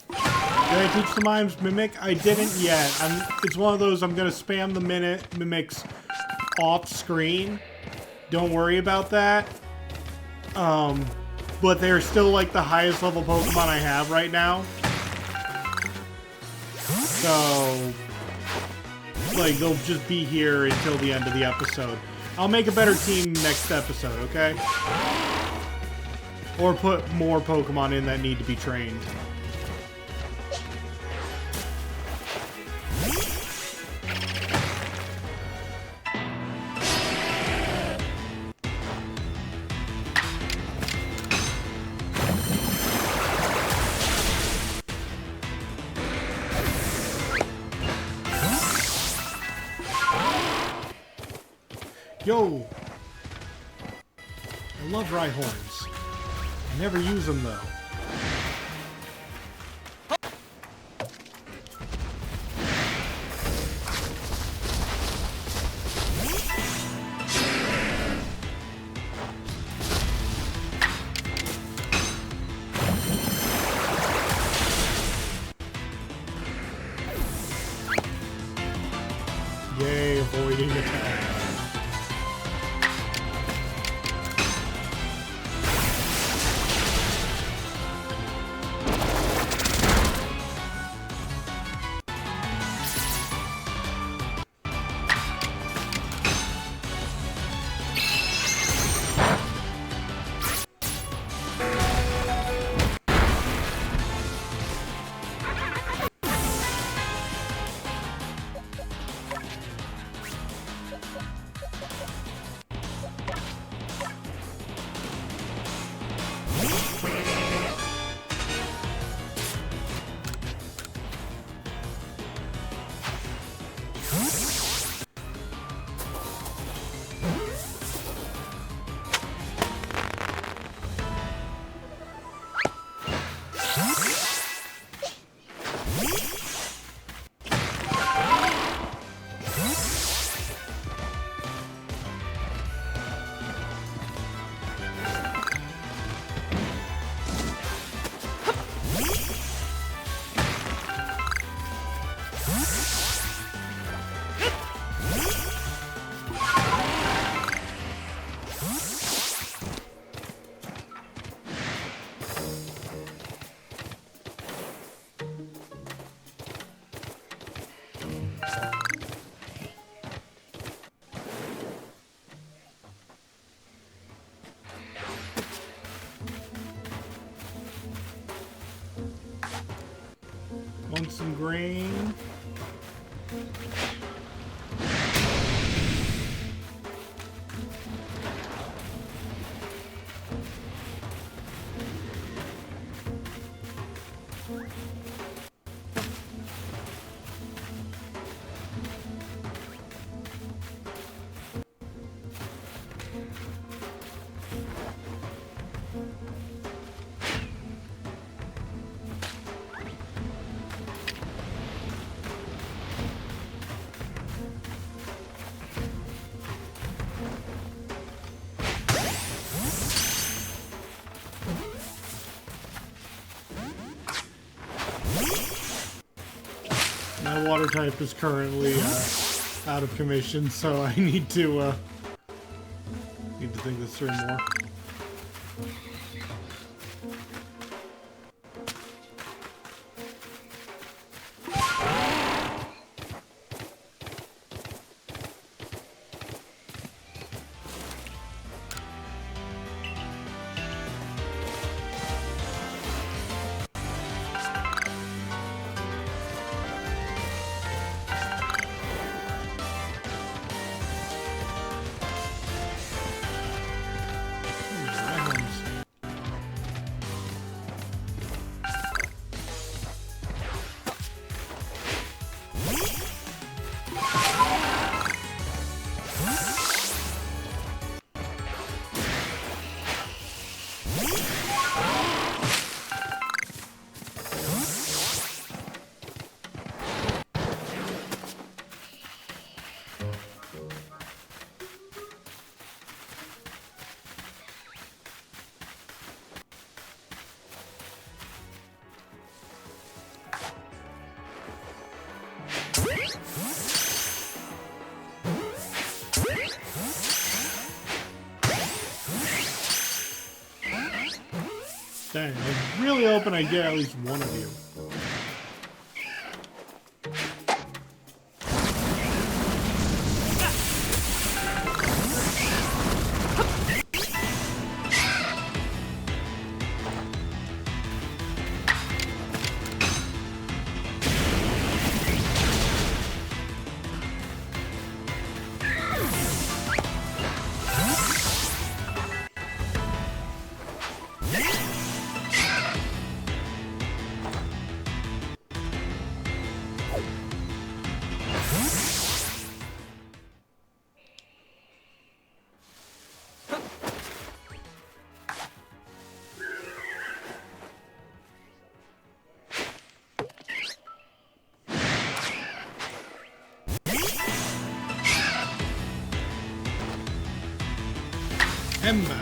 Did I teach the mimes Mimic? I didn't yet. It's one of those I'm gonna spam the mimics off screen. Don't worry about that. But they're still like the highest level Pokemon I have right now. So, like, they'll just be here until the end of the episode. I'll make a better team next episode, okay? Or put more Pokemon in that need to be trained. Yo! I love Rhyhorns. I never use them though. Yay, avoiding attack. Want some grain? My water type is currently out of commission, so I need to think this through more. Dang, I was really hoping I'd get at least one of you. Ember.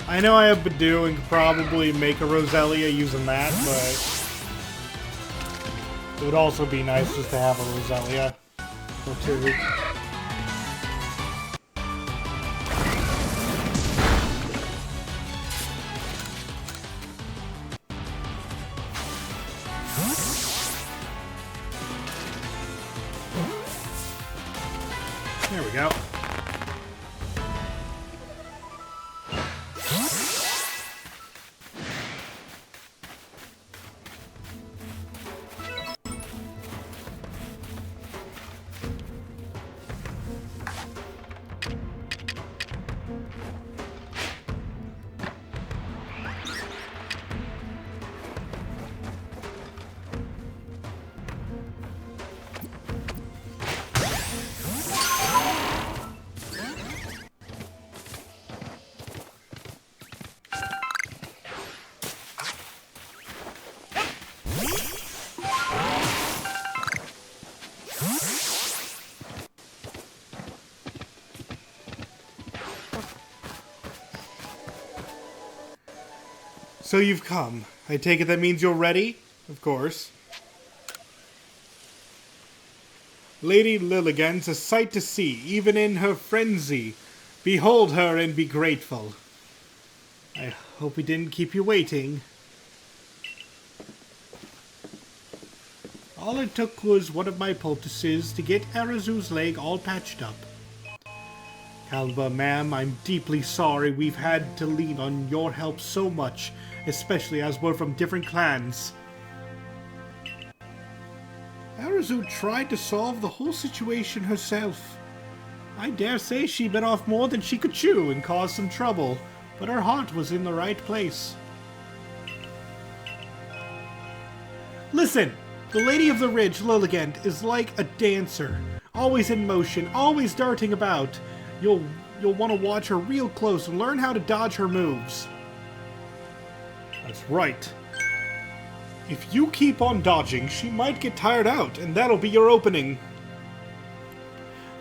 I know I have Badoo and could probably make a Roselia using that, but it would also be nice just to have a Roselia or two. There we go. So you've come. I take it that means you're ready? Of course. Lady Lilligant's a sight to see, even in her frenzy. Behold her and be grateful. I hope we didn't keep you waiting. All it took was one of my poultices to get Arceus' leg all patched up. Calva, ma'am, I'm deeply sorry we've had to lean on your help so much, especially as we're from different clans. Arceus tried to solve the whole situation herself. I dare say she bit off more than she could chew and caused some trouble, but her heart was in the right place. Listen! The Lady of the Ridge, Lilligant, is like a dancer. Always in motion, always darting about. You'll want to watch her real close and learn how to dodge her moves. That's right. If you keep on dodging, she might get tired out, and that'll be your opening.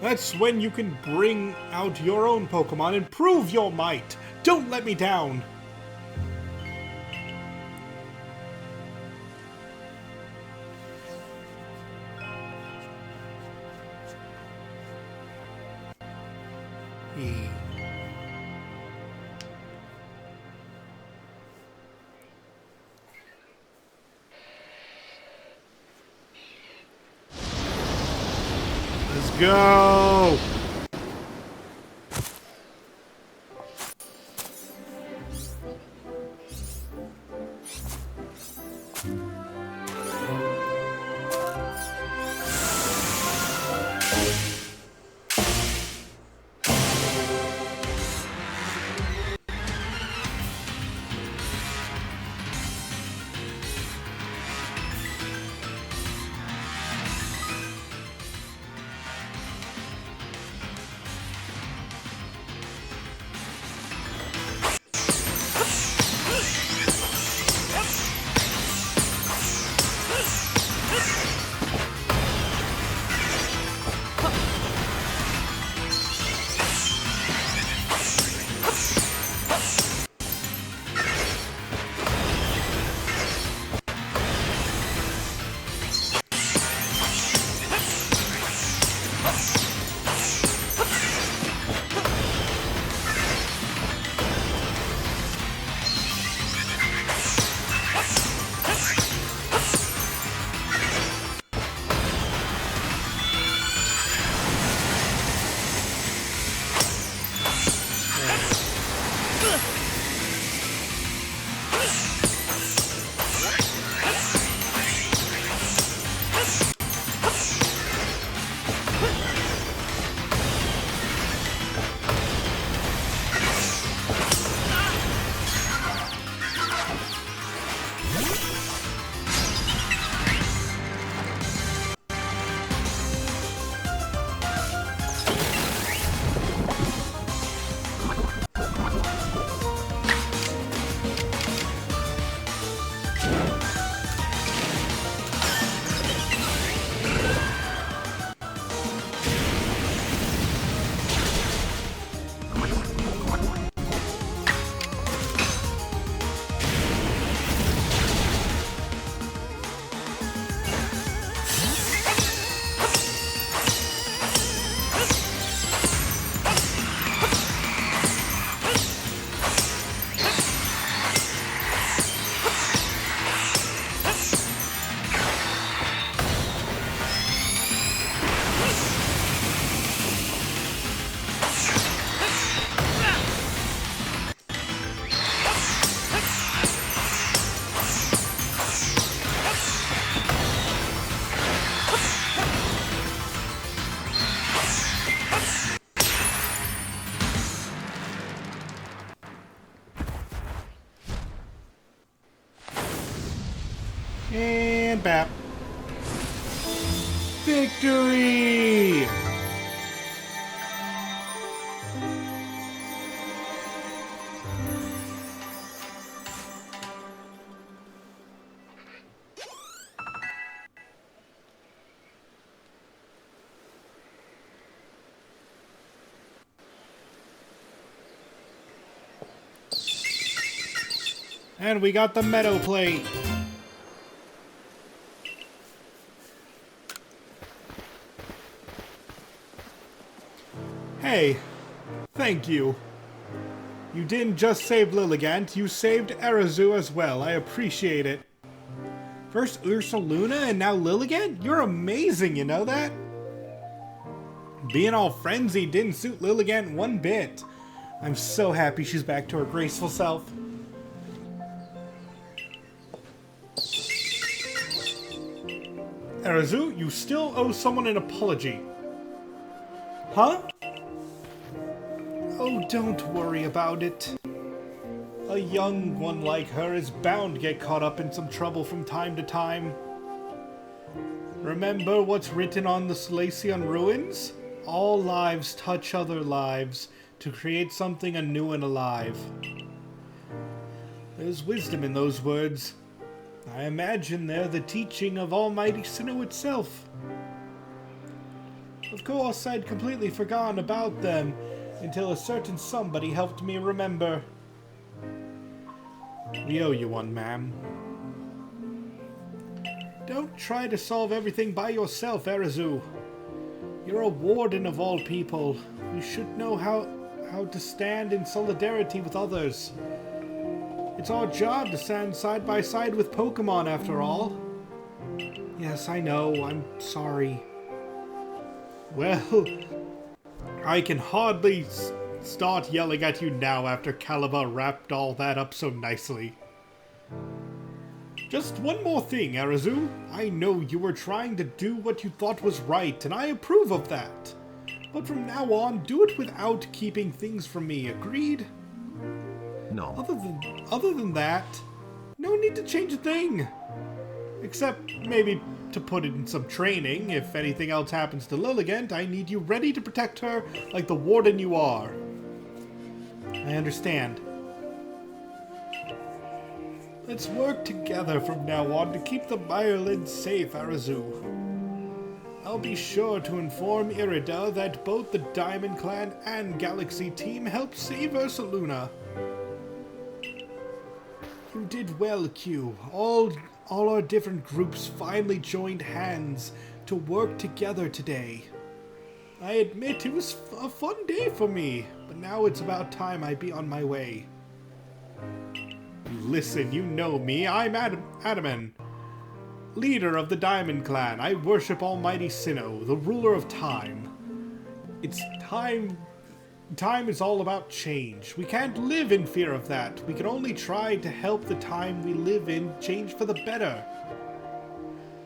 That's when you can bring out your own Pokemon and prove your might. Don't let me down. Let's go! And bap. Victory! And we got the meadow plate. Hey, thank you. You didn't just save Lilligant, you saved Arazu as well. I appreciate it. First Ursaluna and now Lilligant? You're amazing, you know that? Being all frenzied didn't suit Lilligant one bit. I'm so happy she's back to her graceful self. Arazu, you still owe someone an apology. Huh? Oh, don't worry about it. A young one like her is bound to get caught up in some trouble from time to time. Remember what's written on the Salacian ruins? All lives touch other lives to create something anew and alive. There's wisdom in those words. I imagine they're the teaching of Almighty Sinnoh itself. Of course, I'd completely forgotten about them until a certain somebody helped me remember. We owe you one, ma'am. Don't try to solve everything by yourself, Arazu. You're a warden of all people. You should know how to stand in solidarity with others. It's our job to stand side by side with Pokemon, after all. Yes, I know. I'm sorry. Well, I can hardly start yelling at you now after Caliber wrapped all that up so nicely. Just one more thing, Arazu. I know you were trying to do what you thought was right, and I approve of that. But from now on, do it without keeping things from me, agreed? No. Other than that, no need to change a thing. Except maybe to put in some training. If anything else happens to Lilligant, I need you ready to protect her like the warden you are. I understand. Let's work together from now on to keep the Mirelands safe, Arazu. I'll be sure to inform Irida that both the Diamond Clan and Galaxy Team helped save Ursaluna. You did well, Q. All our different groups finally joined hands to work together today. I admit it was a fun day for me, but now it's about time I be on my way. Listen, you know me. I'm Adaman, leader of the Diamond Clan. I worship Almighty Sinnoh, the ruler of time. It's time Time is all about change. We can't live in fear of that. We can only try to help the time we live in change for the better.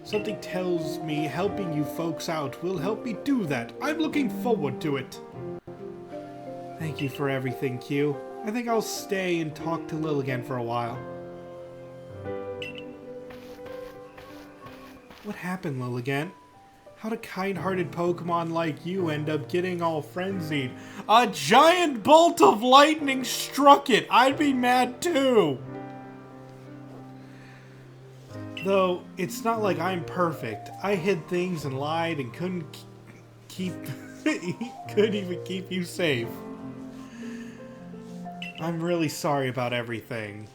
Something tells me helping you folks out will help me do that. I'm looking forward to it. Thank you for everything, Q. I think I'll stay and talk to Lil again for a while. What happened, Lil again? How do kind-hearted Pokemon like you end up getting all frenzied? A giant bolt of lightning struck it! I'd be mad too! Though, it's not like I'm perfect. I hid things and lied and couldn't even keep you safe. I'm really sorry about everything.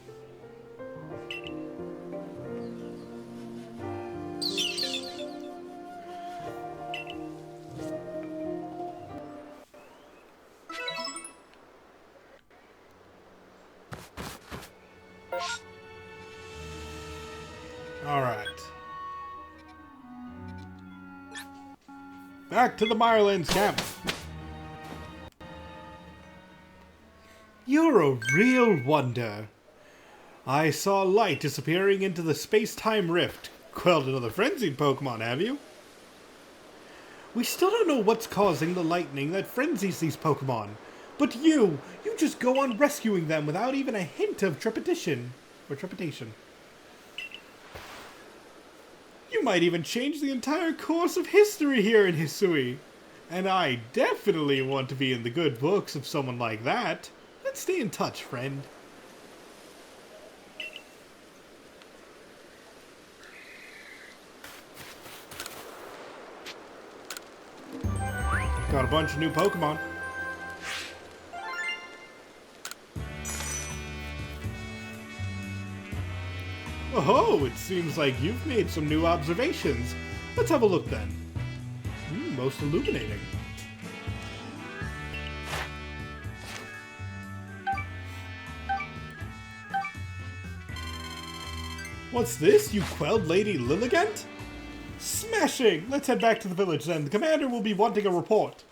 Alright. Back to the Mirelands camp. You're a real wonder. I saw light disappearing into the space-time rift. Quelled another frenzied Pokemon, have you? We still don't know what's causing the lightning that frenzies these Pokemon. But you just go on rescuing them without even a hint of trepidation. You might even change the entire course of history here in Hisui. And I definitely want to be in the good books of someone like that. Let's stay in touch, friend. Got a bunch of new Pokemon. Oh, it seems like you've made some new observations. Let's have a look then. Most illuminating. What's this? You quelled Lady Lilligant? Smashing! Let's head back to the village then. The commander will be wanting a report.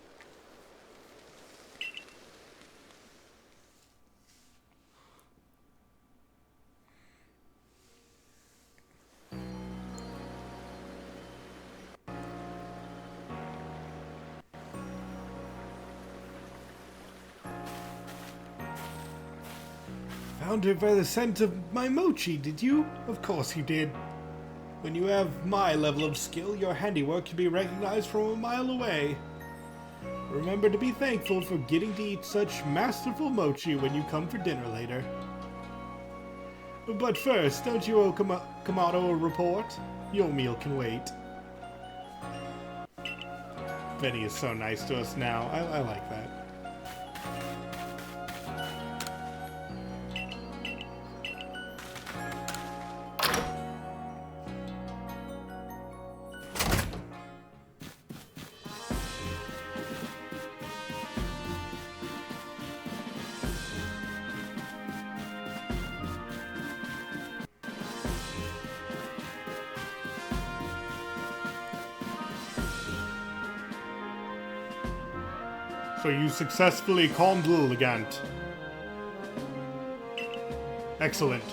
Found her by the scent of my mochi, did you? Of course you did. When you have my level of skill, your handiwork can be recognized from a mile away. Remember to be thankful for getting to eat such masterful mochi when you come for dinner later. But first, don't you owe Kamado a report? Your meal can wait. Benny is so nice to us now. I like that. So you successfully calmed Lilligant. Excellent.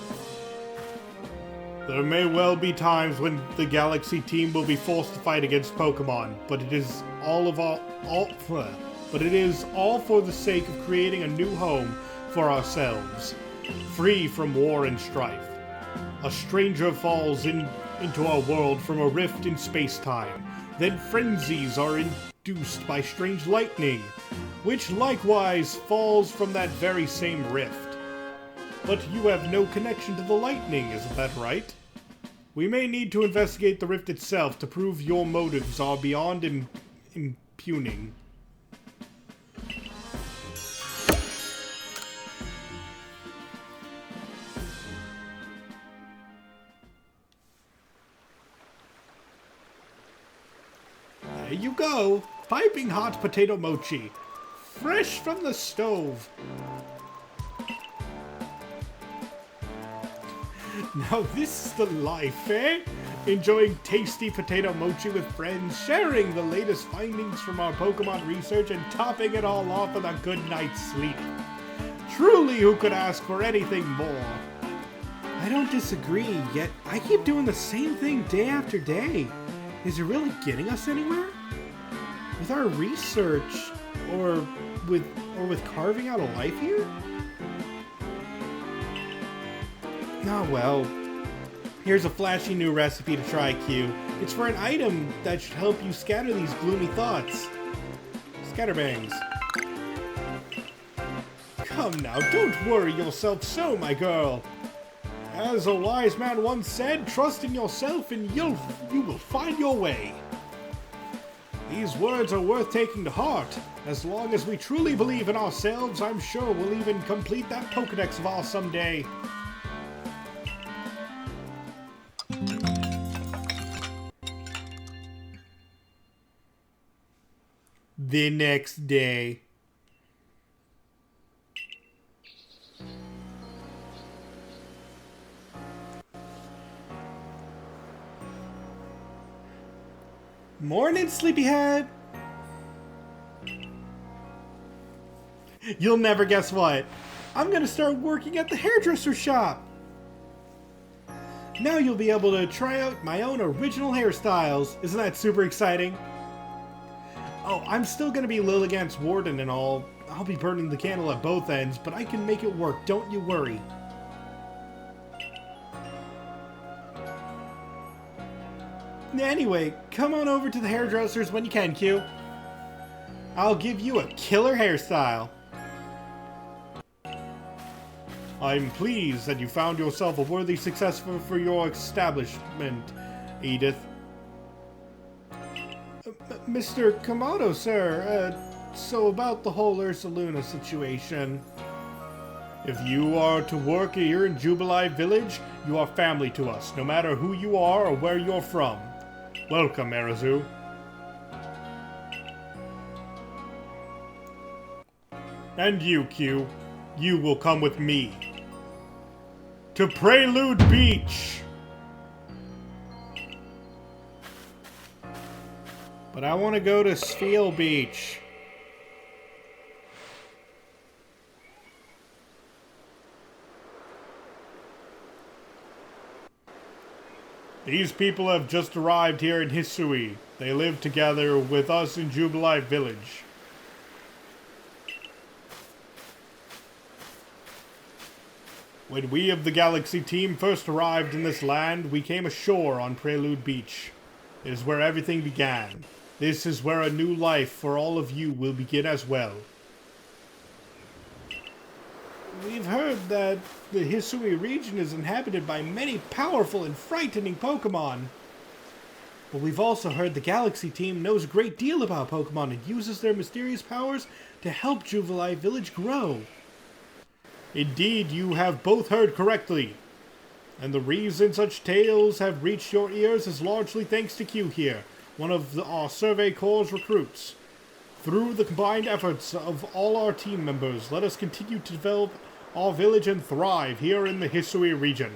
There may well be times when the Galaxy team will be forced to fight against Pokemon, but it is all for the sake of creating a new home for ourselves, free from war and strife. A stranger falls into our world from a rift in space-time. Then frenzies are induced by strange lightning, which likewise falls from that very same rift. But you have no connection to the lightning, isn't that right? We may need to investigate the rift itself to prove your motives are beyond impugning. There you go! Piping hot potato mochi. Fresh from the stove. Now this is the life, eh? enjoying tasty potato mochi with friends, sharing the latest findings from our Pokemon research, and topping it all off with a good night's sleep. Truly, who could ask for anything more? I don't disagree, yet I keep doing the same thing day after day. Is it really getting us anywhere? With our research, or with carving out a life here? Oh well. Here's a flashy new recipe to try, Q. It's for an item that should help you scatter these gloomy thoughts. Scatterbangs. Come now, don't worry yourself so, my girl. As a wise man once said, trust in yourself and you will find your way. These words are worth taking to heart. As long as we truly believe in ourselves, I'm sure we'll even complete that Pokedex of ours someday. The next day. Morning, sleepyhead! You'll never guess what. I'm gonna start working at the hairdresser shop. Now you'll be able to try out my own original hairstyles. Isn't that super exciting? Oh, I'm still gonna be Lilligant's warden and all. I'll be burning the candle at both ends, but I can make it work, don't you worry. Anyway, come on over to the hairdressers when you can, Q. I'll give you a killer hairstyle. I'm pleased that you found yourself a worthy successor for your establishment, Edith. Mr. Komodo, sir, so about the whole Ursaluna situation. If you are to work here in Jubilee Village, you are family to us, no matter who you are or where you're from. Welcome, Arazu. And you, Q, you will come with me. To Prelude Beach! But I want to go to Spheal Beach. These people have just arrived here in Hisui. They live together with us in Jubilee Village. When we of the Galaxy team first arrived in this land, we came ashore on Prelude Beach. It is where everything began. This is where a new life for all of you will begin as well. We've heard that the Hisui region is inhabited by many powerful and frightening Pokemon. But we've also heard the Galaxy team knows a great deal about Pokemon and uses their mysterious powers to help Jubilee Village grow. Indeed, you have both heard correctly. And the reason such tales have reached your ears is largely thanks to Q here, one of our Survey Corps' recruits. Through the combined efforts of all our team members, let us continue to develop our village and thrive here in the Hisui region.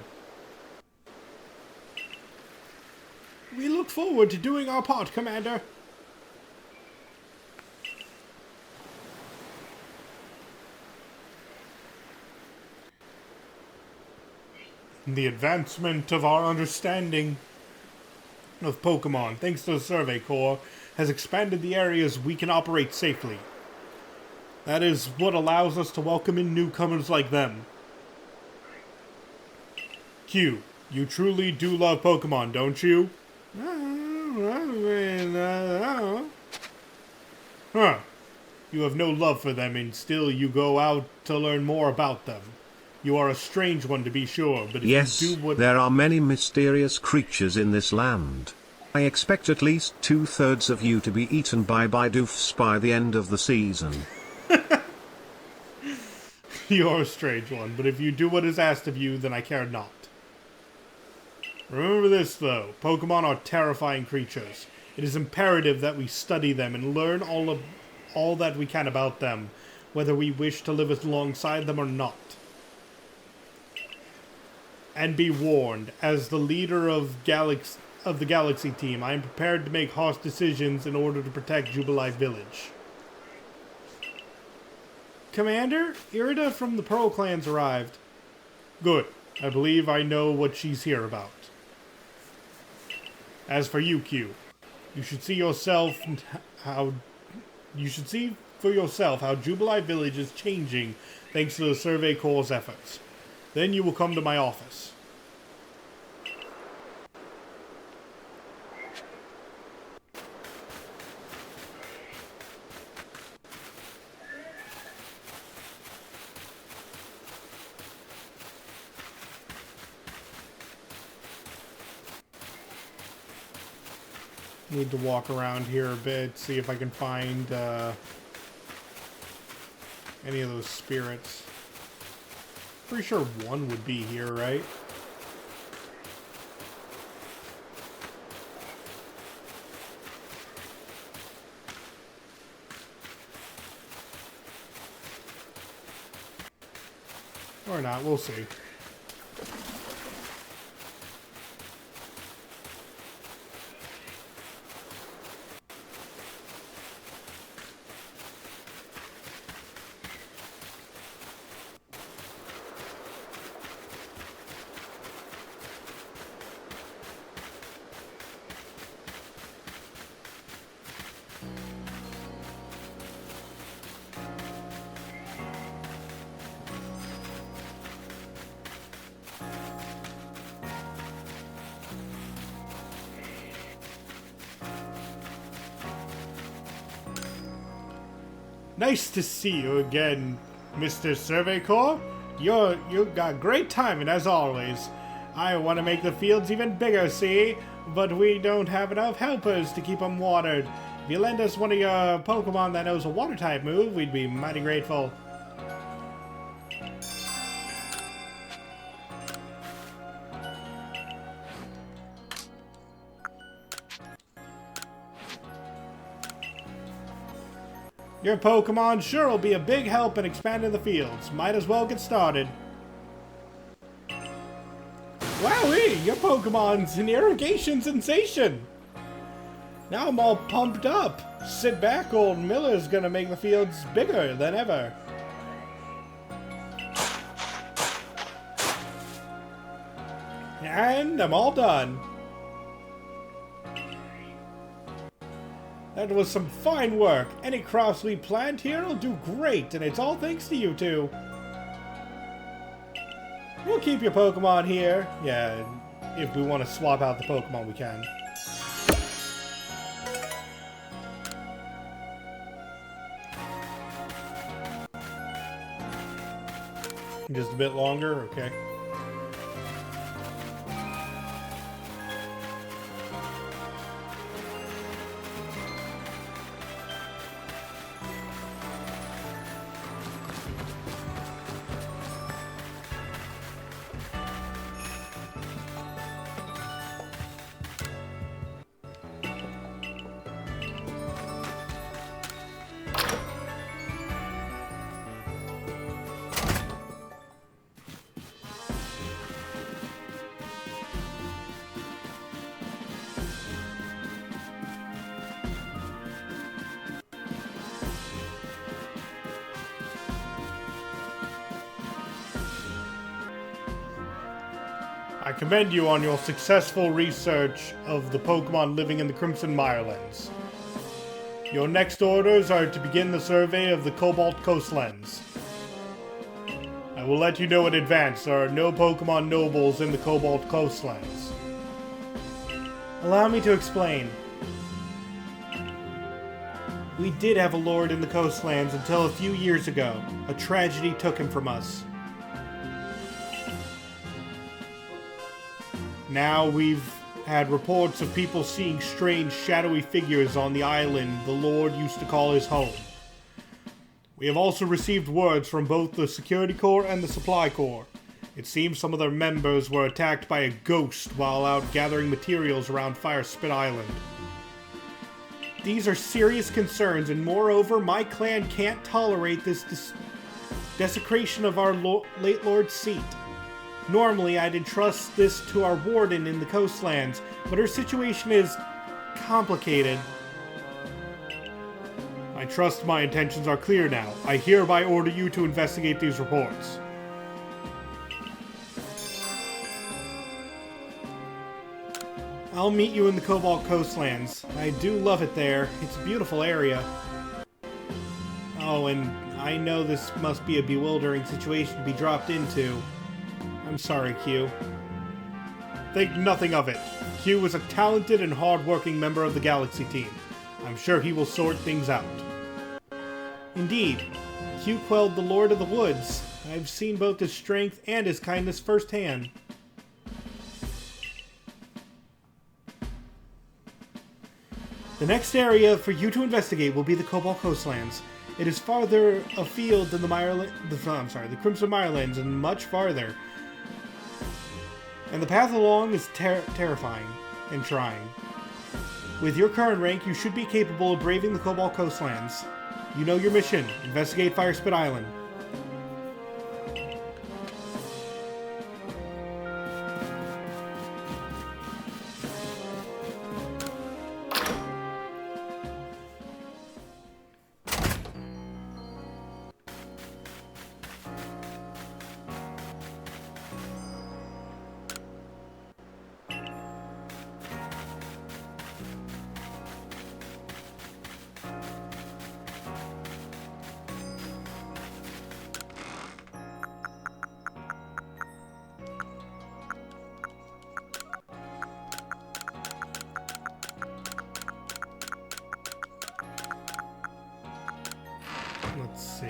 We look forward to doing our part, Commander. The advancement of our understanding of Pokemon, thanks to the Survey Corps, has expanded the areas we can operate safely. That is what allows us to welcome in newcomers like them. Q, you truly do love Pokemon, don't you? Huh. You have no love for them, and still you go out to learn more about them. You are a strange one, to be sure, but if yes, you do what... there are many mysterious creatures in this land. I expect at least 2/3 of you to be eaten by Bidoofs by the end of the season. You're a strange one, but if you do what is asked of you, then I care not. Remember this, though. Pokemon are terrifying creatures. It is imperative that we study them and learn all that we can about them, whether we wish to live alongside them or not. And be warned, as the leader of of the Galaxy team. I am prepared to make harsh decisions in order to protect Jubilee Village. Commander, Irida from the Pearl Clans arrived. Good. I believe I know what she's here about. As for you, Q, you should see for yourself how Jubilee Village is changing thanks to the Survey Corps' efforts. Then you will come to my office. Need to walk around here a bit, see if I can find any of those spirits. Pretty sure one would be here, right? Or not, we'll see. Nice to see you again, Mr. Survey Corps. You've got great timing, as always. I want to make the fields even bigger, see? But we don't have enough helpers to keep them watered. If you lend us one of your Pokemon that knows a water-type move, we'd be mighty grateful. Your Pokemon sure will be a big help in expanding the fields. Might as well get started. Wowee! Your Pokemon's an irrigation sensation! Now I'm all pumped up. Sit back, old Miller's gonna make the fields bigger than ever. And I'm all done. That was some fine work. Any crops we plant here will do great, and it's all thanks to you two. We'll keep your Pokemon here. Yeah, if we want to swap out the Pokemon, we can. Just a bit longer, okay. I commend you on your successful research of the Pokemon living in the Crimson Mirelands. Your next orders are to begin the survey of the Cobalt Coastlands. I will let you know in advance there are no Pokemon nobles in the Cobalt Coastlands. Allow me to explain. We did have a lord in the coastlands until a few years ago. A tragedy took him from us. Now we've had reports of people seeing strange, shadowy figures on the island the Lord used to call his home. We have also received words from both the Security Corps and the Supply Corps. It seems some of their members were attacked by a ghost while out gathering materials around Fire Spit Island. These are serious concerns, and moreover, my clan can't tolerate this desecration of our late Lord's seat. Normally, I'd entrust this to our warden in the coastlands, but her situation is complicated. I trust my intentions are clear now. I hereby order you to investigate these reports. I'll meet you in the Cobalt Coastlands. I do love it there. It's a beautiful area. Oh, and I know this must be a bewildering situation to be dropped into. I'm sorry, Q. Think nothing of it. Q is a talented and hard-working member of the Galaxy team. I'm sure he will sort things out. Indeed, Q quelled the Lord of the Woods. I've seen both his strength and his kindness firsthand. The next area for you to investigate will be the Cobalt Coastlands. It is farther afield than the Crimson Mirelands, and much farther. And the path along is terrifying and trying. With your current rank, you should be capable of braving the Cobalt Coastlands. You know your mission. Investigate Firespit Island. Let's see.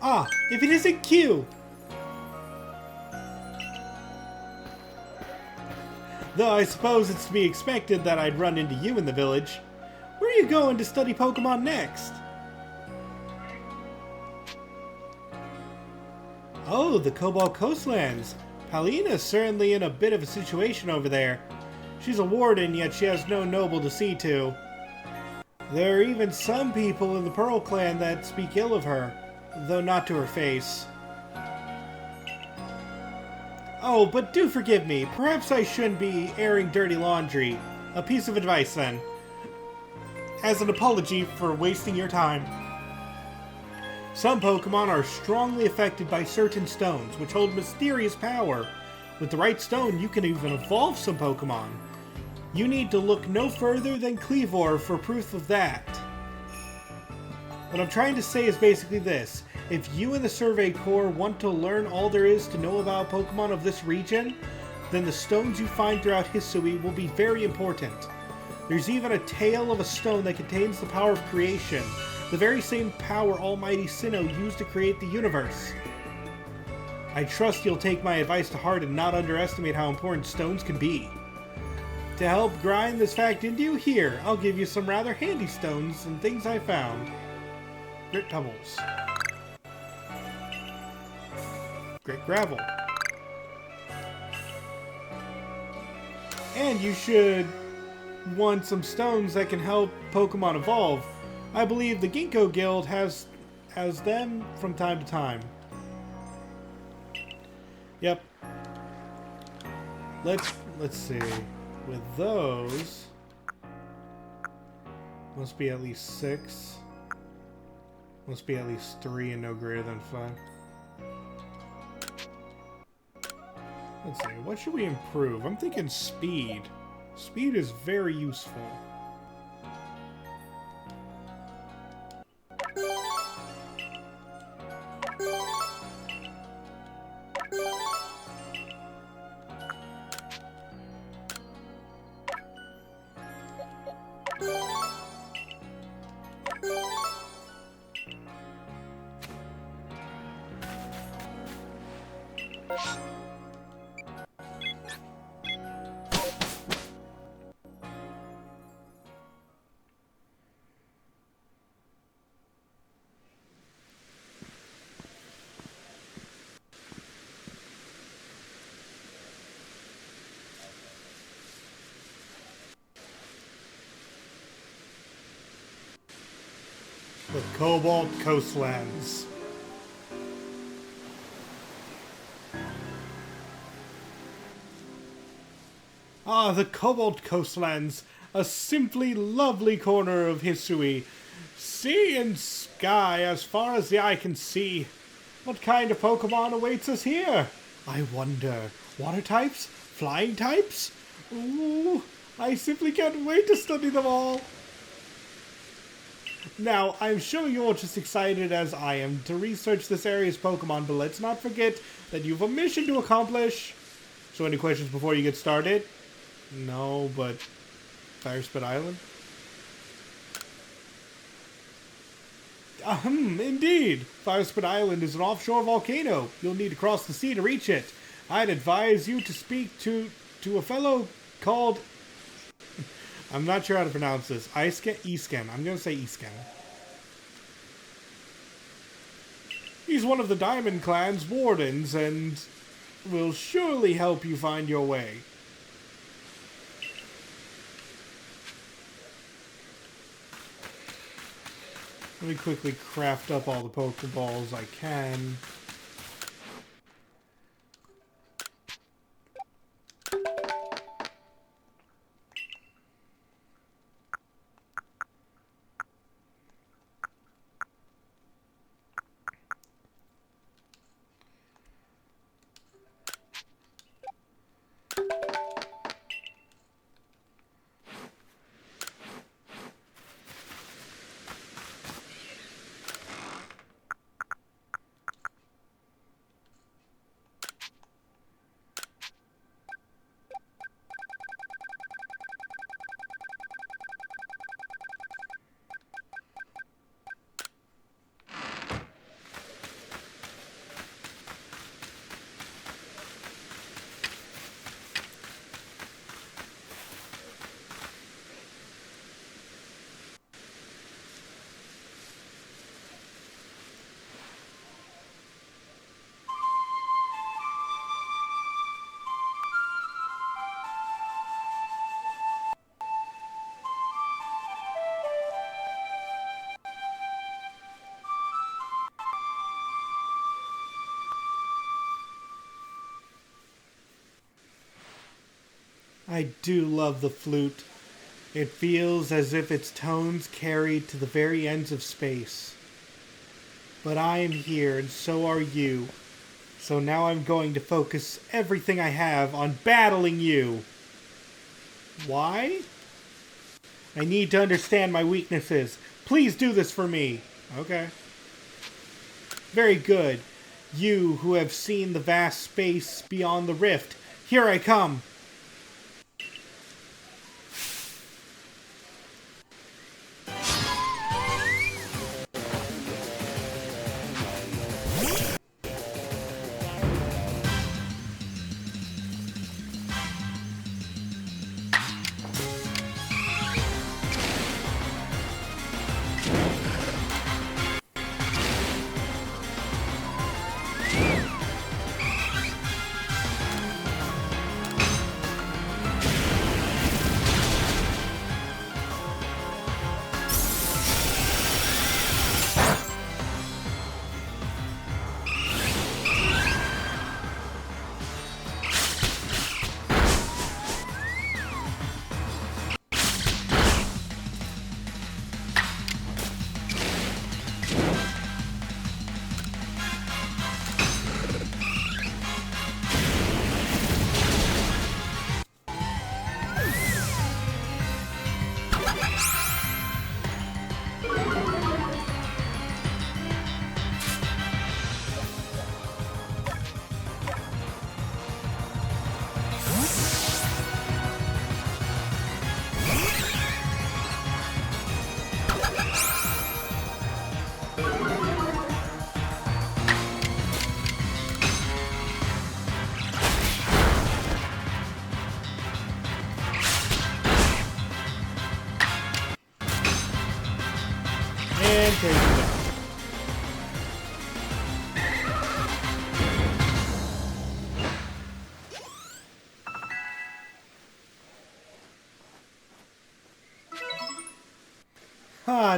Ah, if it isn't Q! Though I suppose it's to be expected that I'd run into you in the village. Where are you going to study Pokemon next? Oh, the Cobalt Coastlands. Palina's certainly in a bit of a situation over there. She's a warden, yet she has no noble to see to. There are even some people in the Pearl clan that speak ill of her, though not to her face. Oh, but do forgive me. Perhaps I shouldn't be airing dirty laundry. A piece of advice, then. As an apology for wasting your time. Some Pokemon are strongly affected by certain stones, which hold mysterious power. With the right stone, you can even evolve some Pokemon. You need to look no further than Cleavor for proof of that. What I'm trying to say is basically this. If you and the Survey Corps want to learn all there is to know about Pokemon of this region, then the stones you find throughout Hisui will be very important. There's even a tale of a stone that contains the power of creation, the very same power Almighty Sinnoh used to create the universe. I trust you'll take my advice to heart and not underestimate how important stones can be. To help grind this fact into you, here, I'll give you some rather handy stones and things I found. Grit Pebbles. Grit Gravel. And you should want some stones that can help Pokemon evolve. I believe the Ginkgo Guild has them from time to time. Yep. Let's see. With those, must be at least 6. Must be at least 3 and no greater than 5. Let's see, what should we improve? I'm thinking speed. Speed is very useful. The Cobalt Coastlands. Ah, the Cobalt Coastlands, a simply lovely corner of history. Sea and sky as far as the eye can see. What kind of Pokemon awaits us here? I wonder. Water types? Flying types? Ooh, I simply can't wait to study them all. Now, I'm sure you're just excited as I am to research this area's Pokemon, but let's not forget that you've a mission to accomplish. So any questions before you get started? No, but Firespit Island? Indeed. Firespit Island is an offshore volcano. You'll need to cross the sea to reach it. I'd advise you to speak to a fellow called... I'm not sure how to pronounce this. Isken. I'm going to say Isken. He's one of the Diamond Clan's wardens and will surely help you find your way. Let me quickly craft up all the Pokeballs I can. I do love the flute. It feels as if its tones carry to the very ends of space. But I am here, and so are you. So now I'm going to focus everything I have on battling you. Why? I need to understand my weaknesses. Please do this for me. Okay. Very good. You who have seen the vast space beyond the rift. Here I come. And take it down.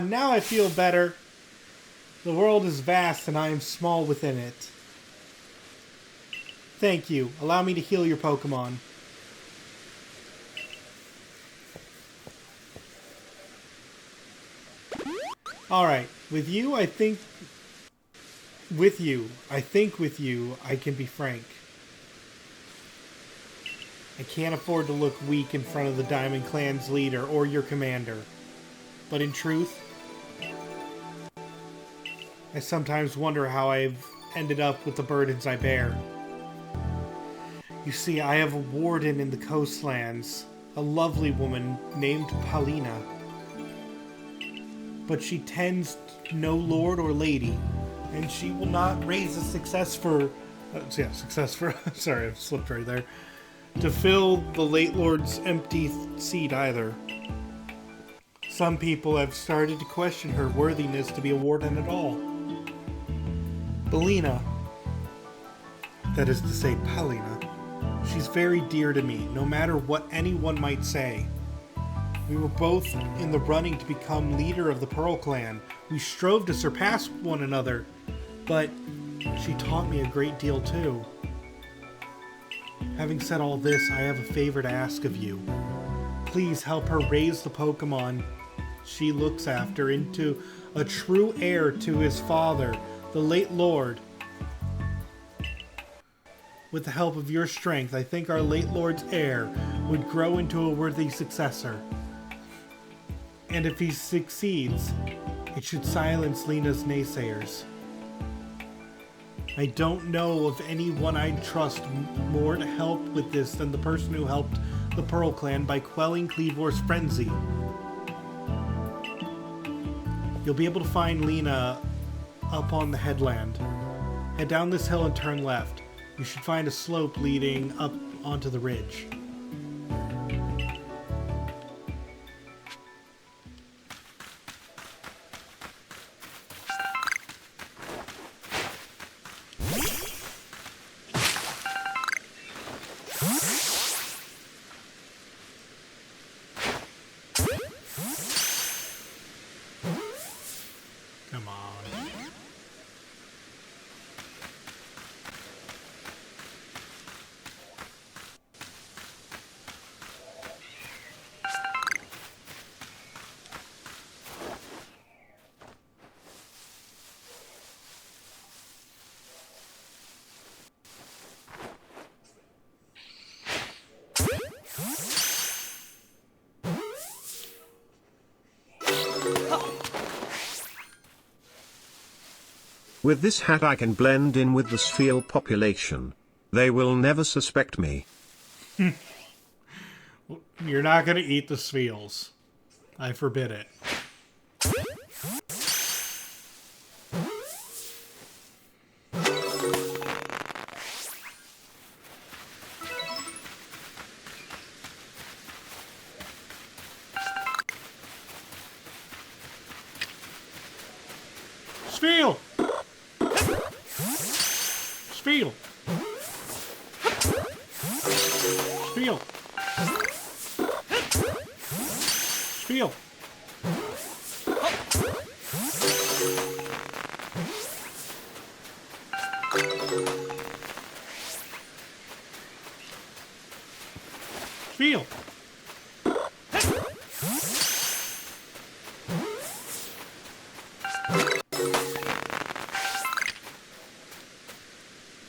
Now I feel better. The world is vast and I am small within it. Thank you. Allow me to heal your Pokemon. Alright, with you, I think with you, I can be frank. I can't afford to look weak in front of the Diamond Clan's leader or your commander. But in truth, I sometimes wonder how I've ended up with the burdens I bear. You see, I have a warden in the coastlands, a lovely woman named Paulina. But she tends no lord or lady, and she will not raise a successor. Sorry, I slipped right there. To fill the late lord's empty seat either. Some people have started to question her worthiness to be a warden at all. Paulina, that is to say Paulina, she's very dear to me, no matter what anyone might say. We were both in the running to become leader of the Pearl Clan. We strove to surpass one another, but she taught me a great deal too. Having said all this, I have a favor to ask of you. Please help her raise the Pokemon she looks after into a true heir to his father, the late Lord. With the help of your strength, I think our late Lord's heir would grow into a worthy successor. And if he succeeds, it should silence Lena's naysayers. I don't know of anyone I'd trust more to help with this than the person who helped the Pearl Clan by quelling Cleavor's frenzy. You'll be able to find Lena up on the headland. Head down this hill and turn left. You should find a slope leading up onto the ridge. Come on. With this hat I can blend in with the Sphere population. They will never suspect me. You're not going to eat the Spheels. I forbid it. Spheal! Spheal! Spheal! Spheal! Spheal!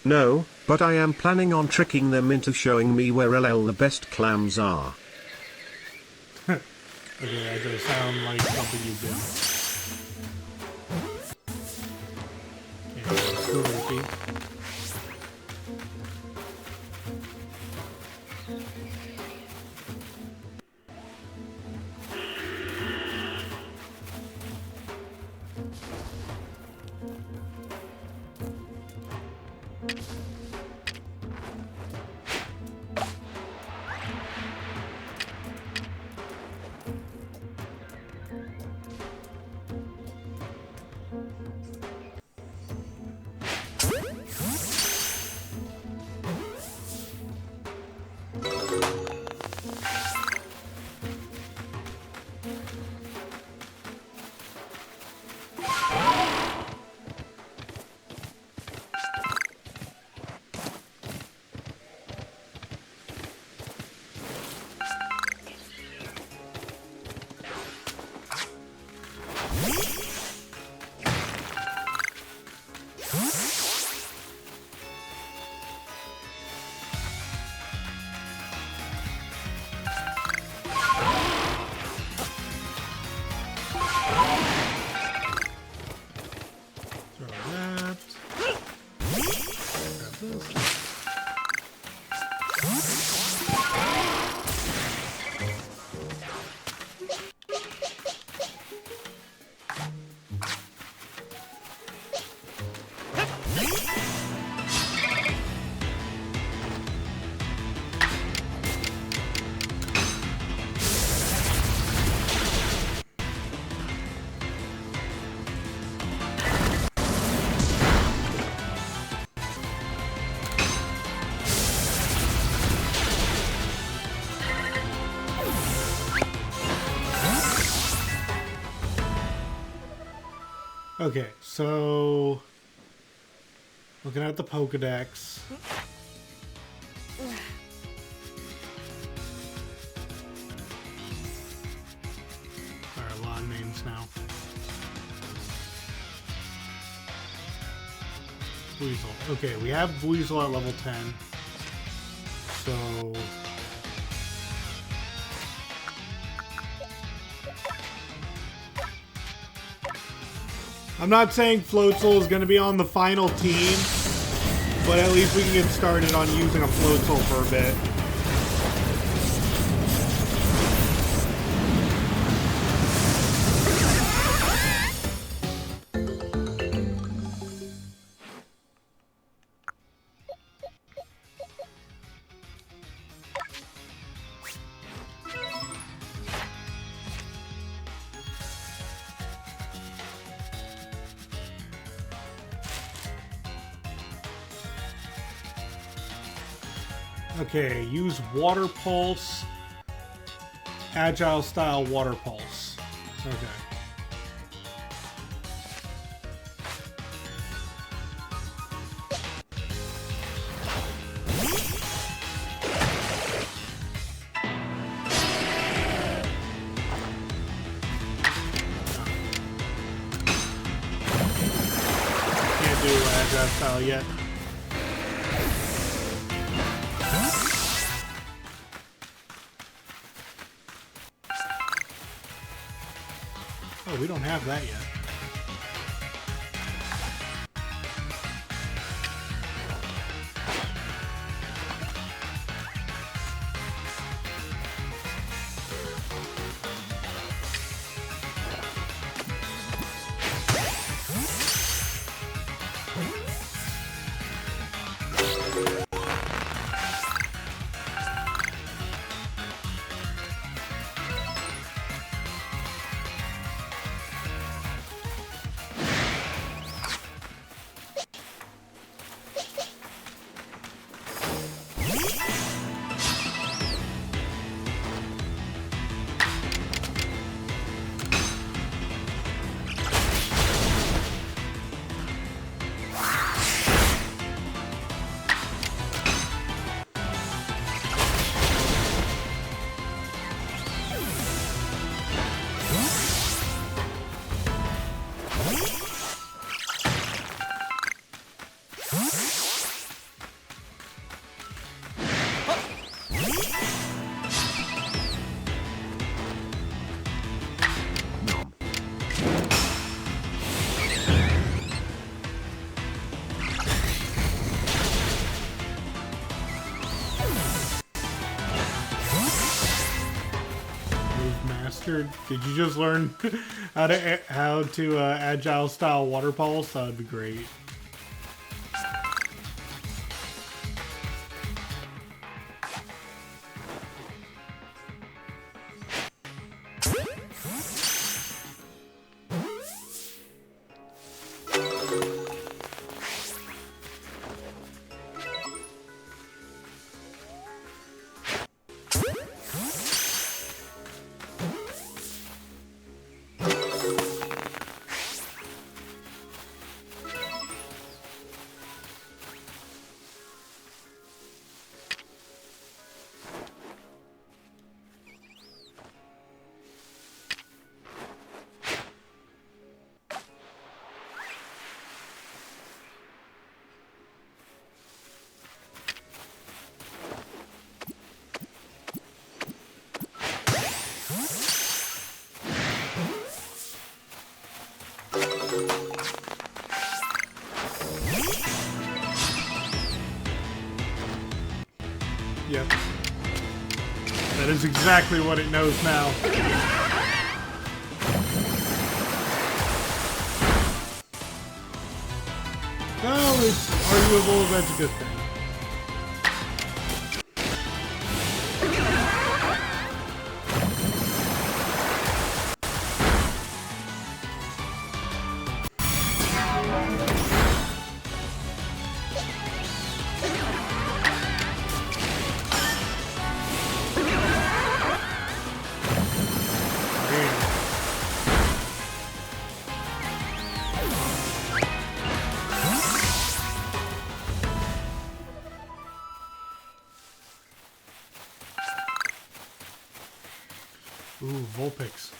No, but I am planning on tricking them into showing me where LL the best clams are. Okay, that does sound like something you do. Okay, let's go repeat. Okay, so looking at the Pokedex. There are a lot of names now. Weasel. Okay, we have Weasel at level 10. So I'm not saying Floatzel is going to be on the final team, but at least we can get started on using a Floatzel for a bit. Okay, use Water Pulse. Agile style Water Pulse. Okay. Can't do Agile style yet. Oh, we don't have that yet. Did you just learn how to agile style Water Pulse? That would be great. Yep. That is exactly what it knows now. No, it's arguable that's a good thing. Vulpix.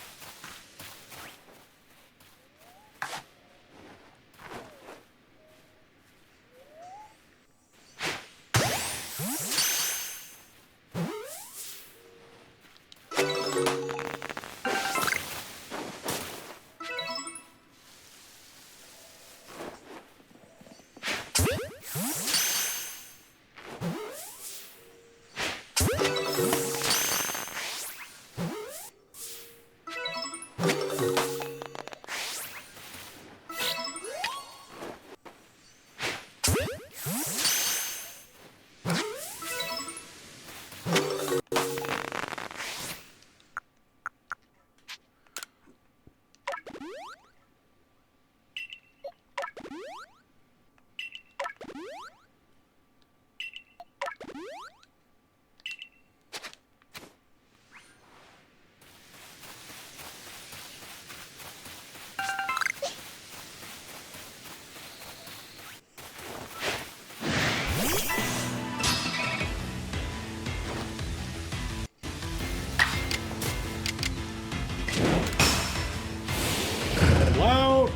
Loud.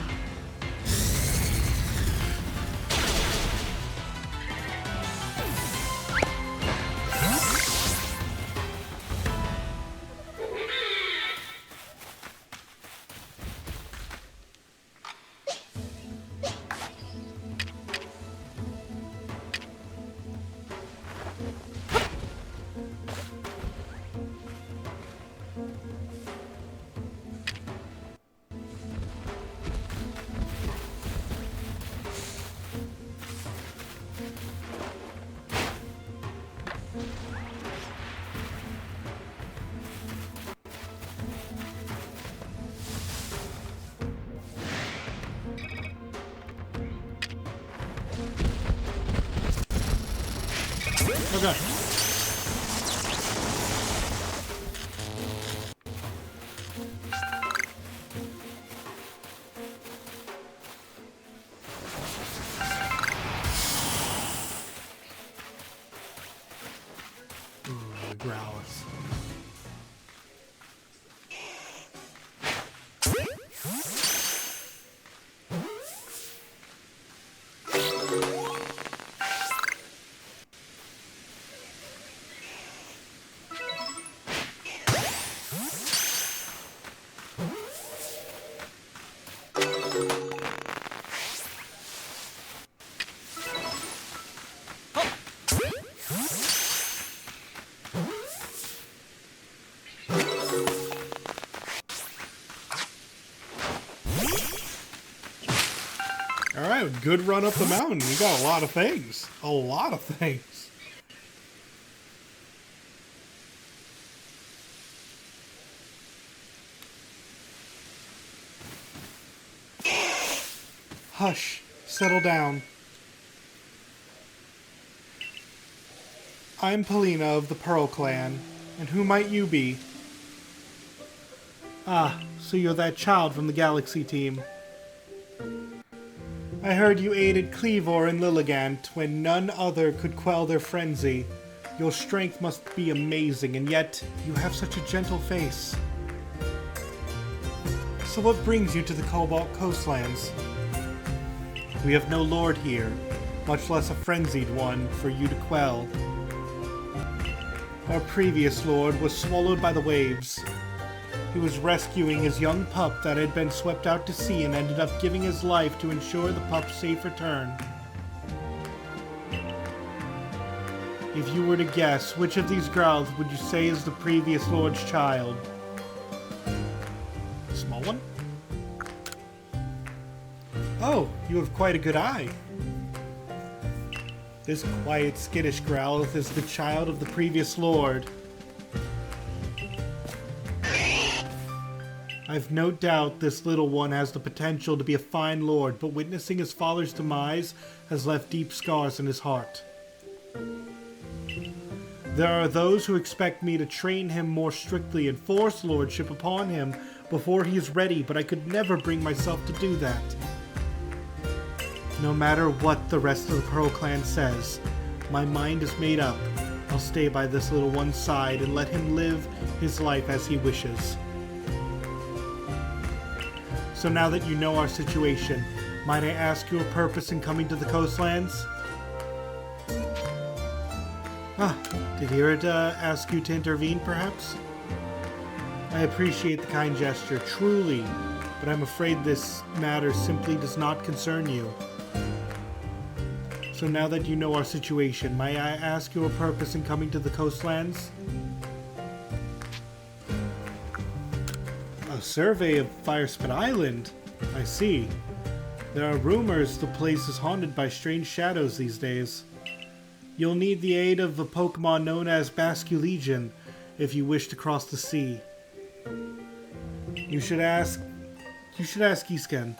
Okay. Ooh, the Growlithe. Alright, good run up the mountain. We got a lot of things. A lot of things. Hush. Settle down. I'm Polina of the Pearl Clan. And who might you be? Ah, so you're that child from the Galaxy team. I heard you aided Cleavor and Lilligant when none other could quell their frenzy. Your strength must be amazing, and yet you have such a gentle face. So what brings you to the Cobalt Coastlands? We have no lord here, much less a frenzied one for you to quell. Our previous lord was swallowed by the waves. He was rescuing his young pup that had been swept out to sea and ended up giving his life to ensure the pup's safe return. If you were to guess, which of these Growlithe would you say is the previous lord's child? Small one? Oh, you have quite a good eye. This quiet, skittish Growlithe is the child of the previous lord. I've no doubt this little one has the potential to be a fine lord, but witnessing his father's demise has left deep scars in his heart. There are those who expect me to train him more strictly and force lordship upon him before he is ready, but I could never bring myself to do that. No matter what the rest of the Pearl Clan says, my mind is made up. I'll stay by this little one's side and let him live his life as he wishes. So now that you know our situation, might I ask your purpose in coming to the coastlands? Ah, did Irid ask you to intervene, perhaps? I appreciate the kind gesture, truly, but I'm afraid this matter simply does not concern you. So now that you know our situation, may I ask your purpose in coming to the coastlands? A survey of Firespit Island? I see. There are rumors the place is haunted by strange shadows these days. You'll need the aid of a Pokemon known as Basculegion if you wish to cross the sea. You should ask Isken,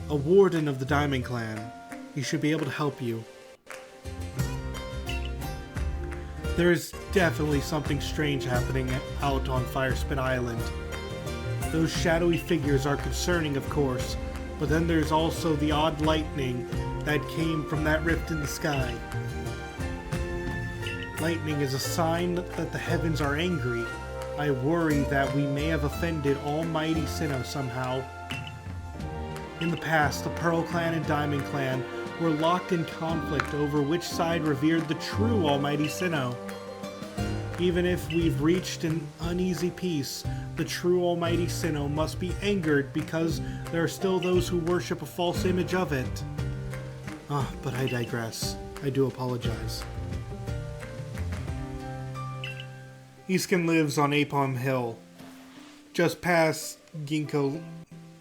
a warden of the Diamond Clan. He should be able to help you. There is definitely something strange happening out on Firespit Island. Those shadowy figures are concerning, of course, but then there's also the odd lightning that came from that rift in the sky. Lightning is a sign that the heavens are angry. I worry that we may have offended Almighty Sinnoh somehow. In the past, the Pearl Clan and Diamond Clan were locked in conflict over which side revered the true Almighty Sinnoh. Even if we've reached an uneasy peace, the true Almighty Sinnoh must be angered because there are still those who worship a false image of it. But I digress. I do apologize. Isken lives on Apom Hill, just past Ginkgo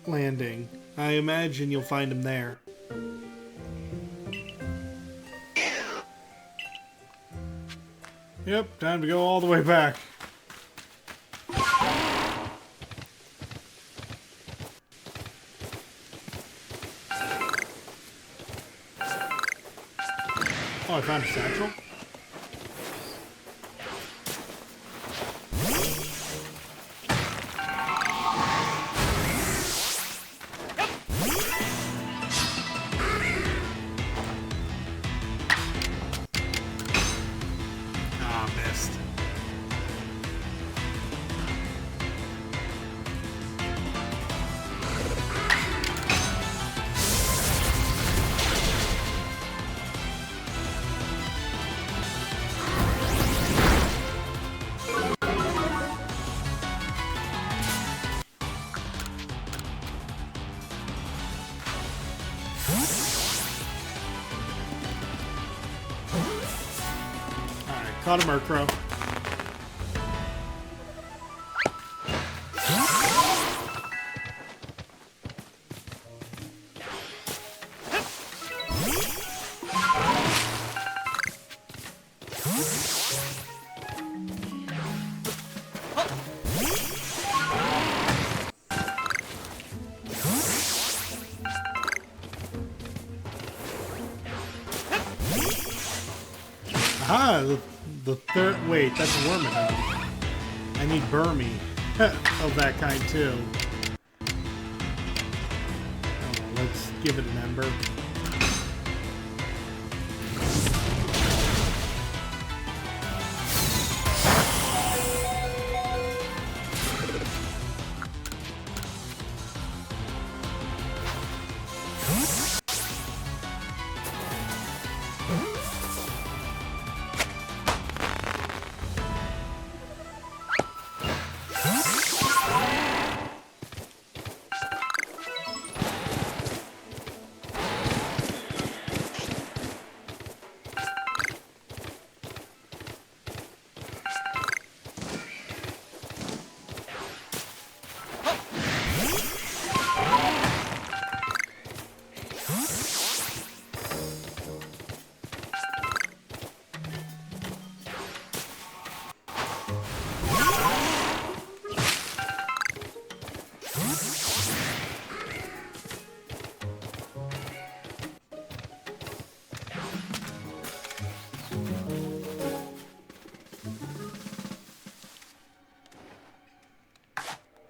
Landing. I imagine you'll find him there. Yep, time to go all the way back. Oh, I found a satchel. Caught a Murkrow. Aha! The third... Wait, that's a Wormadam. I need Burmy of that kind, too. Oh, let's give it an Ember.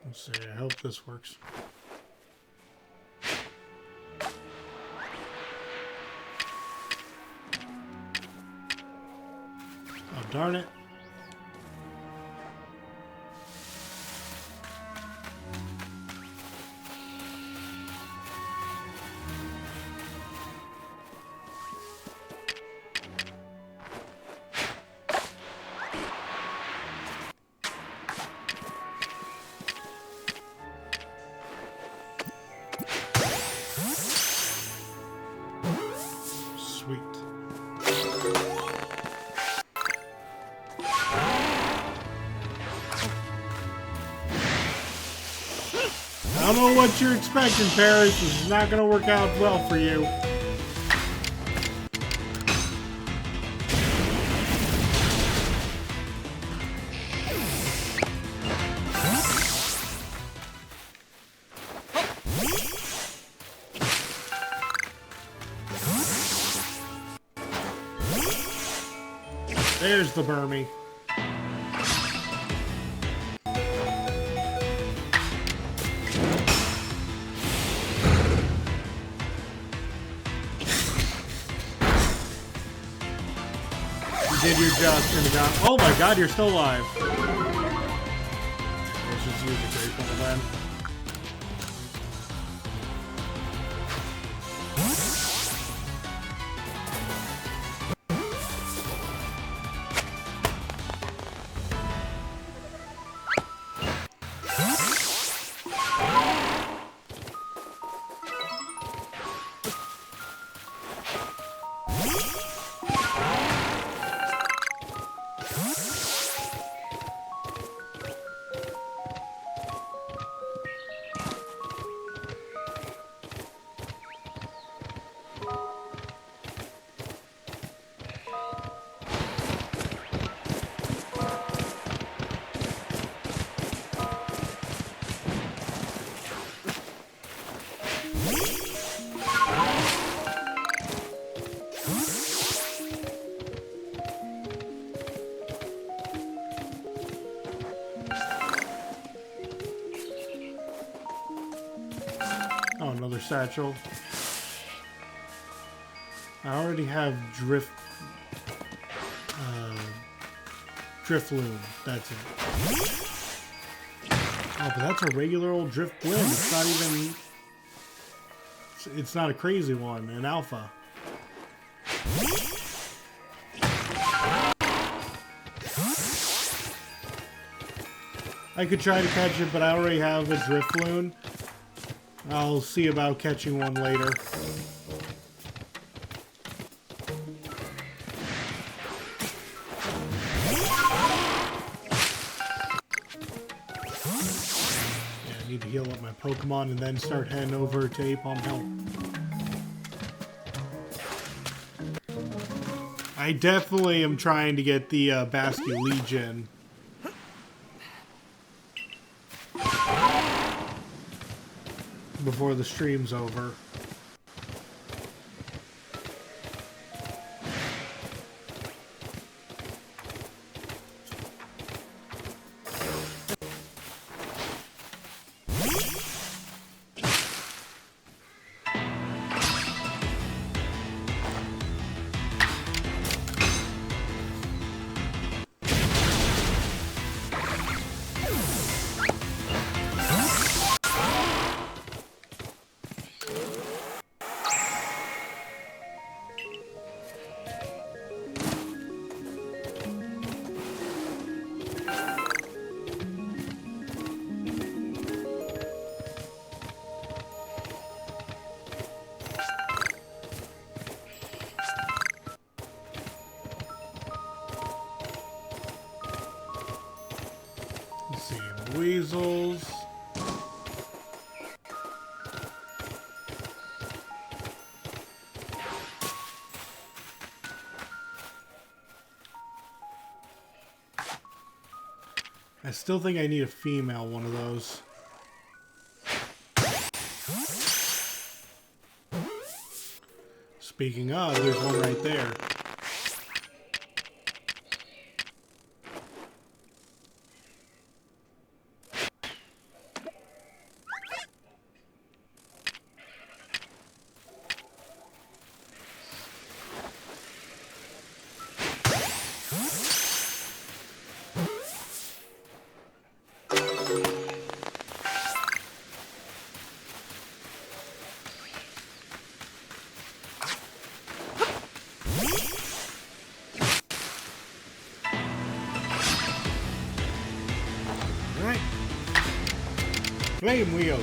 Let's see, I hope this works. Oh, darn it. I don't know what you're expecting, Paris. This is not gonna work out well for you. There's the Burmy. You did your job, Trinidad. Oh my god, you're still alive. Let's just use a great ball then. Oh, another satchel. I already have Drifloon. That's it. Oh, but that's a regular old Drifloon. It's not even... It's not a crazy one, an alpha. I could try to catch it, but I already have a Drifloon. I'll see about catching one later. Yeah, I need to heal up my Pokemon and then start heading over to Apom Health. I definitely am trying to get the Basque Legion. Before the stream's over. Let's see, weasels. I still think I need a female one of those. Speaking of, there's one right there. Flame wheel.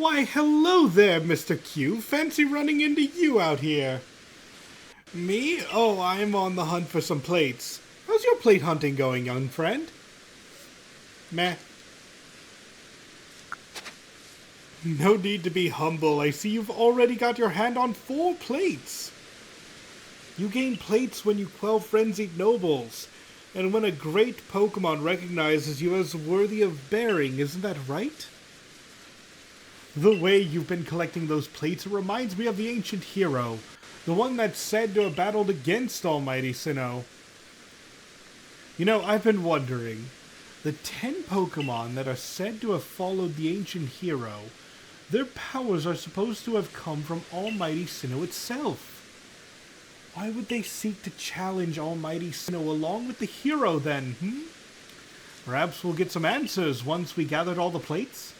Why, hello there, Mr. Q. Fancy running into you out here. Me? Oh, I'm on the hunt for some plates. How's your plate hunting going, young friend? Meh. No need to be humble. I see you've already got your hand on 4 plates. You gain plates when you quell frenzied nobles, and when a great Pokemon recognizes you as worthy of bearing, isn't that right? The way you've been collecting those plates reminds me of the ancient hero, the one that's said to have battled against Almighty Sinnoh. You know, I've been wondering, the 10 Pokemon that are said to have followed the ancient hero, their powers are supposed to have come from Almighty Sinnoh itself. Why would they seek to challenge Almighty Sinnoh along with the hero then, Perhaps we'll get some answers once we gathered all the plates?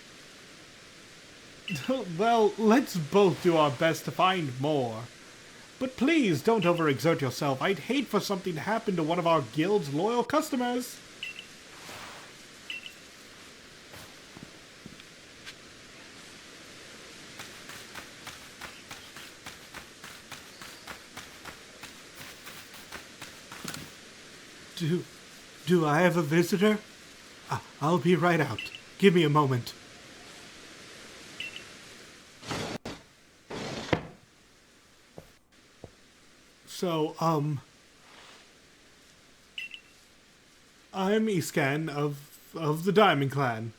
Well, let's both do our best to find more. But please, don't overexert yourself. I'd hate for something to happen to one of our guild's loyal customers. Do I have a visitor? I'll be right out. Give me a moment. So, I'm Iscan of the Diamond Clan.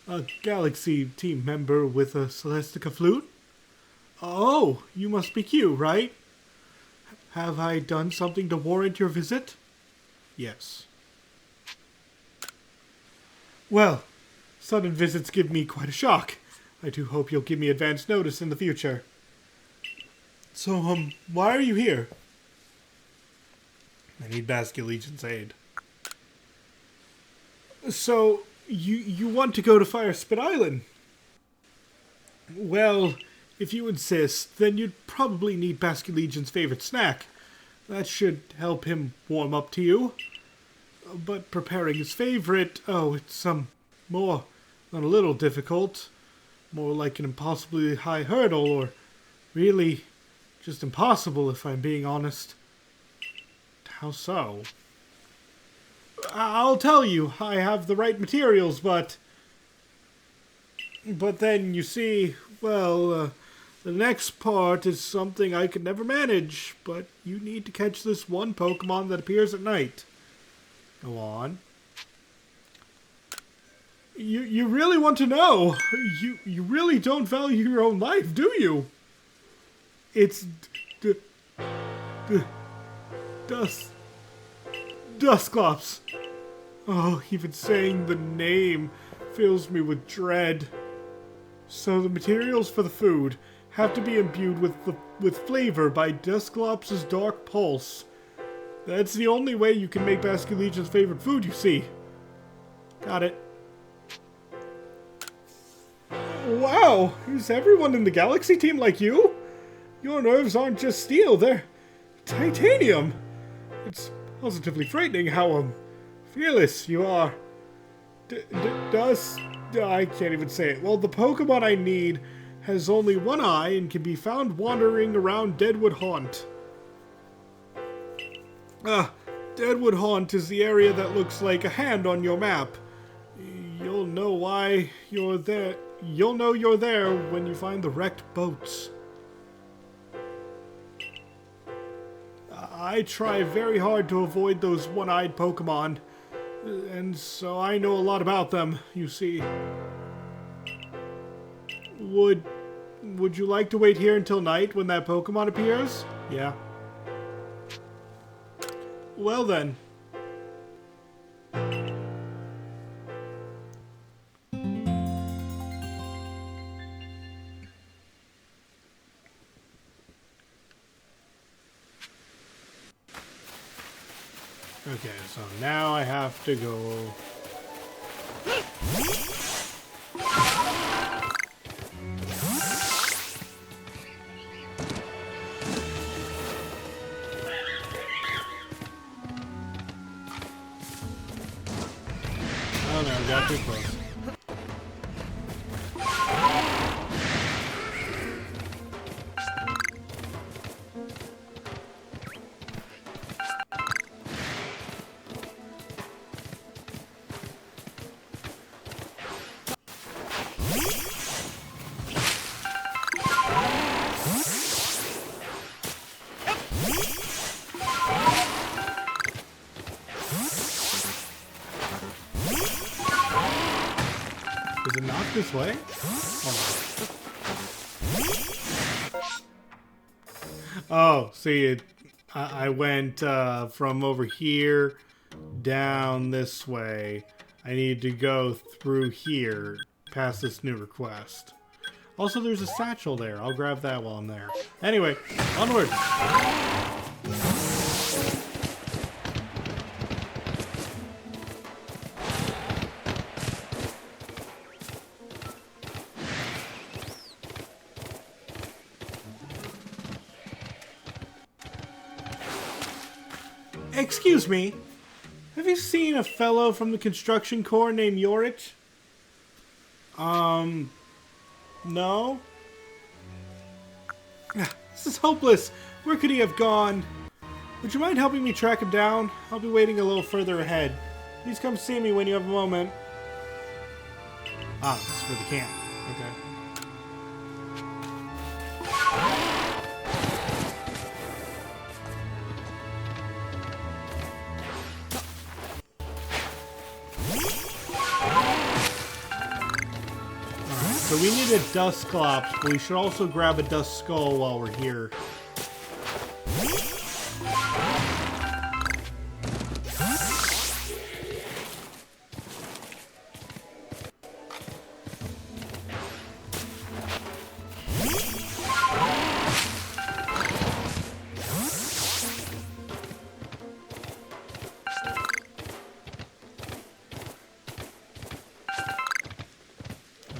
A Galaxy team member with a Celestica flute? Oh, you must be Q, right? Have I done something to warrant your visit? Yes. Well, sudden visits give me quite a shock. I do hope you'll give me advance notice in the future. So, why are you here? I need Basque Legion's aid. So, you want to go to Fire Spit Island? Well, if you insist, then you'd probably need Basque Legion's favorite snack. That should help him warm up to you. But preparing his favorite, it's more than a little difficult. More like an impossibly high hurdle, or really just impossible if I'm being honest. How so? I'll tell you, I have the right materials, but then, you see, well, the next part is something I could never manage, but you need to catch this one Pokemon that appears at night. Go on. You really want to know? You really don't value your own life, do you? It's Dusclops. Oh, even saying the name fills me with dread. So the materials for the food have to be imbued with flavor by Dusclops' Dark Pulse. That's the only way you can make Basque Legion's favorite food, you see. Got it. Wow, is everyone in the Galaxy team like you? Your nerves aren't just steel, they're titanium. It's positively frightening how, fearless you are. I can't even say it. Well, the Pokemon I need has only one eye and can be found wandering around Deadwood Haunt. Deadwood Haunt is the area that looks like a hand on your map. You'll know why you're there. You'll know you're there when you find the wrecked boats. I try very hard to avoid those one-eyed Pokemon, and so I know a lot about them, you see. Would you like to wait here until night when that Pokemon appears? Yeah. Well then. Okay, so now I have to go. Oh no, got too close. this way? Oh, see, I went from over here down this way. I need to go through here, past this new request. Also, there's a satchel there. I'll grab that while I'm there. Anyway, onward! Excuse me, have you seen a fellow from the construction corps named Yorich? No? This is hopeless. Where could he have gone? Would you mind helping me track him down? I'll be waiting a little further ahead. Please come see me when you have a moment. Ah, it's for the camp. Okay. So we need a Dusclops, but we should also grab a Dust Skull while we're here.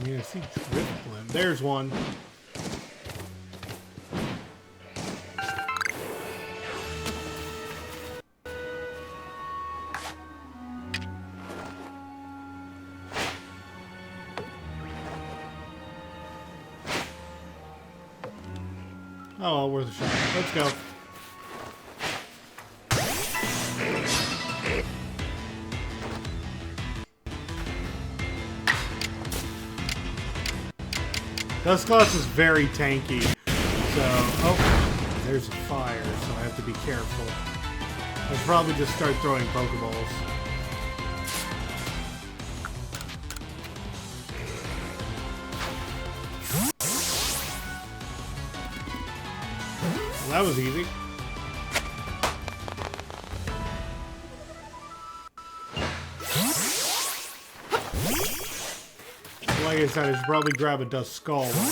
I see Driftblim. There's one. Oh, well, worth a shot. Let's go. Dusclops is very tanky, so... Oh, there's a fire, so I have to be careful. I should probably just start throwing Pokeballs. Well, that was easy. Like I said, I should probably grab a Dust Skull while I'm here.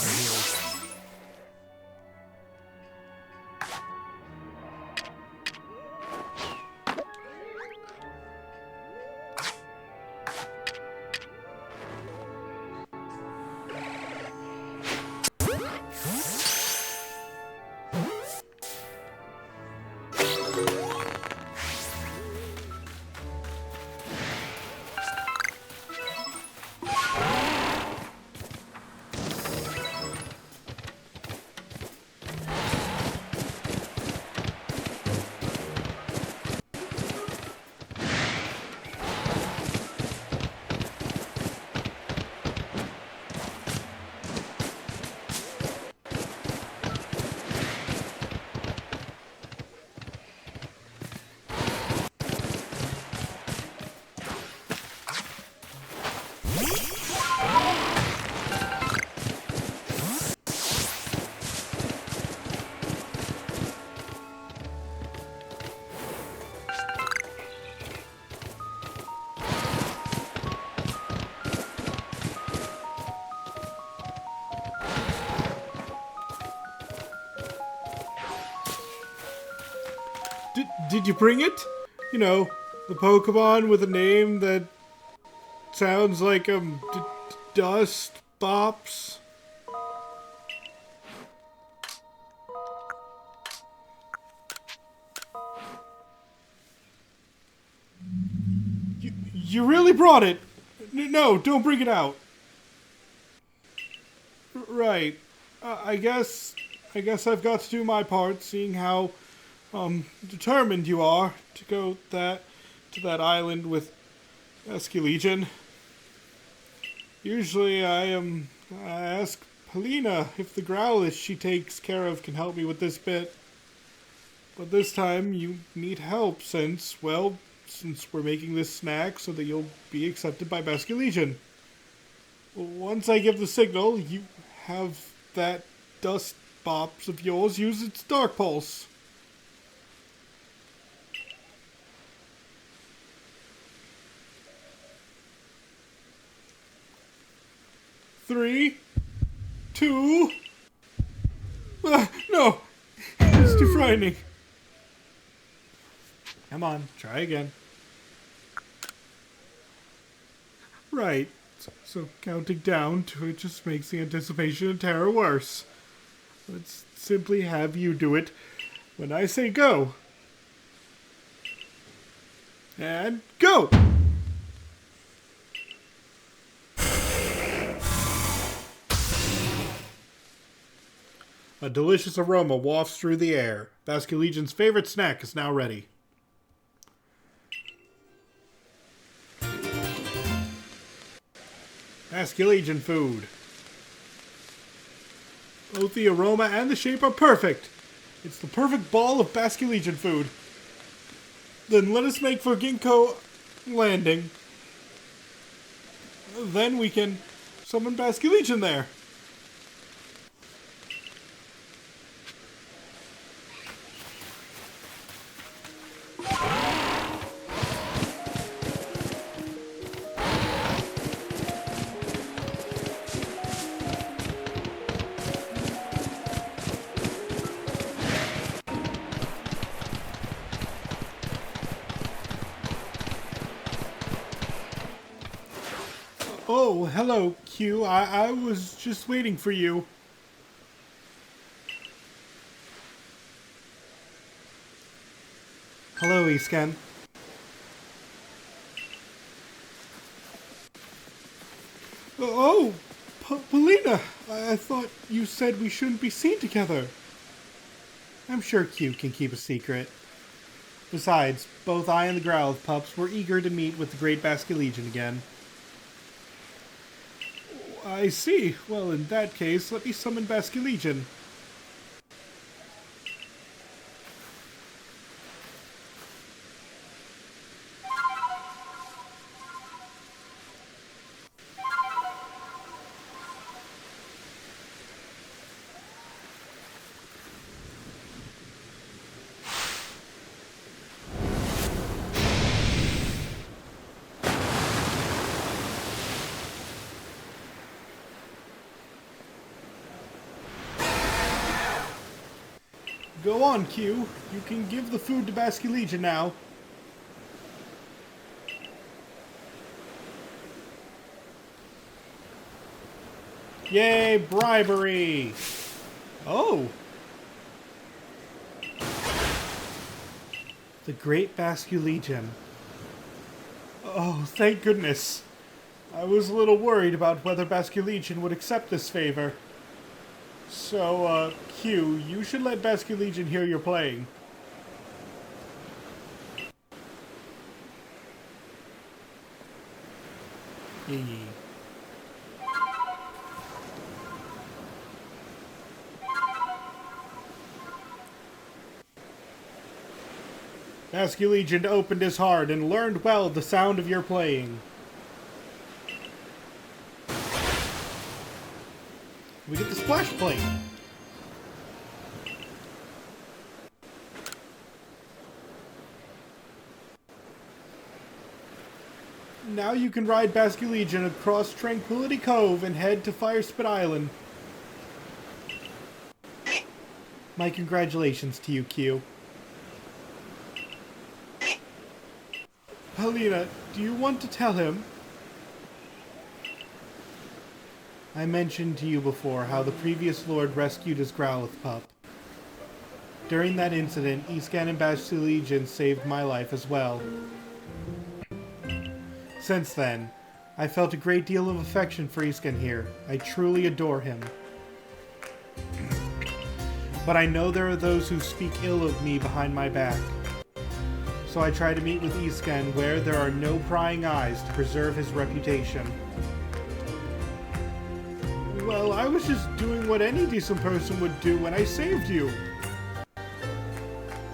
Did you bring it? You know, the Pokemon with a name that sounds like Dust Bops. You really brought it? No, don't bring it out. Right. I guess I've got to do my part, seeing how determined you are to go to that island with Escalegion. Usually I ask Helena if the Growlithe she takes care of can help me with this bit. But this time you need help since we're making this snack so that you'll be accepted by Escalegion. Once I give the signal, you have that dust bops of yours use its dark pulse. Three, two. No, it's too frightening. Come on, try again. Right. So counting down to it just makes the anticipation and terror worse. Let's simply have you do it when I say go. And go! A delicious aroma wafts through the air. Basculegion's favorite snack is now ready. Basculegion food. Both the aroma and the shape are perfect. It's the perfect ball of Basculegion food. Then let us make for Ginkgo Landing. Then we can summon Basculegion there. Oh, hello, Q. I was just waiting for you. Hello, Escan. Oh, Polina! I thought you said we shouldn't be seen together. I'm sure Q can keep a secret. Besides, both I and the Growlithe pups were eager to meet with the great Basculegion again. I see. Well, in that case, let me summon Basculegion. Go on, Q. You can give the food to Basculegion now. Yay, bribery! Oh! The great Basculegion. Oh, thank goodness. I was a little worried about whether Basculegion would accept this favor. So, Q, you should let Basculegion hear you're playing. Yee. Basculegion opened his heart and learned well the sound of your playing. We get the splash plate. Now you can ride Basculegion across Tranquility Cove and head to Firespit Island. My congratulations to you, Q. Helena, do you want to tell him? I mentioned to you before how the previous Lord rescued his Growlithe pup. During that incident, Escan and Basculegion saved my life as well. Since then, I felt a great deal of affection for Escan here. I truly adore him. But I know there are those who speak ill of me behind my back. So I try to meet with Escan where there are no prying eyes to preserve his reputation. Well, I was just doing what any decent person would do when I saved you.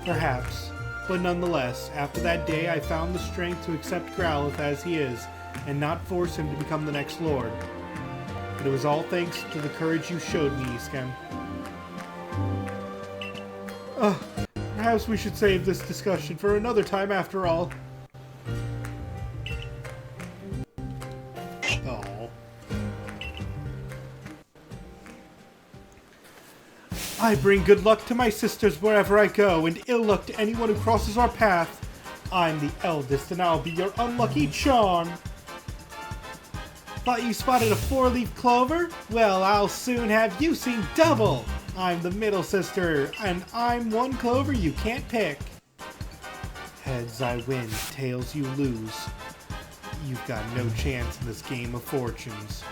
Perhaps. But nonetheless, after that day I found the strength to accept Growlithe as he is, and not force him to become the next Lord. But it was all thanks to the courage you showed me, Isken. Perhaps we should save this discussion for another time after all. Oh. I bring good luck to my sisters wherever I go, and ill luck to anyone who crosses our path. I'm the eldest, and I'll be your unlucky charm. Thought you spotted a 4-leaf clover? Well, I'll soon have you seen double. I'm the middle sister, and I'm one clover you can't pick. Heads I win, tails you lose. You've got no chance in this game of fortunes.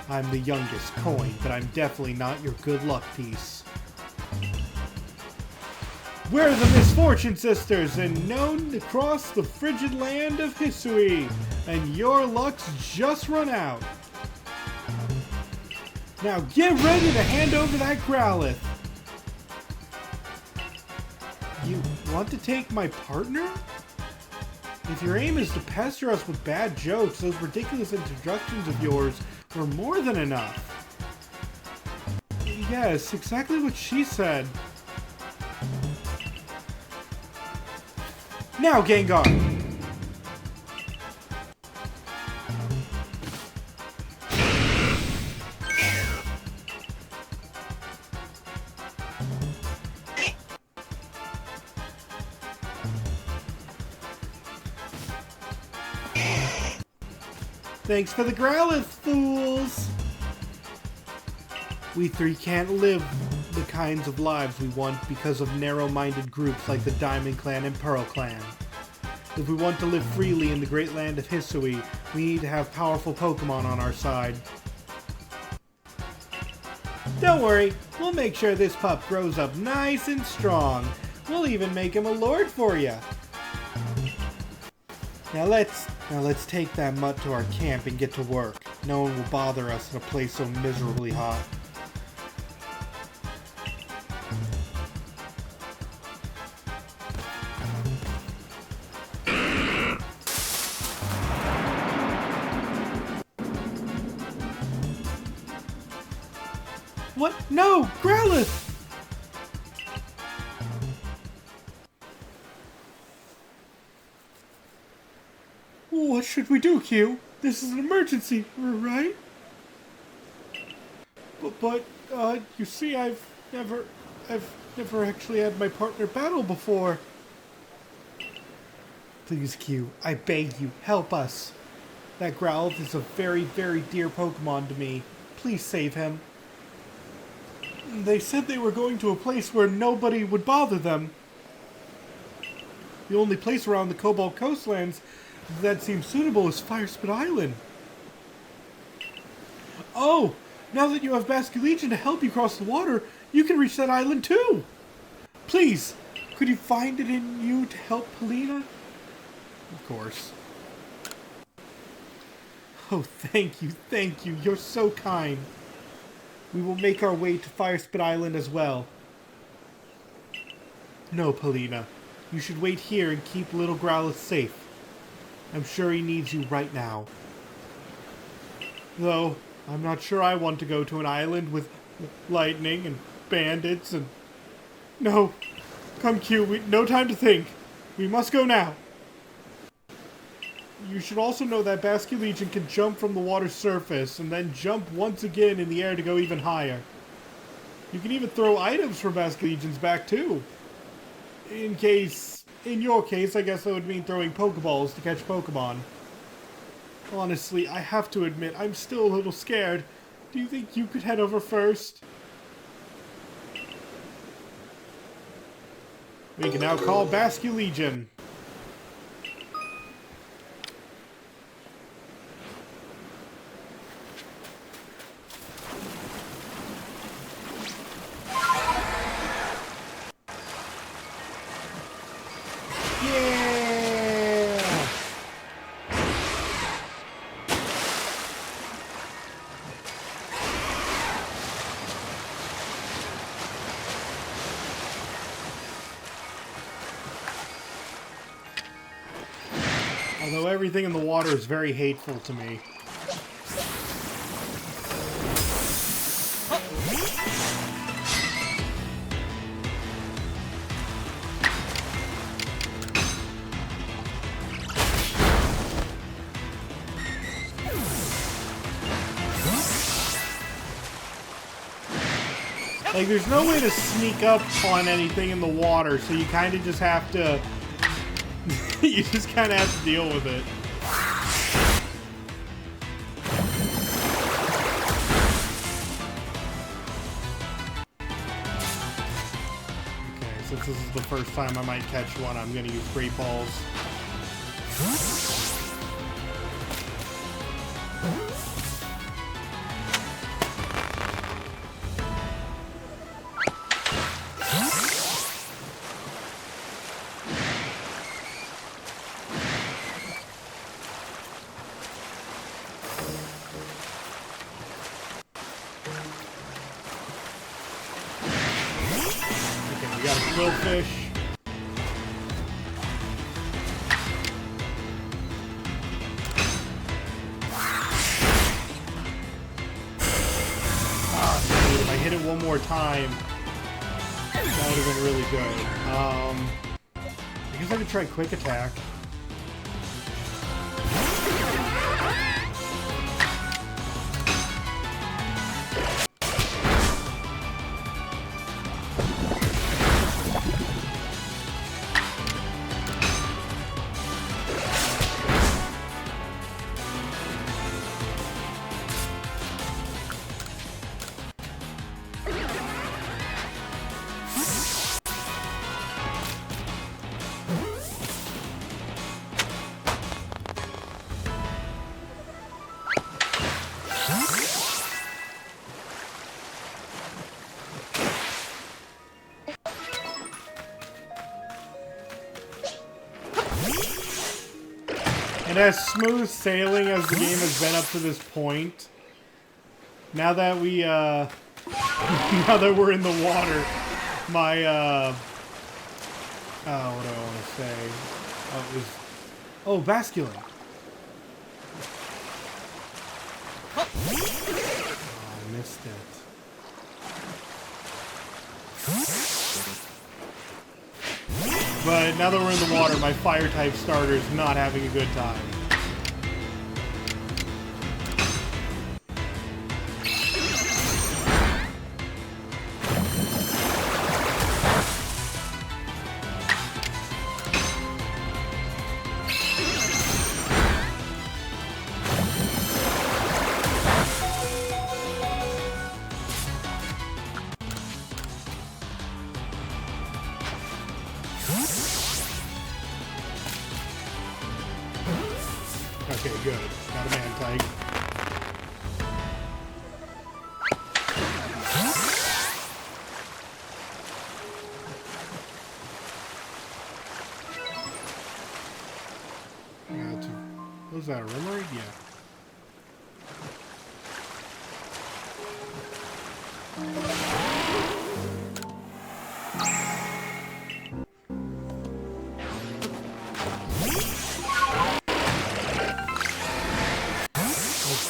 I'm the youngest coin, but I'm definitely not your good luck piece. We're the Misfortune Sisters, and known across the frigid land of Hisui, and your luck's just run out. Now get ready to hand over that Growlithe. You want to take my partner? If your aim is to pester us with bad jokes, those ridiculous introductions of yours were more than enough. Yes, exactly what she said. Now, Gengar! Thanks for the Growlithe, fools! We three can't live the kinds of lives we want because of narrow-minded groups like the Diamond Clan and Pearl Clan. If we want to live freely in the great land of Hisui, we need to have powerful Pokemon on our side. Don't worry, we'll make sure this pup grows up nice and strong. We'll even make him a lord for you. Now let's take that mutt to our camp and get to work. No one will bother us in a place so miserably hot. What? No! Growlithe! What should we do, Q? This is an emergency, right? But, you see, I've never actually had my partner battle before. Please, Q, I beg you, help us. That Growlithe is a very, very dear Pokemon to me. Please save him. They said they were going to a place where nobody would bother them. The only place around the Cobalt Coastlands that seems suitable is Firespit Island. Oh! Now that you have Basculegion to help you cross the water, you can reach that island too! Please, could you find it in you to help Polina? Of course. Oh, thank you, you're so kind. We will make our way to Firespit Island as well. No, Polina. You should wait here and keep little Growlithe safe. I'm sure he needs you right now. Though, I'm not sure I want to go to an island with lightning and bandits and... No. Come, Q. No time to think. We must go now. You should also know that Basculegion can jump from the water's surface and then jump once again in the air to go even higher. You can even throw items from Basculegion's back too. In your case, I guess that would mean throwing Pokeballs to catch Pokemon. Honestly, I have to admit, I'm still a little scared. Do you think you could head over first? We can now call Basculegion. Although everything in the water is very hateful to me. Like, there's no way to sneak up on anything in the water, so you kind of just have to... you just kind of have to deal with it. Okay, since this is the first time I might catch one, I'm going to use Great Balls. We got a quillfish. Ah, dude, if I hit it one more time, that would have been really good. I guess I could try quick attack. And as smooth sailing as the game has been up to this point, now that we, now that we're in the water, my, what do I want to say? Basculin. Oh, I missed it. But now that we're in the water, my fire-type starter's not having a good time. Okay, good. Got a man-type. Was that a Remoraid? Yeah.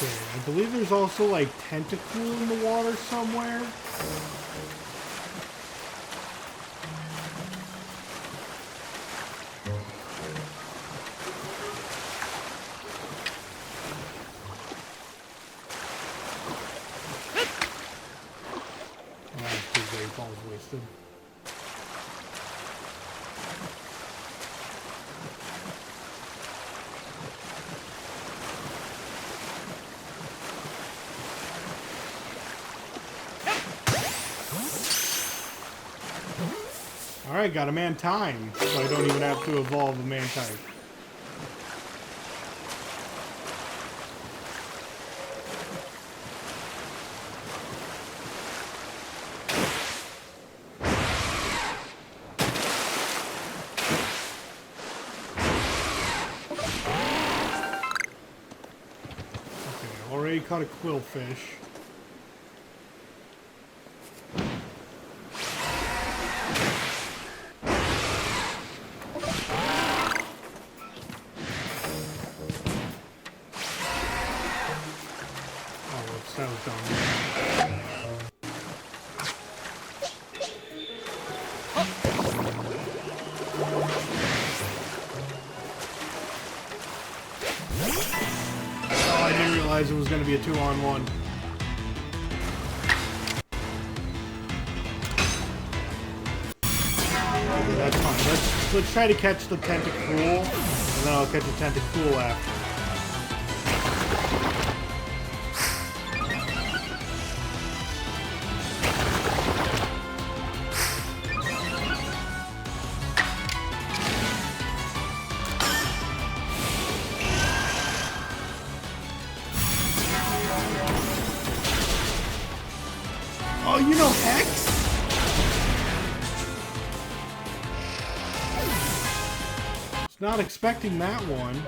I believe there's also like tentacle in the water somewhere. Oh, that's 2 Great Balls wasted. Alright, got a man time, so I don't even have to evolve a man type. Okay, already caught a quillfish. That was dumb. Oh, I didn't realize it was going to be a 2-on-1. Okay, that's fine. Let's try to catch the Tentacool, and then I'll catch a Tentacool after. Oh, you know Hex? Was not expecting that one.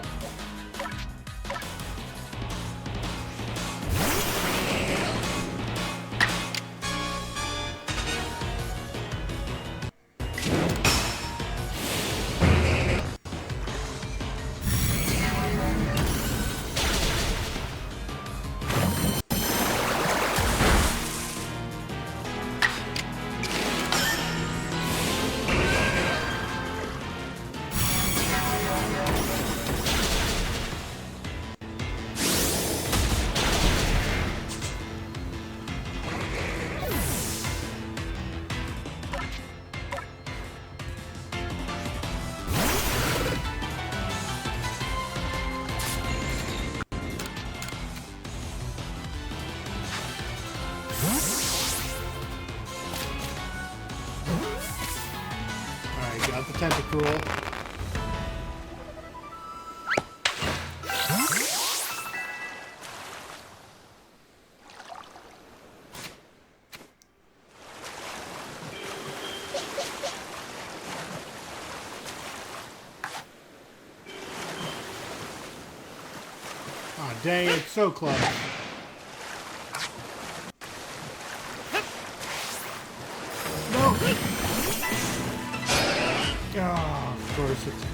Alright, got the Tentacool. Aw, dang, it's so close. No! Oh, of course it's...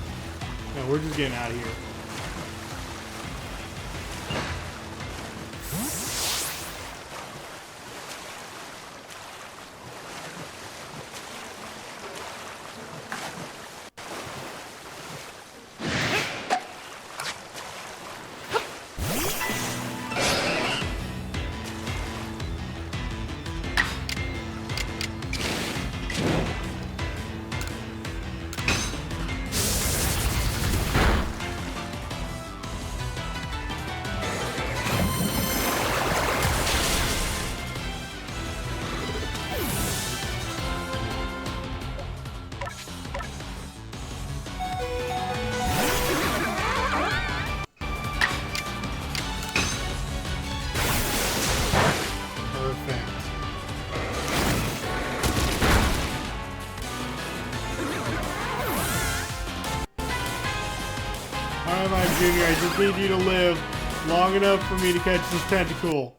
No, we're just getting out of here. Alright, my Junior, I just need you to live long enough for me to catch this Tentacool.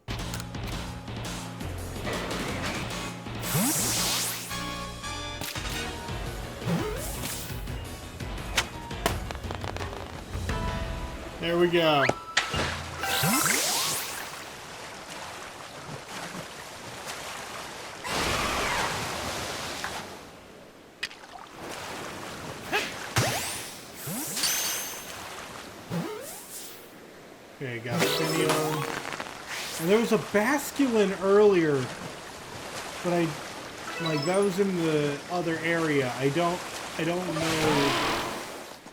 There we go. Okay, got Finneon. And there was a Basculin earlier, but that was in the other area. I don't know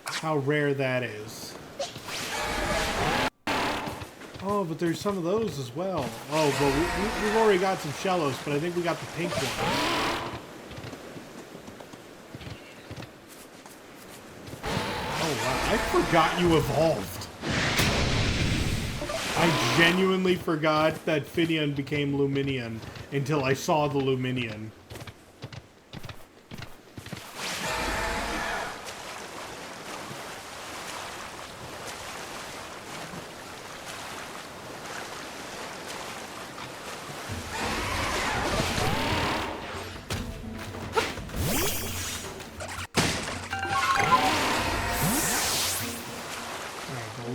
how rare that is. Oh, but there's some of those as well. Oh, but we've already got some Shellos, but I think we got the pink one. Oh, wow. I forgot you evolved. I genuinely forgot that Finneon became Luminion until I saw the Luminion.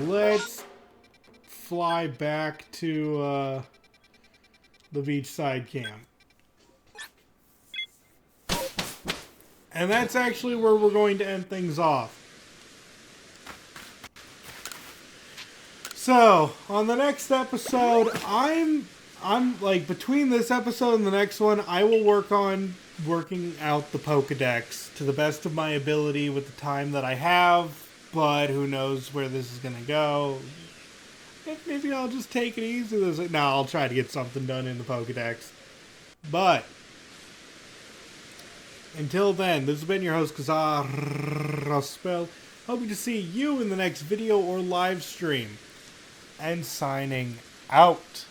Let's fly back to the beachside camp. And that's actually where we're going to end things off. So, on the next episode, I'm I'm like, between this episode and the next one, I will work on working out the Pokedex to the best of my ability with the time that I have, but who knows where this is gonna go. Maybe I'll just take it easy. No, I'll try to get something done in the Pokedex. But until then, this has been your host, Kazar, hoping to see you in the next video or live stream. And signing out.